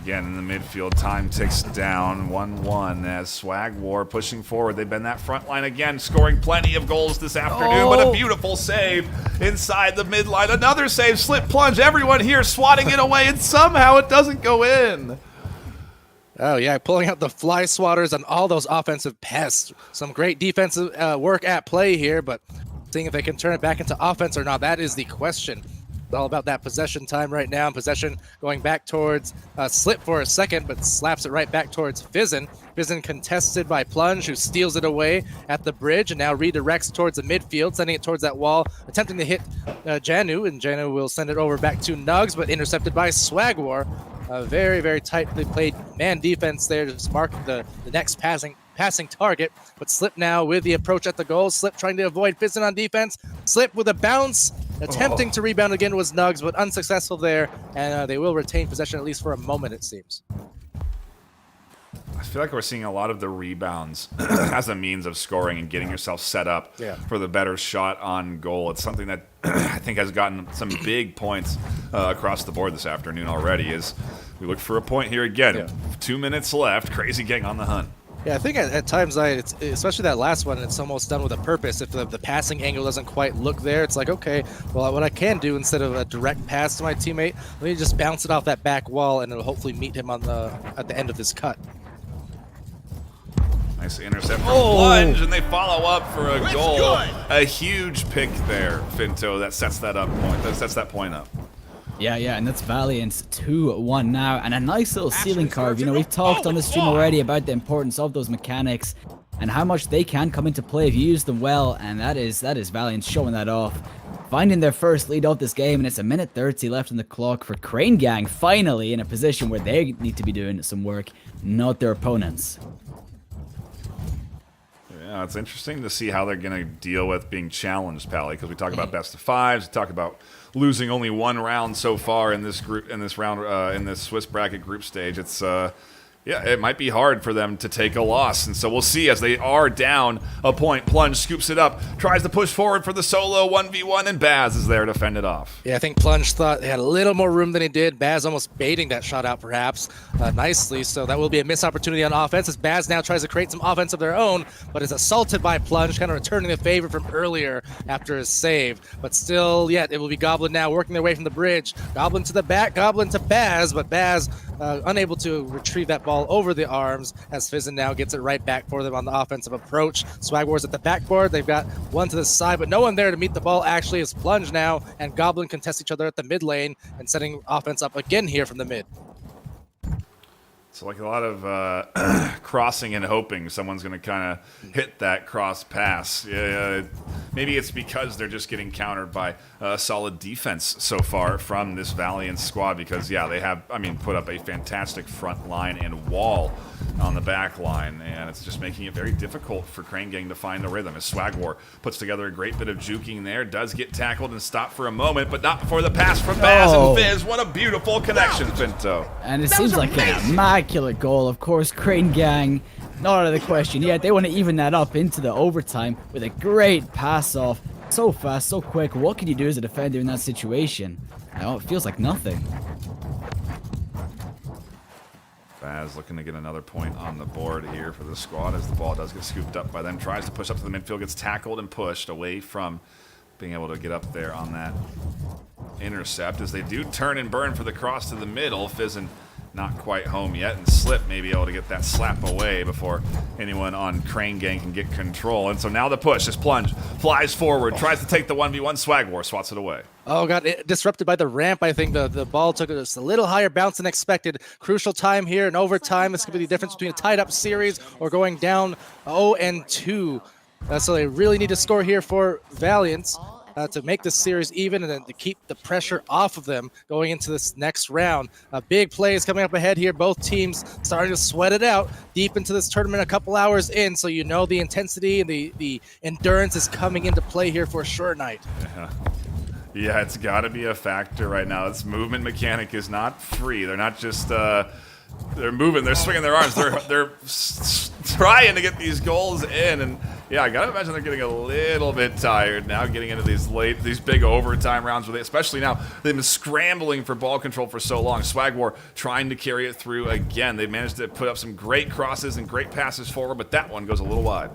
Again, in the midfield, time ticks down, 1-1 as Swag War pushing forward. They've been that front line again, scoring plenty of goals this afternoon, but a beautiful save inside the midline. Another save, slip plunge, everyone here swatting it away, and somehow it doesn't go in. Oh, yeah, pulling out the fly swatters on all those offensive pests. Some great defensive work at play here, but seeing if they can turn it back into offense or not, that is the question. It's all about that possession time right now. Possession going back towards Slip for a second, but slaps it right back towards Fizzin. Fizzin contested by Plunge, who steals it away at the bridge and now redirects towards the midfield, sending it towards that wall, attempting to hit Janu, and Janu will send it over back to Nugs, but intercepted by Swagwar. A very, very tightly played man defense there to mark the next passing target, but Slip now with the approach at the goal. Slip trying to avoid Fizzin on defense. Slip with a bounce, attempting to rebound again was Nugs, but unsuccessful there, and they will retain possession at least for a moment, it seems. I feel like we're seeing a lot of the rebounds as a means of scoring and getting yourself set up for the better shot on goal. It's something that I think has gotten some big points across the board this afternoon already. As we look for a point here again. 2 minutes left. Crazy Gang on the hunt. Yeah, I think at times, it's, especially that last one, it's almost done with a purpose. If the passing angle doesn't quite look there, it's like, okay, well, what I can do instead of a direct pass to my teammate, let me just bounce it off that back wall, and it'll hopefully meet him on at the end of this cut. Nice intercept from Plunge, and they follow up for a goal. A huge pick there, Finto, that sets that point up. Yeah, and that's Valiant's 2-1 now, and a nice little ceiling carve. You know, we've talked on the stream already about the importance of those mechanics and how much they can come into play if you use them well, and that is Valiant showing that off. Finding their first lead of this game, and it's 1:30 left on the clock for Crane Gang, finally in a position where they need to be doing some work, not their opponents. Yeah, it's interesting to see how they're going to deal with being challenged, Pally, because we talk about best of fives, we talk about losing only one round so far in this group, in this Swiss bracket group stage. It's yeah, it might be hard for them to take a loss, and so we'll see as they are down a point. Plunge scoops it up, tries to push forward for the solo 1v1, and Baz is there to fend it off. Yeah, I think Plunge thought they had a little more room than he did. Baz almost baiting that shot out perhaps nicely, so that will be a missed opportunity on offense as Baz now tries to create some offense of their own, but is assaulted by Plunge, kind of returning the favor from earlier after his save. But still, yeah, it will be Goblin now working their way from the bridge. Goblin to the back, Goblin to Baz, but Baz unable to retrieve that ball over the arms as Fizzin now gets it right back for them on the offensive approach. Swag Wars at the backboard. They've got one to the side, but no one there to meet the ball. Actually, is Plunge now, and Goblin contest each other at the mid lane and setting offense up again here from the mid. So like a lot of crossing and hoping someone's going to kind of hit that cross pass. Yeah, maybe it's because they're just getting countered by solid defense so far from this Valiant squad because, yeah, they have, I mean, put up a fantastic front line and wall on the back line, and it's just making it very difficult for Crane Gang to find the rhythm. As Swagwar puts together a great bit of juking there, does get tackled and stopped for a moment, but not before the pass from Baz and Fizz. What a beautiful connection, Finto. And it seems like an immaculate goal. Of course, Crane Gang, not out of the question. Yeah, they want to even that up into the overtime with a great pass off. So fast, so quick. What can you do as a defender in that situation? Oh, it feels like nothing. Baz looking to get another point on the board here for the squad as the ball does get scooped up by them. Tries to push up to the midfield, gets tackled and pushed away from being able to get up there on that intercept as they do turn and burn for the cross to the middle. Fizzin not quite home yet, and Slip may be able to get that slap away before anyone on Crane Gang can get control. And so now the push, this Plunge flies forward, tries to take the 1v1, Swagwar swats it away. Oh, got disrupted by the ramp. I think the ball took just a little higher bounce than expected. Crucial time here in overtime. This could be the difference between a tied-up series or going down 0-2. So they really need to score here for Valiant to make this series even and then to keep the pressure off of them going into this next round. Big plays coming up ahead here. Both teams starting to sweat it out deep into this tournament a couple hours in, so you know the intensity and the endurance is coming into play here for a sure night. Yeah, it's got to be a factor right now. This movement mechanic is not free. They're not just they're moving, they're swinging their arms. They're trying to get these goals in, and Yeah, I gotta imagine they're getting a little bit tired now, getting into these big overtime rounds, with it, especially now they've been scrambling for ball control for so long. Swagwar trying to carry it through again. They've managed to put up some great crosses and great passes forward, but that one goes a little wide.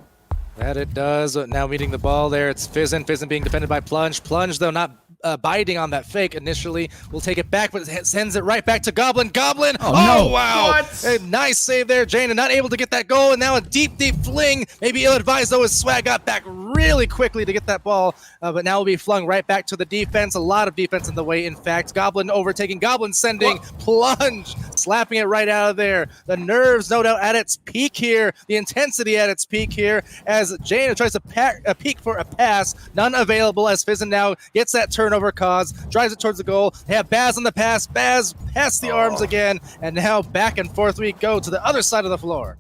That it does. Now meeting the ball there, it's Fizzin. Fizzin being defended by Plunge. Plunge, though, not biting on that fake initially. Will take it back, but sends it right back to Goblin. Goblin! Oh, no. Wow! What? A nice save there, Jane, and not able to get that goal, and now a deep, deep fling. Maybe ill-advised, though, as Swag got back really quickly to get that ball, but now will be flung right back to the defense. A lot of defense in the way, in fact. Goblin overtaking. Goblin sending. Plunge! Slapping it right out of there. The nerves, no doubt, at its peak here. The intensity at its peak here, as Jane tries to peek for a pass. None available, as Fizzin now gets that turnover cause, drives it towards the goal. They have Baz on the pass. Baz past the arms again, and now back and forth we go to the other side of the floor.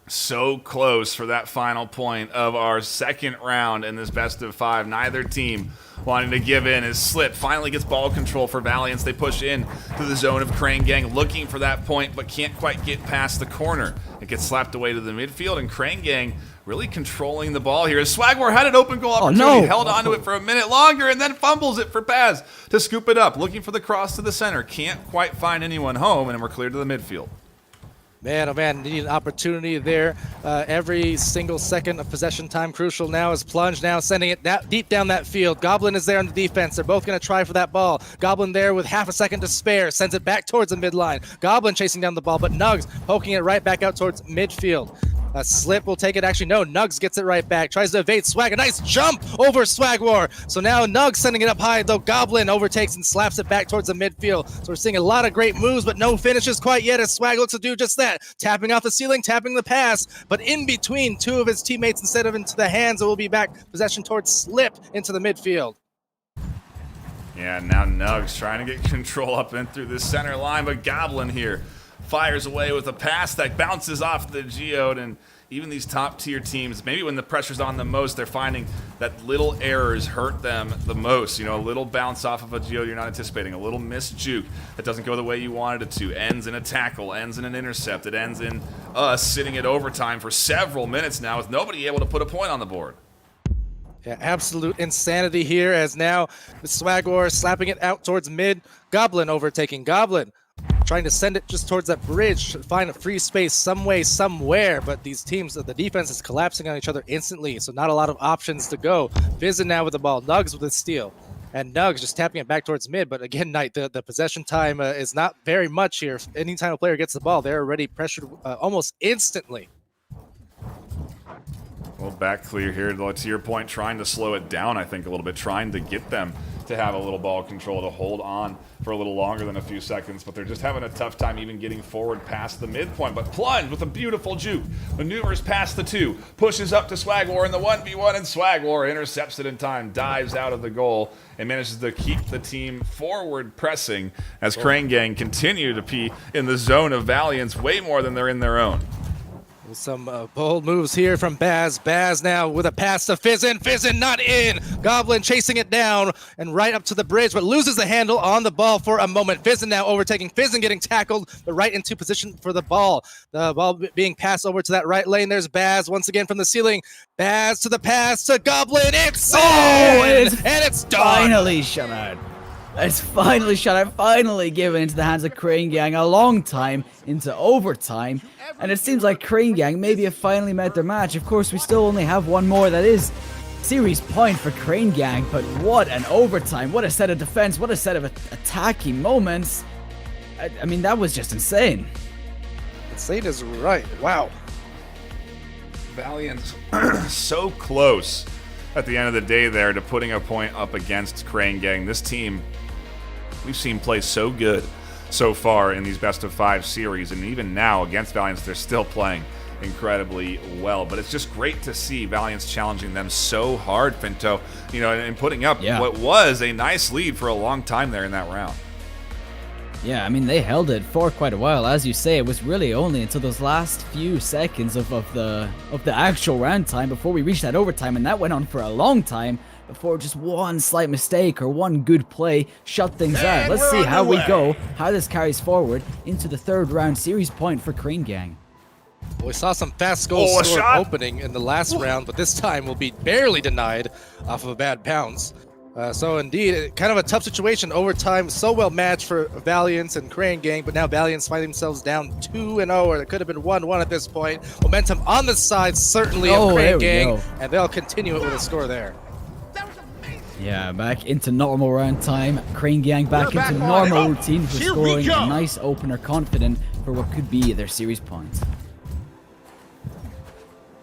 So close for that final point of our second round in this best of 5. Neither team wanting to give in as Slip finally gets ball control for Valiance. They push in to the zone of Crane Gang, looking for that point, but can't quite get past the corner. It gets slapped away to the midfield, and Crane Gang really controlling the ball here. As Swagwar had an open goal opportunity, held onto it for a minute longer, and then fumbles it for Paz to scoop it up. Looking for the cross to the center. Can't quite find anyone home, and we're clear to the midfield. Man, oh man, need an opportunity there. Every single second of possession time crucial now, as Plunge now sending it deep down that field. Goblin is there on the defense. They're both going to try for that ball. Goblin there with half a second to spare. Sends it back towards the midline. Goblin chasing down the ball, but Nugs poking it right back out towards midfield. Slip will take it. Actually, no. Nugs gets it right back. Tries to evade Swag. A nice jump over Swagwar. So now Nugs sending it up high, though Goblin overtakes and slaps it back towards the midfield. So we're seeing a lot of great moves, but no finishes quite yet, as Swag looks to do just that. Tapping off the ceiling, tapping the pass, but in between two of his teammates instead of into the hands. It will be back possession towards Slip into the midfield. Yeah, now Nugs trying to get control up and through the center line, but Goblin here fires away with a pass that bounces off the geode. And even these top tier teams, maybe when the pressure's on the most, they're finding that little errors hurt them the most. You know, a little bounce off of a geode you're not anticipating, a little missed juke that doesn't go the way you wanted it to, ends in a tackle, ends in an intercept, it ends in us sitting at overtime for several minutes now with nobody able to put a point on the board. Yeah, absolute insanity here, as now the Swagwar slapping it out towards mid. Goblin overtaking. Goblin trying to send it just towards that bridge to find a free space some way, somewhere, but these teams, the defense is collapsing on each other instantly, so not a lot of options to go. Fizzin now with the ball, Nugs with the steal, and Nugs just tapping it back towards mid, but again, Knight, the possession time is not very much here. Anytime a player gets the ball, they're already pressured almost instantly. Well, back clear here, to your point, trying to slow it down, I think, a little bit, trying to get them to have a little ball control, to hold on for a little longer than a few seconds, but they're just having a tough time even getting forward past the midpoint. But Plunge with a beautiful juke, maneuvers past the 2, pushes up to Swagwar in the 1v1, and Swagwar intercepts it in time, dives out of the goal, and manages to keep the team forward pressing as Crane Gang continue to be in the zone of Valiance way more than they're in their own. Some bold moves here from Baz. Baz now with a pass to Fizzin. Fizzin not in. Goblin chasing it down and right up to the bridge, but loses the handle on the ball for a moment. Fizzin now overtaking. Fizzin getting tackled, but right into position for the ball. The ball being passed over to that right lane. There's Baz once again from the ceiling. Baz to the pass to Goblin. It's in! And it's done. Finally shut out. It's finally shut out, finally given into the hands of Crane Gang a long time into overtime. And it seems like Crane Gang maybe have finally met their match. Of course, we still only have one more. That is series point for Crane Gang. But what an overtime. What a set of defense. What a set of attacking moments. I mean, that was just insane. Insane is right. Wow. Valiant so close at the end of the day there to putting a point up against Crane Gang. This team we've seen play so good so far in these best of 5 series, and even now against Valiance they're still playing incredibly well. But it's just great to see Valiance challenging them so hard, Finto, you know, and putting up what was a nice lead for a long time there in that round. Yeah, I mean, they held it for quite a while. As you say, it was really only until those last few seconds of the actual round time before we reached that overtime, and that went on for a long time before just one slight mistake or one good play shut things out. Let's see how we go, how this carries forward into the 3rd round series point for Crane Gang. We saw some fast goals Oh, a scored shot. opening in the last round, but this time will be barely denied off of a bad bounce. So indeed, kind of a tough situation. Overtime, so well matched for Valiance and Crane Gang, but now Valiance find themselves down 2-0, or it could have been 1-1 at this point. Momentum on the side, certainly, of Oh, there Crane we Gang, go. and they'll continue it with a score there. Yeah, back into normal round time. Crane Gang back We're into back on normal it. routine for Here we scoring go. a nice opener, confident for what could be their series points.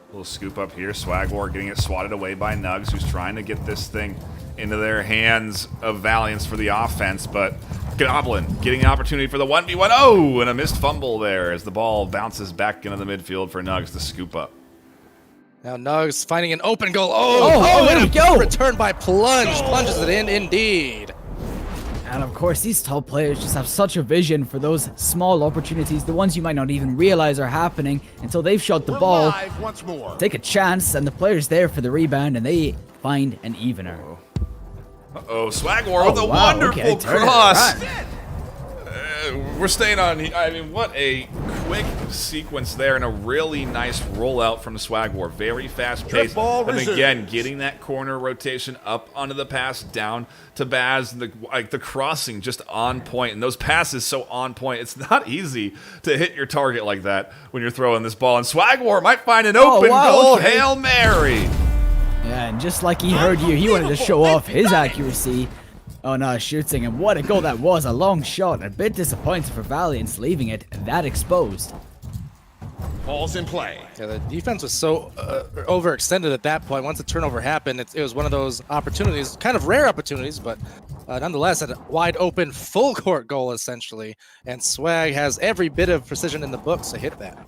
Little scoop up here. Swag War getting it swatted away by Nugs, who's trying to get this thing into their hands of Valiance for the offense, but Goblin getting the opportunity for the 1v1. Oh, and a missed fumble there as the ball bounces back into the midfield for Nugs to scoop up. Now Nugs finding an open goal. There and we go. Return by Plunge. Plunges it in, indeed. And of course, these top players just have such a vision for those small opportunities, the ones you might not even realize are happening until they've shot the We're ball. live once more. Take a chance, and the player's there for the rebound, and they find an evener. Uh-oh, Swag War with a wow, wonderful okay, turn it cross. around. We're staying on. I mean, what a quick sequence there and a really nice rollout from Swag War. Very fast pace. ball And resumes. again, getting that corner rotation up onto the pass, down to Baz. The crossing just on point. And those passes so on point. It's not easy to hit your target like that when you're throwing this ball. And Swag War might find an open wow, goal. okay. Hail Mary. Yeah, and just like he heard you, he wanted to show off his accuracy. Oh no, shooting, and what a goal that was. A long shot. A bit disappointing for Valiance, leaving it that exposed. Ball's in play. Yeah, the defense was so overextended at that point. Once the turnover happened, it was one of those opportunities, kind of rare opportunities, but nonetheless, a wide open full court goal essentially. And Swag has every bit of precision in the books to hit that.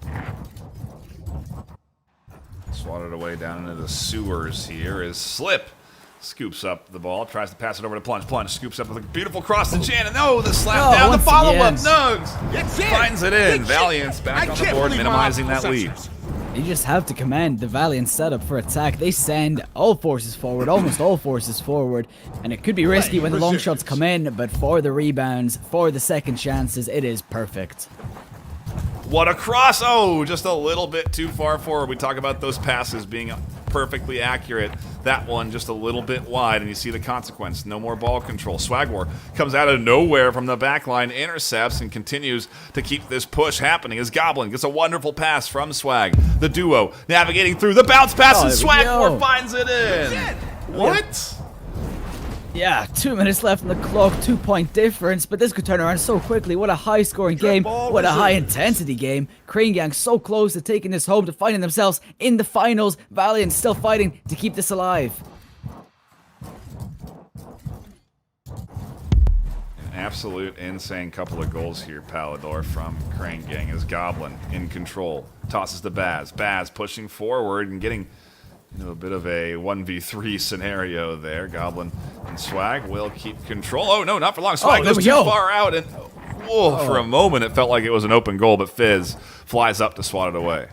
Swatted away down into the sewers here is Slip. Scoops up the ball, tries to pass it over to Plunge. Plunge scoops up with a beautiful cross to Jan, and the slap down, the once follow-up. again. Nugs It's in. finds it in. It's Valiance in. back I on the can't board, believe my minimizing that lead. perceptions. You just have to commend the Valiant setup for attack. They send all forces forward, almost all forces forward, and it could be risky when the long shots come in, but for the rebounds, for the second chances, it is perfect. What a cross! Oh, just a little bit too far forward. We talk about those passes being perfectly accurate. That one just a little bit wide, and you see the consequence. No more ball control. Swag War comes out of nowhere from the back line, intercepts, and continues to keep this push happening as Goblin gets a wonderful pass from Swag. The duo navigating through the bounce pass, and there we Swag go. War finds it in. What? Yeah, 2 minutes left on the clock, 2-point difference, but this could turn around so quickly. What a high-scoring game, what a high-intensity game. Crane Gang so close to taking this home, to finding themselves in the finals. Valiant still fighting to keep this alive. An absolute insane couple of goals here, Palador, from Crane Gang as Goblin in control. Tosses to Baz. Baz pushing forward and getting a bit of a 1v3 scenario there. Goblin and Swag will keep control. Oh, no, not for long. Swag there goes we too go. far out. And for a moment, it felt like it was an open goal, but Fizz flies up to swat it away.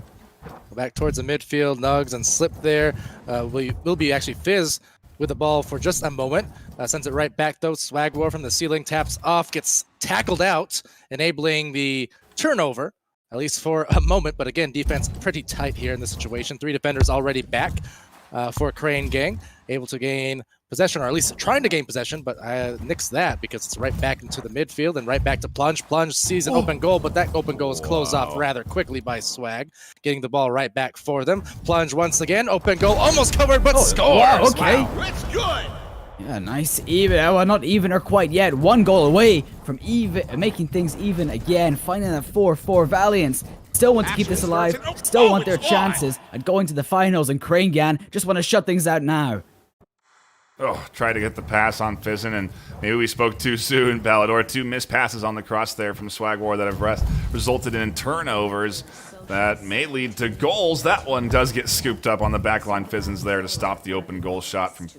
Back towards the midfield, Nugs and Slip there. Will be actually Fizz with the ball for just a moment. Sends it right back though. Swag War from the ceiling taps off, gets tackled out, enabling the turnover, at least for a moment. But again, defense pretty tight here in this situation. 3 defenders already back for Crane Gang, able to gain possession, or at least trying to gain possession, but nix that because it's right back into the midfield and right back to Plunge. Plunge sees an open goal, but that open goal is closed off rather quickly by Swag, getting the ball right back for them. Plunge once again, open goal, almost covered, but scores! wow, okay. Wow. It's good. Yeah, nice even. Well, not even or quite yet. 1 goal away from making things even again. Finding that 4-4 Valiance. Still want to keep this alive. Still want their chances at going to the finals. And Crane Gang just want to shut things out now. Oh, tried to get the pass on Fizzin, and maybe we spoke too soon. Palador, 2 missed passes on the cross there from Swag War that have resulted in turnovers that may lead to goals. That one does get scooped up on the back line. Fizzin's there to stop the open goal shot from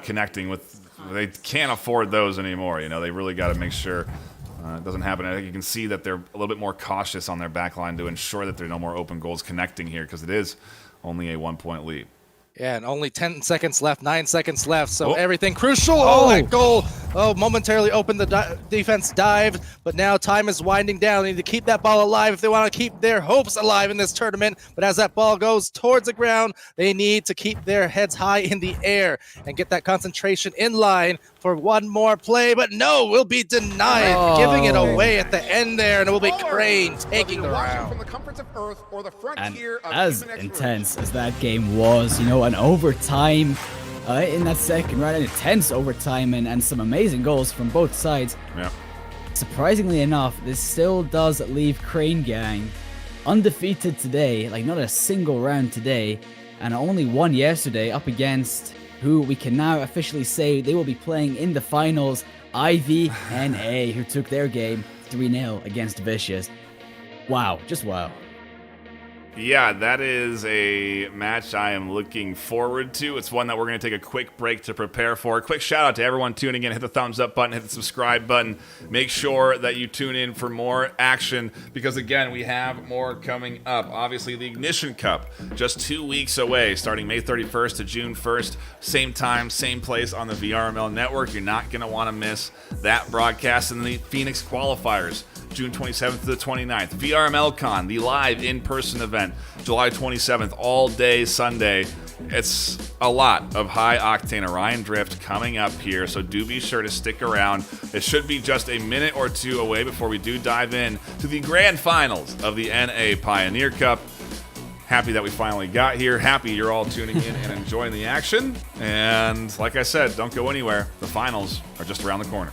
connecting with. They can't afford those anymore. They really got to make sure it doesn't happen. I think you can see that they're a little bit more cautious on their back line to ensure that there are no more open goals connecting here, because it is only a 1-point lead. Yeah, and only 10 seconds left, 9 seconds left, so everything crucial. Oh, that goal Oh, momentarily opened the defense dived, but now time is winding down. They need to keep that ball alive if they want to keep their hopes alive in this tournament. But as that ball goes towards the ground, they need to keep their heads high in the air and get that concentration in line for one more play. But no, will be denied, giving it away at the end there, and it will be Crane taking the round. From the comforts of Earth or the And frontier of as human intense as that game was, you know, an overtime in that second round, an intense overtime, and some amazing goals from both sides. Yeah. Surprisingly enough, this still does leave Crane Gang undefeated today, like not a single round today, and only won yesterday up against who we can now officially say they will be playing in the finals, IVNA, who took their game 3-0 against Vicious. Wow, just wow. Yeah, that is a match I am looking forward to. It's one that we're going to take a quick break to prepare for. Quick shout out to everyone tuning in. Hit the thumbs up button, hit the subscribe button. Make sure that you tune in for more action because, again, we have more coming up. Obviously, the Ignition Cup, just 2 weeks away, starting May 31st to June 1st. Same time, same place on the VRML network. You're not going to want to miss that broadcast. And the Phoenix Qualifiers, June 27th to the 29th. VRML Con, the live in-person event, July 27th, all day Sunday. It's a lot of high-octane Orion Drift coming up here, so do be sure to stick around. It should be just a minute or two away before we do dive in to the grand finals of the NA Pioneer Cup. Happy that we finally got here. Happy you're all tuning in and enjoying the action. And like I said, don't go anywhere. The finals are just around the corner.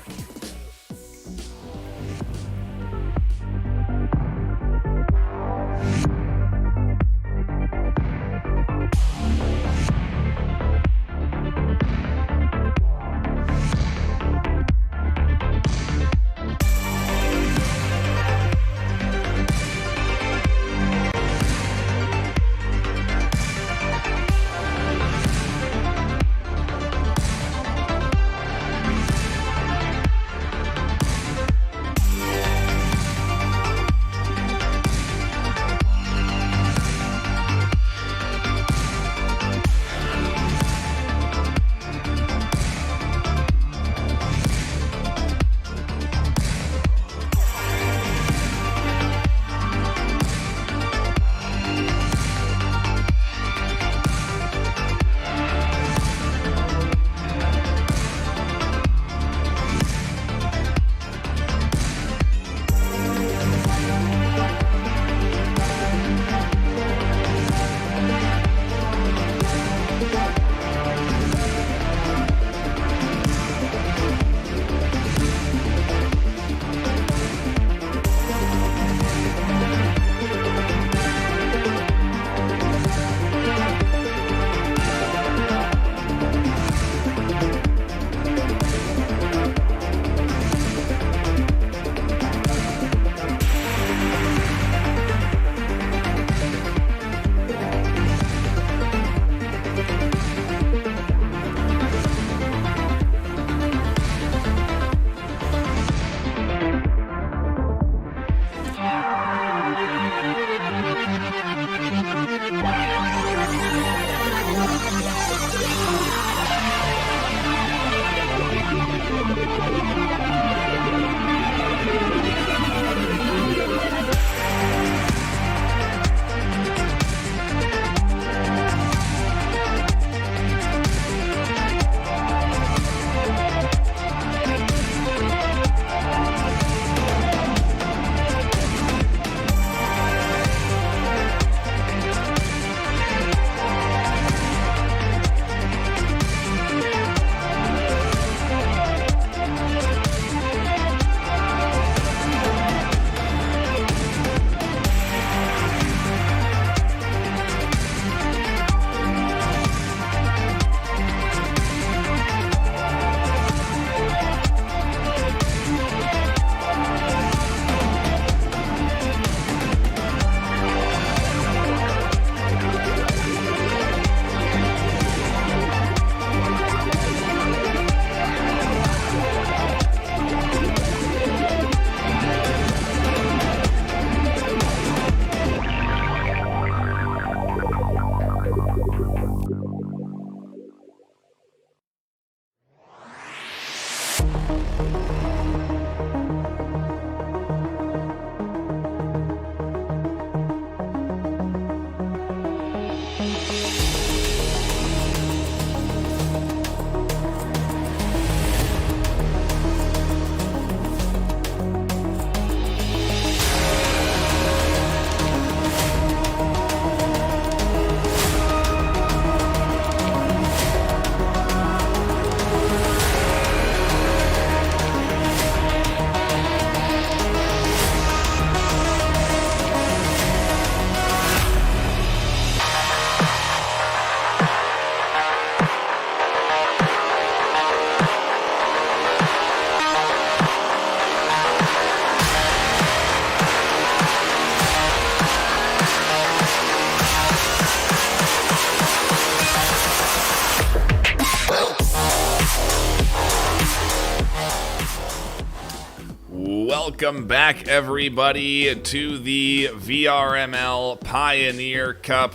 Welcome back, everybody, to the VRML Pioneer Cup.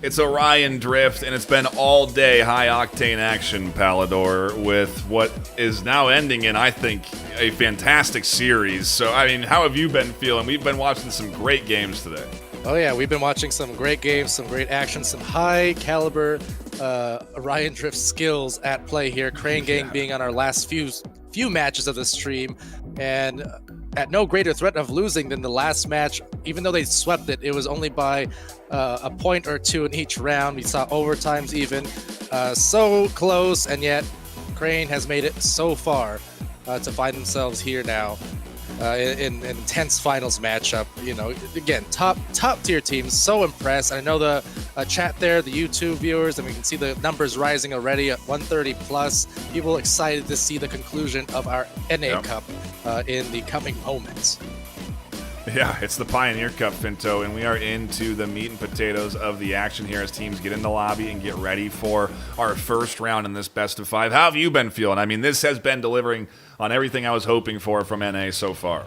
It's Orion Drift, and it's been all day high-octane action, Palador, with what is now ending in, I think, a fantastic series. So, I mean, how have you been feeling? We've been watching some great games today. Oh yeah, we've been watching some great games, some great action, some high-caliber Orion Drift skills at play here. Crane Gang being on our last few matches of the stream, and at no greater threat of losing than the last match. Even though they swept it, it was only by a point or two in each round. We saw overtimes even. So close, and yet Crane has made it so far to find themselves here now in an intense finals matchup. You know, again, top tier teams. So impressed. I know the chat there, the YouTube viewers, and we can see the numbers rising already at 130 plus. People excited to see the conclusion of our NA Cup in the coming moments. Yeah, it's the Pioneer Cup, Finto, and we are into the meat and potatoes of the action here as teams get in the lobby and get ready for our first round in this best of 5. How have you been feeling? I mean, this has been delivering on everything I was hoping for from NA so far.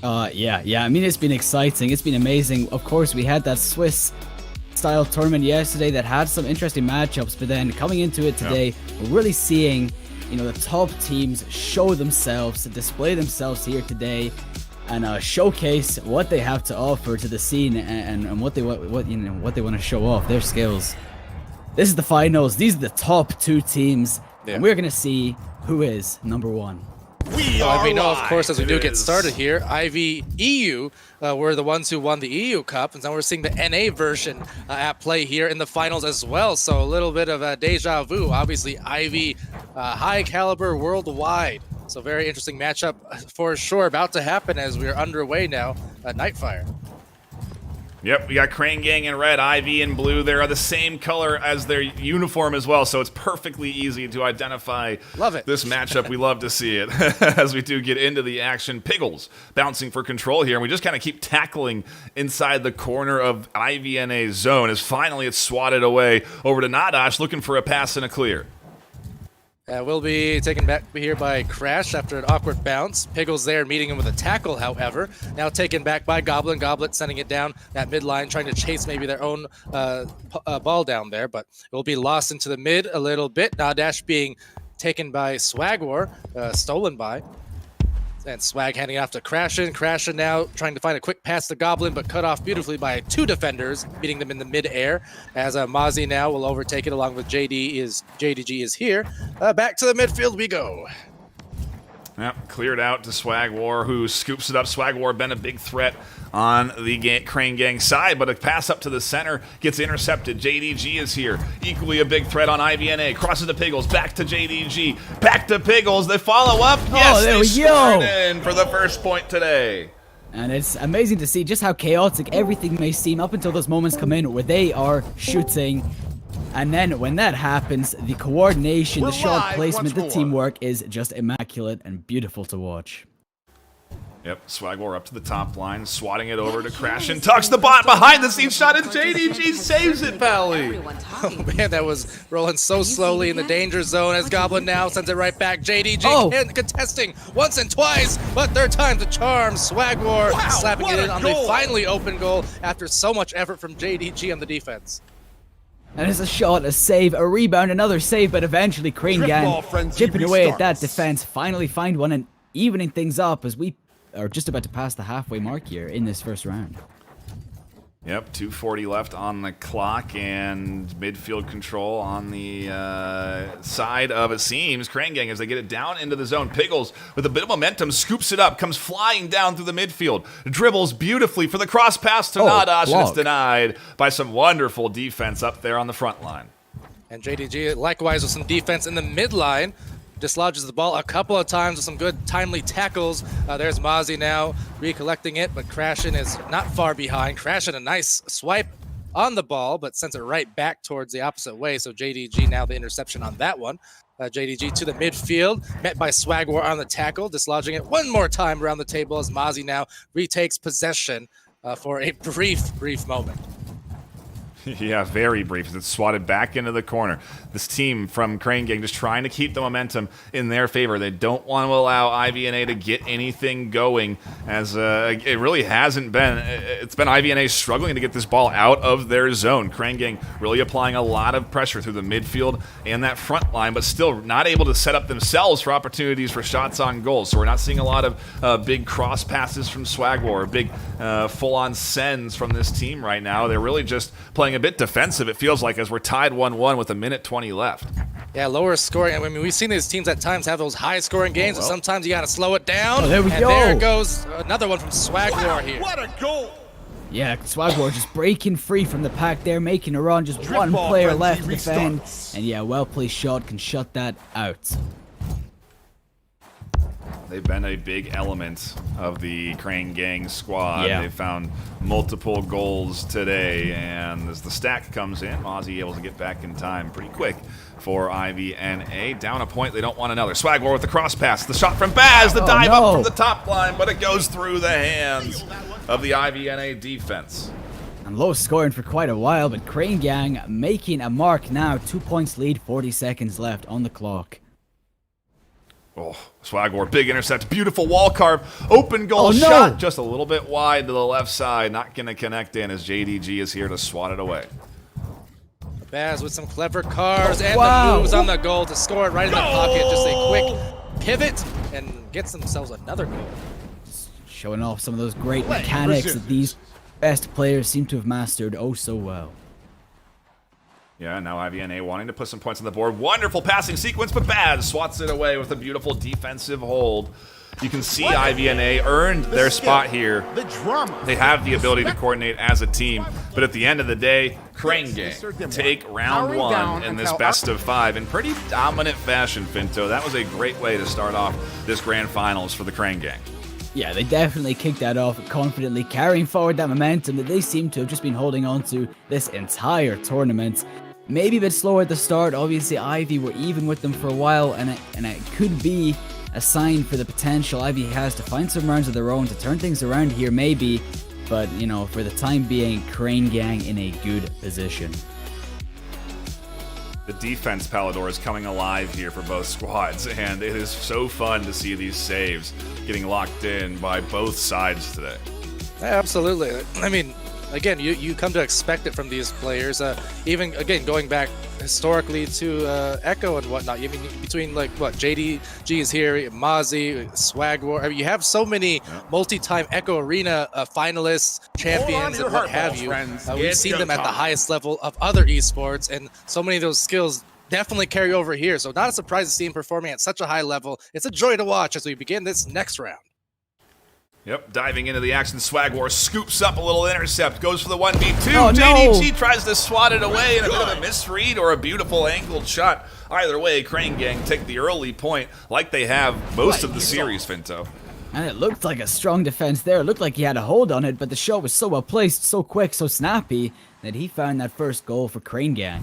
Yeah. I mean, it's been exciting. It's been amazing. Of course, we had that Swiss-style tournament yesterday that had some interesting matchups, but then coming into it today, we're really seeing, you know, the top teams show themselves, display themselves here today, and showcase what they have to offer to the scene and what they want to show off, their skills. This is the finals. These are the top 2 teams, and we're gonna see who is number 1. We know, of course, as we do get started here, IVEU were the ones who won the EU Cup, and now we're seeing the NA version at play here in the finals as well. So a little bit of a deja vu. Obviously, Ivy, high caliber worldwide. So very interesting matchup for sure, about to happen as we're underway now at Nightfire. Yep, we got Crane Gang in red, Ivy in blue. They are the same color as their uniform as well, so it's perfectly easy to identify this matchup. We love to see it as we do get into the action. Piggles bouncing for control here, and we just kind of keep tackling inside the corner of IVNA's zone as finally it's swatted away over to Nadash looking for a pass and a clear. Will be taken back here by Crash after an awkward bounce. Piggles there meeting him with a tackle, however. Now taken back by Goblin. Goblet sending it down that midline, trying to chase maybe their own ball down there, but it will be lost into the mid a little bit. Nadash being taken by Swagwar, stolen by. And Swag handing off to Crashin. Crashin now trying to find a quick pass to Goblin, but cut off beautifully by 2 defenders, beating them in the mid-air. As Mozzie now will overtake it along with JDG is here. Back to the midfield we go. Yep, cleared out to Swagwar, who scoops it up. Swagwar been a big threat on the Crane Gang side, but a pass up to the center gets intercepted. JDG is here, equally a big threat on IVNA. Crosses to Piggles, back to JDG, back to Piggles. They follow up. Yes, there they we go. In for the first point today. And it's amazing to see just how chaotic everything may seem up until those moments come in where they are shooting. And then when that happens, the coordination, the shot placement, the teamwork is just immaculate and beautiful to watch. Yep, Swagwar up to the top line, swatting it over to Crash and tucks the bot behind the scenes shot, and JDG saves it, Pally. Oh man, that was rolling so slowly in the danger zone as Goblin now sends it right back. JDG and contesting once and twice, but third time's a charm. Swagwar slapping it in on the finally open goal after so much effort from JDG on the defense. And it's a shot, a save, a rebound, another save, but eventually Crane Gang chipping away at that defense, finally find one and evening things up as we are just about to pass the halfway mark here in this first round. Yep, 2:40 left on the clock, and midfield control on the side of, it seems, Crane Gang as they get it down into the zone. Piggles, with a bit of momentum, scoops it up, comes flying down through the midfield, dribbles beautifully for the cross pass to Nadash, and it's denied by some wonderful defense up there on the front line. And JDG likewise with some defense in the midline. Dislodges the ball a couple of times with some good timely tackles. There's Mozzie now recollecting it, but Crashin is not far behind. Crashin a nice swipe on the ball, but sends it right back towards the opposite way. So JDG now the interception on that one. JDG to the midfield, met by Swagwar on the tackle, dislodging it one more time around the table as Mozzie now retakes possession for a brief moment. Yeah, very brief. It's swatted back into the corner. This team from Crane Gang just trying to keep the momentum in their favor. They don't want to allow IVNA to get anything going, as it really hasn't been. It's been IVNA struggling to get this ball out of their zone. Crane Gang really applying a lot of pressure through the midfield and that front line, but still not able to set up themselves for opportunities for shots on goal. So we're not seeing a lot of big cross passes from Swag War, big full-on sends from this team right now. They're really just playing a bit defensive, it feels like, as we're tied 1-1 with 1:20 left. Yeah, lower scoring. I mean, we've seen these teams at times have those high-scoring games, and sometimes you got to slow it down. Oh, there we go. And there goes another one from Swag War here. What a goal! Yeah, Swag War just breaking free from the pack there, making a run. Just Drift one ball player frenzy left to defend. restarts. And yeah, well-placed shot can shut that out. They've been a big element of the Crane Gang squad. Yeah. They found multiple goals today, and as the stack comes in, Mozzie able to get back in time pretty quick for IVNA. Down a point, they don't want another. Swag War with the cross pass. The shot from Baz, the dive up from the top line, but it goes through the hands of the IVNA defense. And low scoring for quite a while, but Crane Gang making a mark now. 2 points lead, 40 seconds left on the clock. Oh, Swag War, big intercept, beautiful wall carve, open goal Oh, no. shot, just a little bit wide to the left side, not going to connect in as JDG is here to swat it away. Baz with some clever cars and wow. the moves on the goal to score it right in the pocket. Just a quick pivot and gets themselves another goal. Showing off some of those great Play mechanics resistance. that these best players seem to have mastered oh so well. Yeah, now IVNA wanting to put some points on the board. Wonderful passing sequence, but Baz swats it away with a beautiful defensive hold. You can see IVNA earned their spot here. The drama. They have the ability to coordinate as a team, but at the end of the day, Crane Gang take round one in this best of 5 in pretty dominant fashion, Finto. That was a great way to start off this grand finals for the Crane Gang. Yeah, they definitely kicked that off confidently, carrying forward that momentum that they seem to have just been holding on to this entire tournament. Maybe a bit slower at the start. Obviously, Ivy were even with them for a while, and it could be a sign for the potential Ivy has to find some rounds of their own to turn things around here, maybe. But, you know, for the time being, Crane Gang in a good position. The defense, Palador, is coming alive here for both squads, and it is so fun to see these saves getting locked in by both sides today. Absolutely. I mean, again, you come to expect it from these players. Even, again, going back historically to Echo and whatnot. I mean, between, like, what, JDG is here, Mozzie, Swag War. I mean, you have so many multi-time Echo Arena finalists, champions, and what have you. We've seen them at the highest level of other esports, and so many of those skills definitely carry over here. So not a surprise to see him performing at such a high level. It's a joy to watch as we begin this next round. Yep, diving into the action, Swag War scoops up a little intercept, goes for the 1v2. Oh, no. JDG tries to swat it away in a bit of a misread or a beautiful angled shot. Either way, Crane Gang take the early point like they have most of the series, Finto. And it looked like a strong defense there. It looked like he had a hold on it, but the shot was so well placed, so quick, so snappy, that he found that first goal for Crane Gang.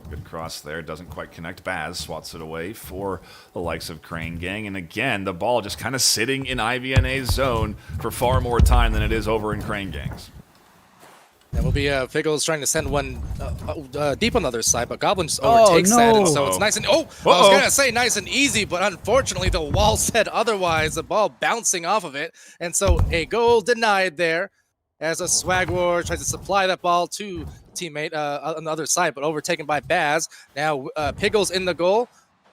Good cross there, doesn't quite connect. Baz swats it away for the likes of Crane Gang. And again, the ball just kind of sitting in IVNA's zone for far more time than it is over in Crane Gang's. That will be Figgles trying to send one deep on the other side, but Goblin just overtakes that, and so it's nice and I was gonna say nice and easy, but unfortunately the wall said otherwise. The ball bouncing off of it, and so a goal denied there as a Swag War tries to supply that ball to teammate on the other side, but overtaken by Baz. Now Piggles in the goal.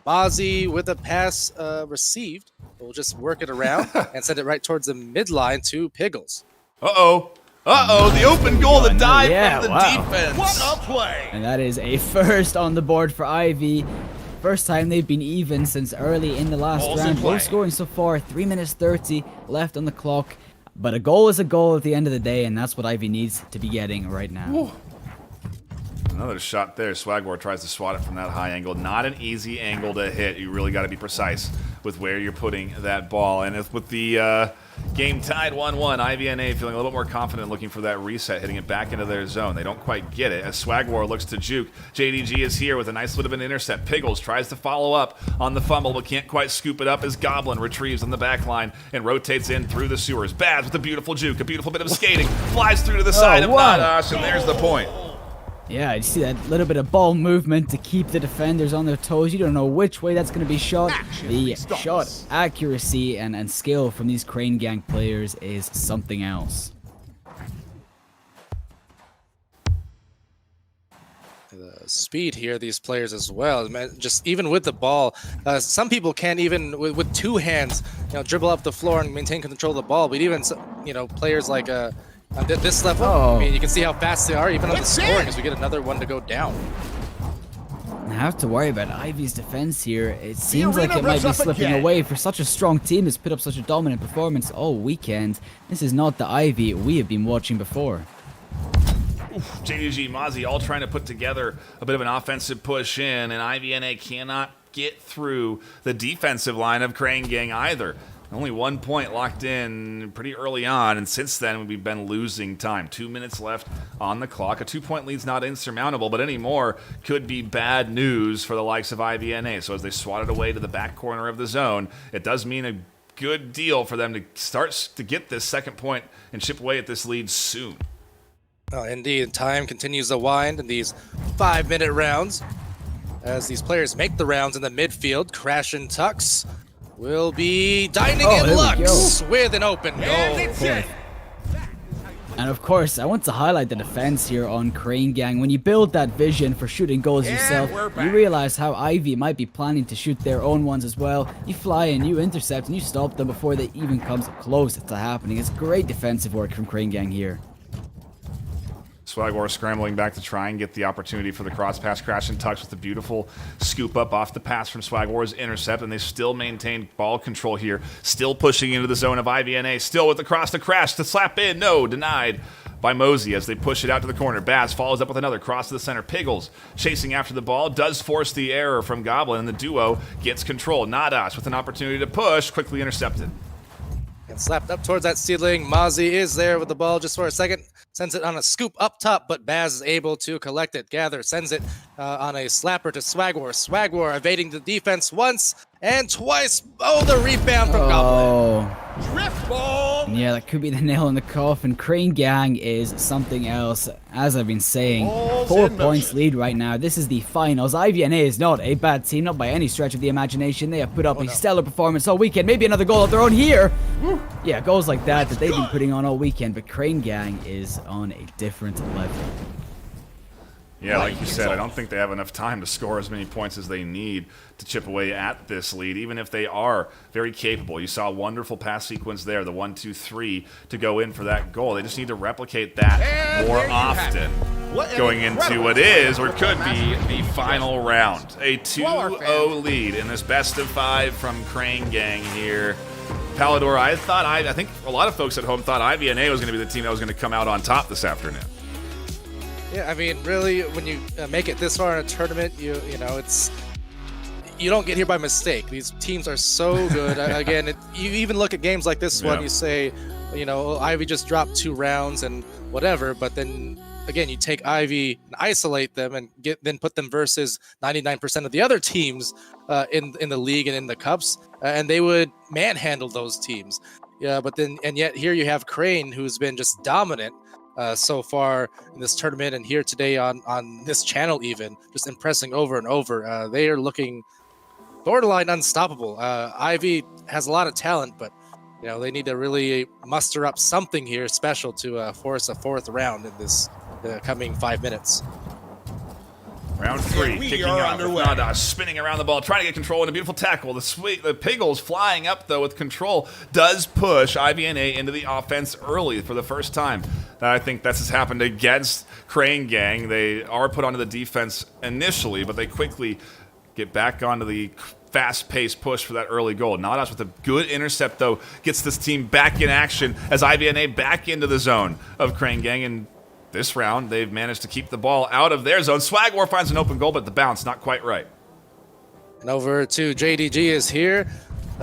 Mozzie with a pass received. We'll just work it around and send it right towards the midline to Piggles. The open goal, the dive from the wow. defense. What a play! And that is a first on the board for Ivy. First time they've been even since early in the last Balls in round. Low play. scoring so far, 3 minutes 30 left on the clock. But a goal is a goal at the end of the day, and that's what Ivy needs to be getting right now. Ooh. Another shot there. Swag War tries to swat it from that high angle. Not an easy angle to hit. You really got to be precise with where you're putting that ball. And with the Game tied 1-1. IVNA feeling a little more confident, looking for that reset, hitting it back into their zone. They don't quite get it as Swagwar looks to juke. JDG is here with a nice bit of an intercept. Piggles tries to follow up on the fumble, but can't quite scoop it up as Goblin retrieves on the back line and rotates in through the sewers. Baz with a beautiful juke, a beautiful bit of skating, flies through to the side of Nadash, and there's the point. Yeah, you see that little bit of ball movement to keep the defenders on their toes. You don't know which way that's going to be shot. The shot accuracy and skill from these Crane Gang players is something else. The speed here, these players as well. Man, just even with the ball, some people can't even with two hands, dribble up the floor and maintain control of the ball. But even players like at this level, I mean, you can see how fast they are, even on the scoring, as we get another one to go down. I have to worry about Ivy's defense here. It seems like it might be slipping away for such a strong team that's put up such a dominant performance all weekend. This is not the Ivy we have been watching before. JDG, Mozzie all trying to put together a bit of an offensive push in, and IVNA cannot get through the defensive line of Crane Gang either. Only 1 point locked in pretty early on, and since then we've been losing time. 2 minutes left on the clock. A 2-point lead's not insurmountable, but any more could be bad news for the likes of IVNA. So as they swat it away to the back corner of the zone, it does mean a good deal for them to start to get this second point and chip away at this lead soon. Oh, indeed, time continues to wind in these 5-minute rounds. As these players make the rounds in the midfield, Crash and Tux will be dining in Lux with an open goal. And of course, I want to highlight the defense here on Crane Gang. When you build that vision for shooting goals yourself, you realize how Ivy might be planning to shoot their own ones as well. You fly in, you intercept, and you stop them before they even come close to happening. It's great defensive work from Crane Gang here. Swagwar scrambling back to try and get the opportunity for the cross pass. Crash and Tux with the beautiful scoop up off the pass from Swagwar's intercept, and they still maintain ball control here. Still pushing into the zone of IVNA. Still with the cross to Crash to slap in. No, denied by Mosey as they push it out to the corner. Baz follows up with another cross to the center. Piggles chasing after the ball. Does force the error from Goblin, and the duo gets control. Nadas with an opportunity to push. Quickly intercepted. And slapped up towards that ceiling. Mozzie is there with the ball just for a second. Sends it on a scoop up top, but Baz is able to collect it. Gather sends it on a slapper to Swagwar. Swagwar evading the defense once and twice. Oh, the rebound from Goblin. Drift ball. Yeah, that could be the nail in the coffin. Crane Gang is something else. As I've been saying, 4 points lead right now. This is the finals. IVNA is not a bad team, not by any stretch of the imagination. They have put up a stellar performance all weekend. Maybe another goal of their own here. Yeah, goals like that they've been putting on all weekend. But Crane Gang is on a different level. Yeah, like you said, I don't think they have enough time to score as many points as they need to chip away at this lead, even if they are very capable. You saw a wonderful pass sequence there, the 1-2-3 to go in for that goal. They just need to replicate that more often going into what is or could be the final round. A 2-0 lead in this best of 5 from Crane Gang here. Palador, I think a lot of folks at home thought IVNA was going to be the team that was going to come out on top this afternoon. Yeah, I mean, really, when you make it this far in a tournament, you don't get here by mistake. These teams are so good. Again, you even look at games like this one, you say, Ivy just dropped 2 rounds and whatever, but then again, you take Ivy and isolate them and then put them versus 99% of the other teams in the league and in the cups, and they would manhandle those teams. Yeah, and yet here you have Crane, who's been just dominant so far in this tournament and here today on this channel, even just impressing over and over. They are looking borderline unstoppable. Ivy has a lot of talent, but they need to really muster up something here special to force a 4th round in this coming 5 minutes. Round 3, kicking off with Nadas spinning around the ball, trying to get control, and a beautiful tackle. The Piggles flying up, though, with control, does push IVNA into the offense early for the first time. I think this has happened against Crane Gang. They are put onto the defense initially, but they quickly get back onto the fast-paced push for that early goal. Nadas with a good intercept, though, gets this team back in action as IVNA back into the zone of Crane Gang, and this round, they've managed to keep the ball out of their zone. Swagwar finds an open goal, but the bounce not quite right. And over to JDG is here.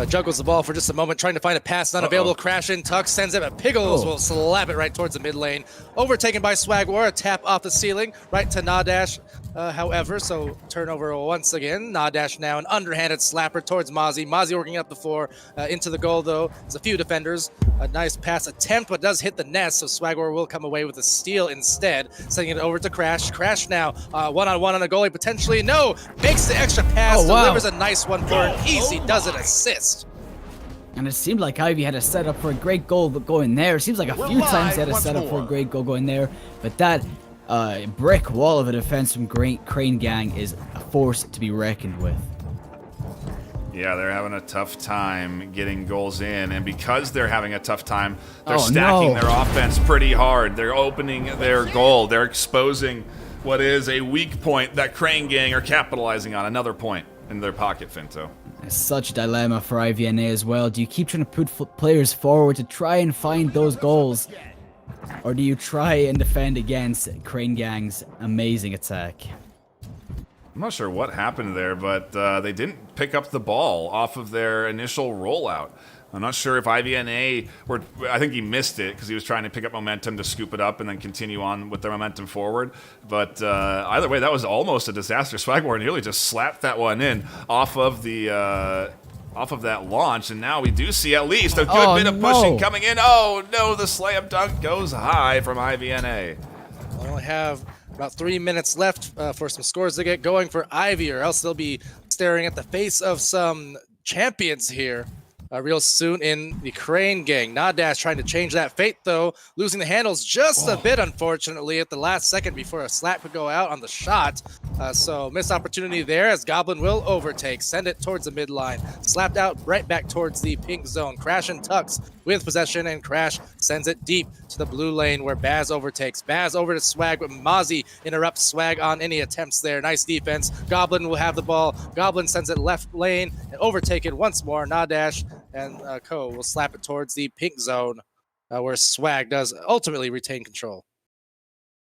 juggles the ball for just a moment, trying to find a pass, not available. Crash in, Tux sends it, but Piggles will slap it right towards the mid lane. Overtaken by Swag War, a tap off the ceiling, right to Nadash. However, so turnover once again. Nadash now an underhanded slapper towards Mozzie. Mozzie working up the floor into the goal though. There's a few defenders. A nice pass attempt, but does hit the nest, so Swagor will come away with a steal instead. Sending it over to Crash. Crash now one-on-one on a goalie potentially. No! Makes the extra pass, delivers a nice one for an easy does-it assist. And it seemed like Ivy had a setup for a great goal going there. It seems like a few times they had a setup for a great goal going there. But that brick wall of a defense from Crane Gang is a force to be reckoned with. Yeah, they're having a tough time getting goals in, and because they're having a tough time, they're stacking their offense pretty hard. They're opening their goal. They're exposing what is a weak point that Crane Gang are capitalizing on. Another point in their pocket, Finto. It's such a dilemma for IVNA as well. Do you keep trying to put players forward to try and find those goals? Or do you try and defend against Crane Gang's amazing attack? I'm not sure what happened there, but they didn't pick up the ball off of their initial rollout. I'm not sure if IVNA were... I think he missed it because he was trying to pick up momentum to scoop it up and then continue on with their momentum forward. But either way, that was almost a disaster. Swagmore nearly just slapped that one in off of the... off of that launch, and now we do see at least a good bit of pushing coming in. Oh no, the slam dunk goes high from IVNA. We only have about 3 minutes left for some scores to get going for Ivy, or else they'll be staring at the face of some champions here real soon in the Crane Gang. Nadash trying to change that fate, though, losing the handles just a bit, unfortunately, at the last second before a slap could go out on the shot. So missed opportunity there as Goblin will overtake, send it towards the midline, slapped out right back towards the pink zone. Crash and Tux with possession, and Crash sends it deep to the blue lane where Baz overtakes. Baz over to Swag, but Mozzie interrupts Swag on any attempts there. Nice defense. Goblin will have the ball. Goblin sends it left lane and overtaken once more. Nadash and Ko will slap it towards the pink zone where Swag does ultimately retain control.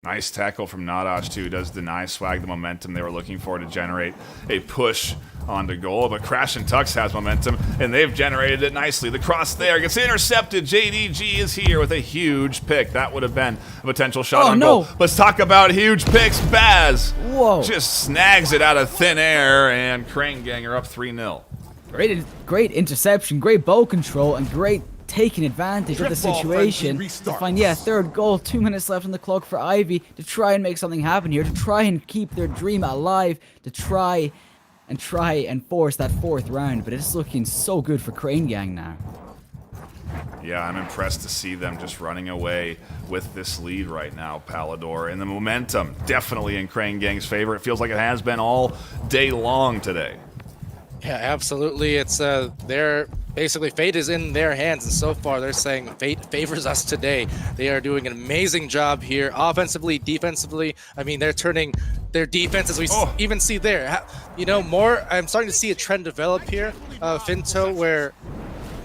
Nice tackle from Nadash, too. Does deny Swag the momentum they were looking for to generate a push onto goal. But Crash and Tux has momentum, and they've generated it nicely. The cross there gets intercepted. JDG is here with a huge pick. That would have been a potential shot on goal. Let's talk about huge picks. Baz just snags it out of thin air, and Crane Gang are up 3-0. Great interception, great ball control, and great taking advantage of the situation to find, third goal, 2 minutes left on the clock for Ivy to try and make something happen here, to try and keep their dream alive, to try and force that fourth round. But it's looking so good for Crane Gang now. Yeah, I'm impressed to see them just running away with this lead right now, Palador. And the momentum definitely in Crane Gang's favor. It feels like it has been all day long today. Yeah, absolutely. It's their basically fate is in their hands, and so far they're saying fate favors us today. They are doing an amazing job here, offensively, defensively. I mean, they're turning their defense, as we even see there. You know, I'm starting to see a trend develop here, Finto, where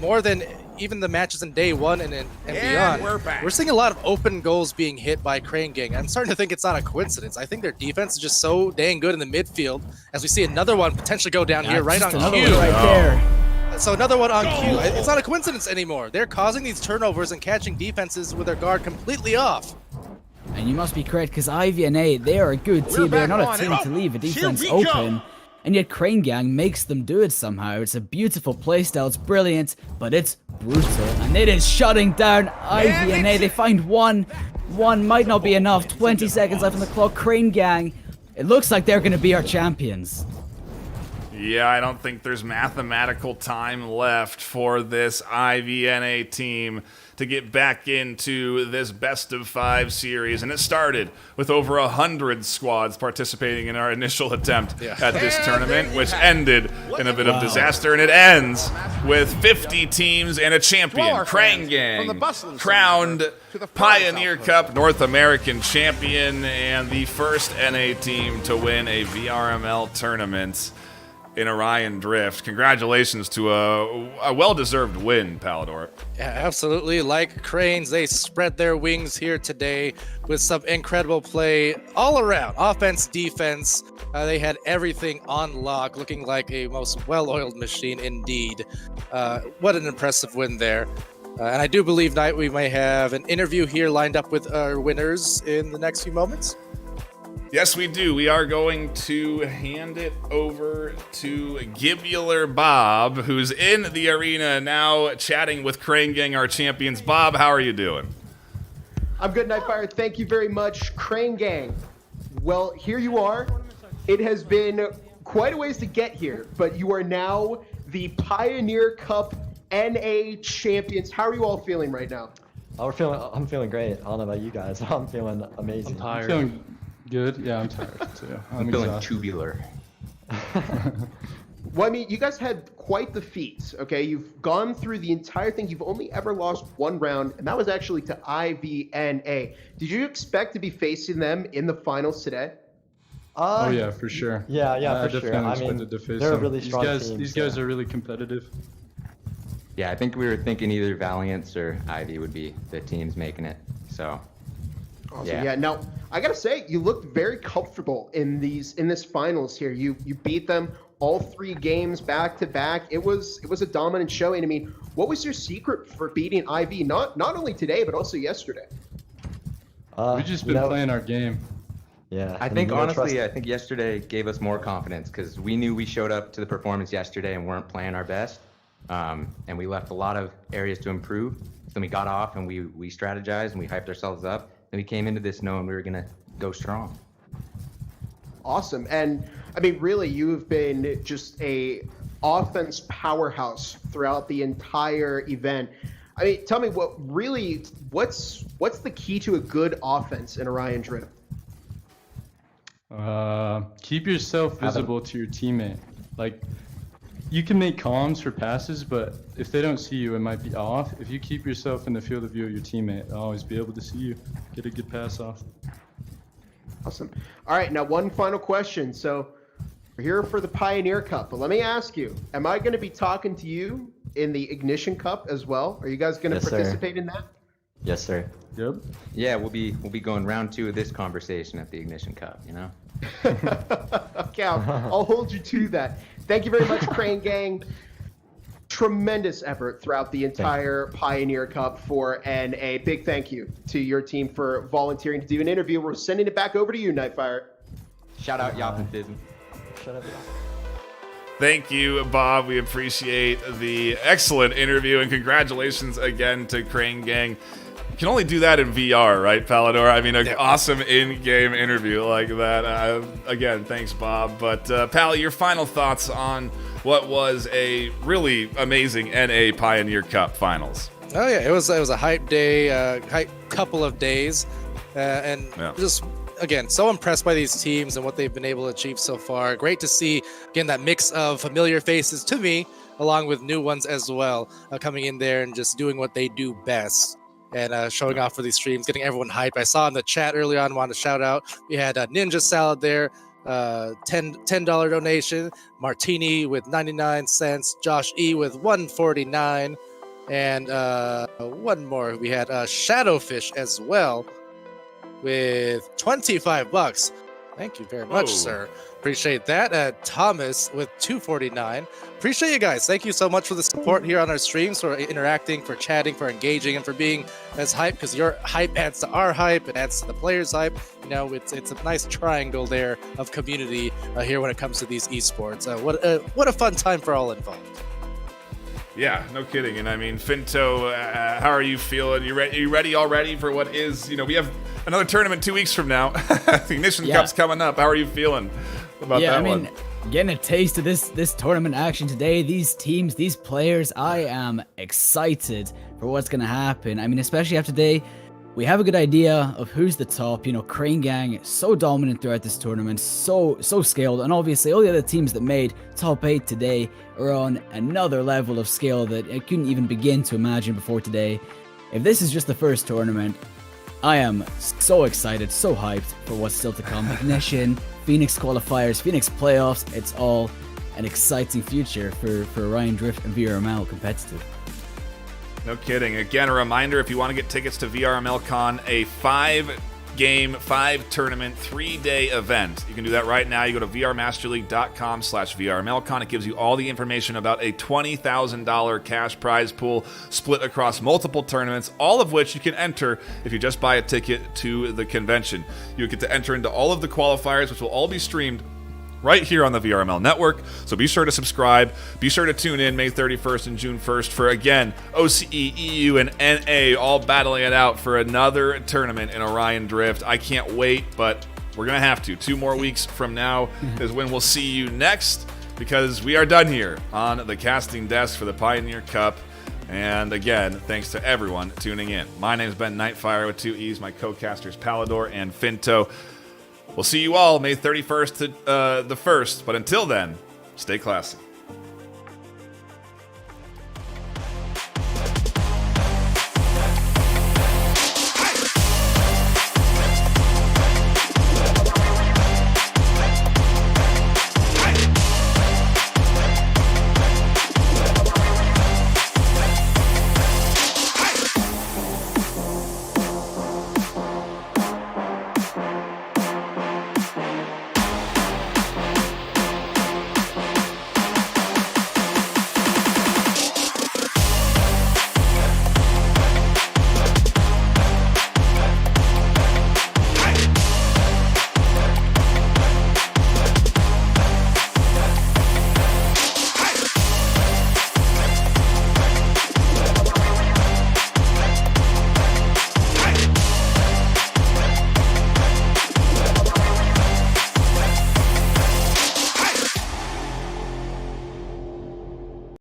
more than even the matches in day one and beyond, we're seeing a lot of open goals being hit by Crane Gang. I'm starting to think it's not a coincidence. I think their defense is just so dang good in the midfield, as we see another one potentially go down here right on cue. Right there. So another one on cue. It's not a coincidence anymore. They're causing these turnovers and catching defenses with their guard completely off. And you must be correct, because IVNA, they are a good team. They're not a team to leave a defense open. And yet Crane Gang makes them do it somehow. It's a beautiful playstyle. It's brilliant, but it's brutal. And it is shutting down IVNA. They find one. One might not be enough. 20 seconds left on the clock. Crane Gang, it looks like they're going to be our champions. Yeah, I don't think there's mathematical time left for this IVNA team to get back into this best-of-5 series. And it started with over 100 squads participating in our initial attempt at this tournament, which ended in a bit of disaster. And it ends with 50 teams and a champion, Crane Gang, crowned Pioneer Cup North American champion and the first NA team to win a VRML tournament. in Orion Drift. Congratulations to a well-deserved win, Palador. Yeah, absolutely. Like cranes, they spread their wings here today with some incredible play all around. Offense, defense. They had everything on lock, looking like a most well-oiled machine indeed. What an impressive win there. And I do believe, Knight, we may have an interview here lined up with our winners in the next few moments. Yes, we do. We are going to hand it over to Gibular Bob, who's in the arena now chatting with Crane Gang, our champions. Bob, how are you doing? I'm good, Nightfire. Thank you very much, Crane Gang. Well, here you are. It has been quite a ways to get here, but you are now the Pioneer Cup NA champions. How are you all feeling right now? I'm feeling great. I don't know about you guys. I'm feeling amazing. I'm tired. Feeling good. Yeah, I'm tired too. I'm feeling tubular. Well, I mean, you guys had quite the feat, okay? You've gone through the entire thing. You've only ever lost one round, and that was actually to IVNA. Did you expect to be facing them in the finals today? Oh yeah, for sure. Yeah, for sure. I mean, they're a really strong team. These guys are really competitive. Yeah, I think we were thinking either Valiance or Ivy would be the teams making it. So, awesome. Yeah. Now, I gotta say, you looked very comfortable in this finals here. You beat them all 3 games back to back. It was a dominant showing. I mean, what was your secret for beating Ivy? Not only today, but also yesterday. We've just been playing our game. Yeah, I think honestly, I think yesterday gave us more confidence because we knew we showed up to the performance yesterday and weren't playing our best. And we left a lot of areas to improve. Then we got off and we strategized and we hyped ourselves up. Then we came into this knowing we were gonna go strong. Awesome. And I mean, really, you've been just a offense powerhouse throughout the entire event. I mean, tell me what's the key to a good offense in Orion Drift? Keep yourself visible to your teammate. Like, you can make comms for passes, but if they don't see you, it might be off. If you keep yourself in the field of view of your teammate, they'll always be able to see you. Get a good pass off. Awesome. All right, now one final question. So we're here for the Pioneer Cup, but let me ask you, am I going to be talking to you in the Ignition Cup as well? Are you guys going to participate in that? Yes, sir. Yep. Yeah, we'll be going round 2 of this conversation at the Ignition Cup, you know? Okay, I'll hold you to that. Thank you very much, Crane Gang. Tremendous effort throughout the entire Pioneer Cup and a big thank you to your team for volunteering to do an interview. We're sending it back over to you, Nightfire. Shout out Yop and Fizzin. Shut up. Thank you, Bob. We appreciate the excellent interview, and congratulations again to Crane Gang. You can only do that in VR, right, Palador? I mean, an awesome in-game interview like that. Again, thanks, Bob. But, Pal, your final thoughts on what was a really amazing NA Pioneer Cup finals? Oh, yeah, it was a hype day, hype couple of days. Just, again, so impressed by these teams and what they've been able to achieve so far. Great to see, again, that mix of familiar faces to me, along with new ones as well, coming in there and just doing what they do best. And showing off for these streams, getting everyone hyped. I saw in the chat early on, wanted to shout out. We had Ninja Salad there, $10 donation. Martini with 99 cents. Josh E with 149, and one more. We had Shadowfish as well with $25. Thank you very much, sir. Appreciate that. Thomas with $2.49. Appreciate you guys. Thank you so much for the support here on our streams, for interacting, for chatting, for engaging, and for being as hype, because your hype adds to our hype, it adds to the players' hype. You know, it's a nice triangle there of community here when it comes to these esports. What a fun time for all involved. Yeah, no kidding. And I mean, Finto, how are you feeling? You ready already for what is, we have another tournament 2 weeks from now. The Ignition Cup's coming up. How are you feeling about that one? Getting a taste of this tournament action today, these teams, these players, I am excited for what's going to happen. I mean, especially after today, we have a good idea of who's the top. Crane Gang, so dominant throughout this tournament, so scaled, and obviously all the other teams that made top 8 today are on another level of skill that I couldn't even begin to imagine before today. If this is just the first tournament, I am so excited, so hyped for what's still to come. Ignition, Phoenix qualifiers, Phoenix playoffs, it's all an exciting future for Orion Drift and VRML competitive. No kidding. Again, a reminder, if you want to get tickets to VRML Con, a 5-game, 5-tournament, 3-day event. You can do that right now. You go to vrmasterleague.com/VRMLCon. It gives you all the information about a $20,000 cash prize pool split across multiple tournaments, all of which you can enter if you just buy a ticket to the convention. You get to enter into all of the qualifiers, which will all be streamed right here on the VRML network. So be sure to subscribe. Be sure to tune in May 31st and June 1st for, again, OCE, EU, and NA all battling it out for another tournament in Orion Drift. I can't wait, but we're going to have to. 2 more weeks from now is when we'll see you next, because we are done here on the casting desk for the Pioneer Cup. And again, thanks to everyone tuning in. My name is Ben Nightfire with 2 E's, my co-casters Palador and Finto. We'll see you all May 31st to the 1st, but until then, stay classy.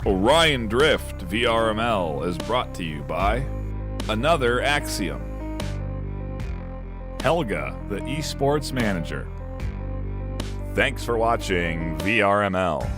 Orion Drift VRML is brought to you by Another Axiom, Helga, the esports manager. Thanks for watching VRML.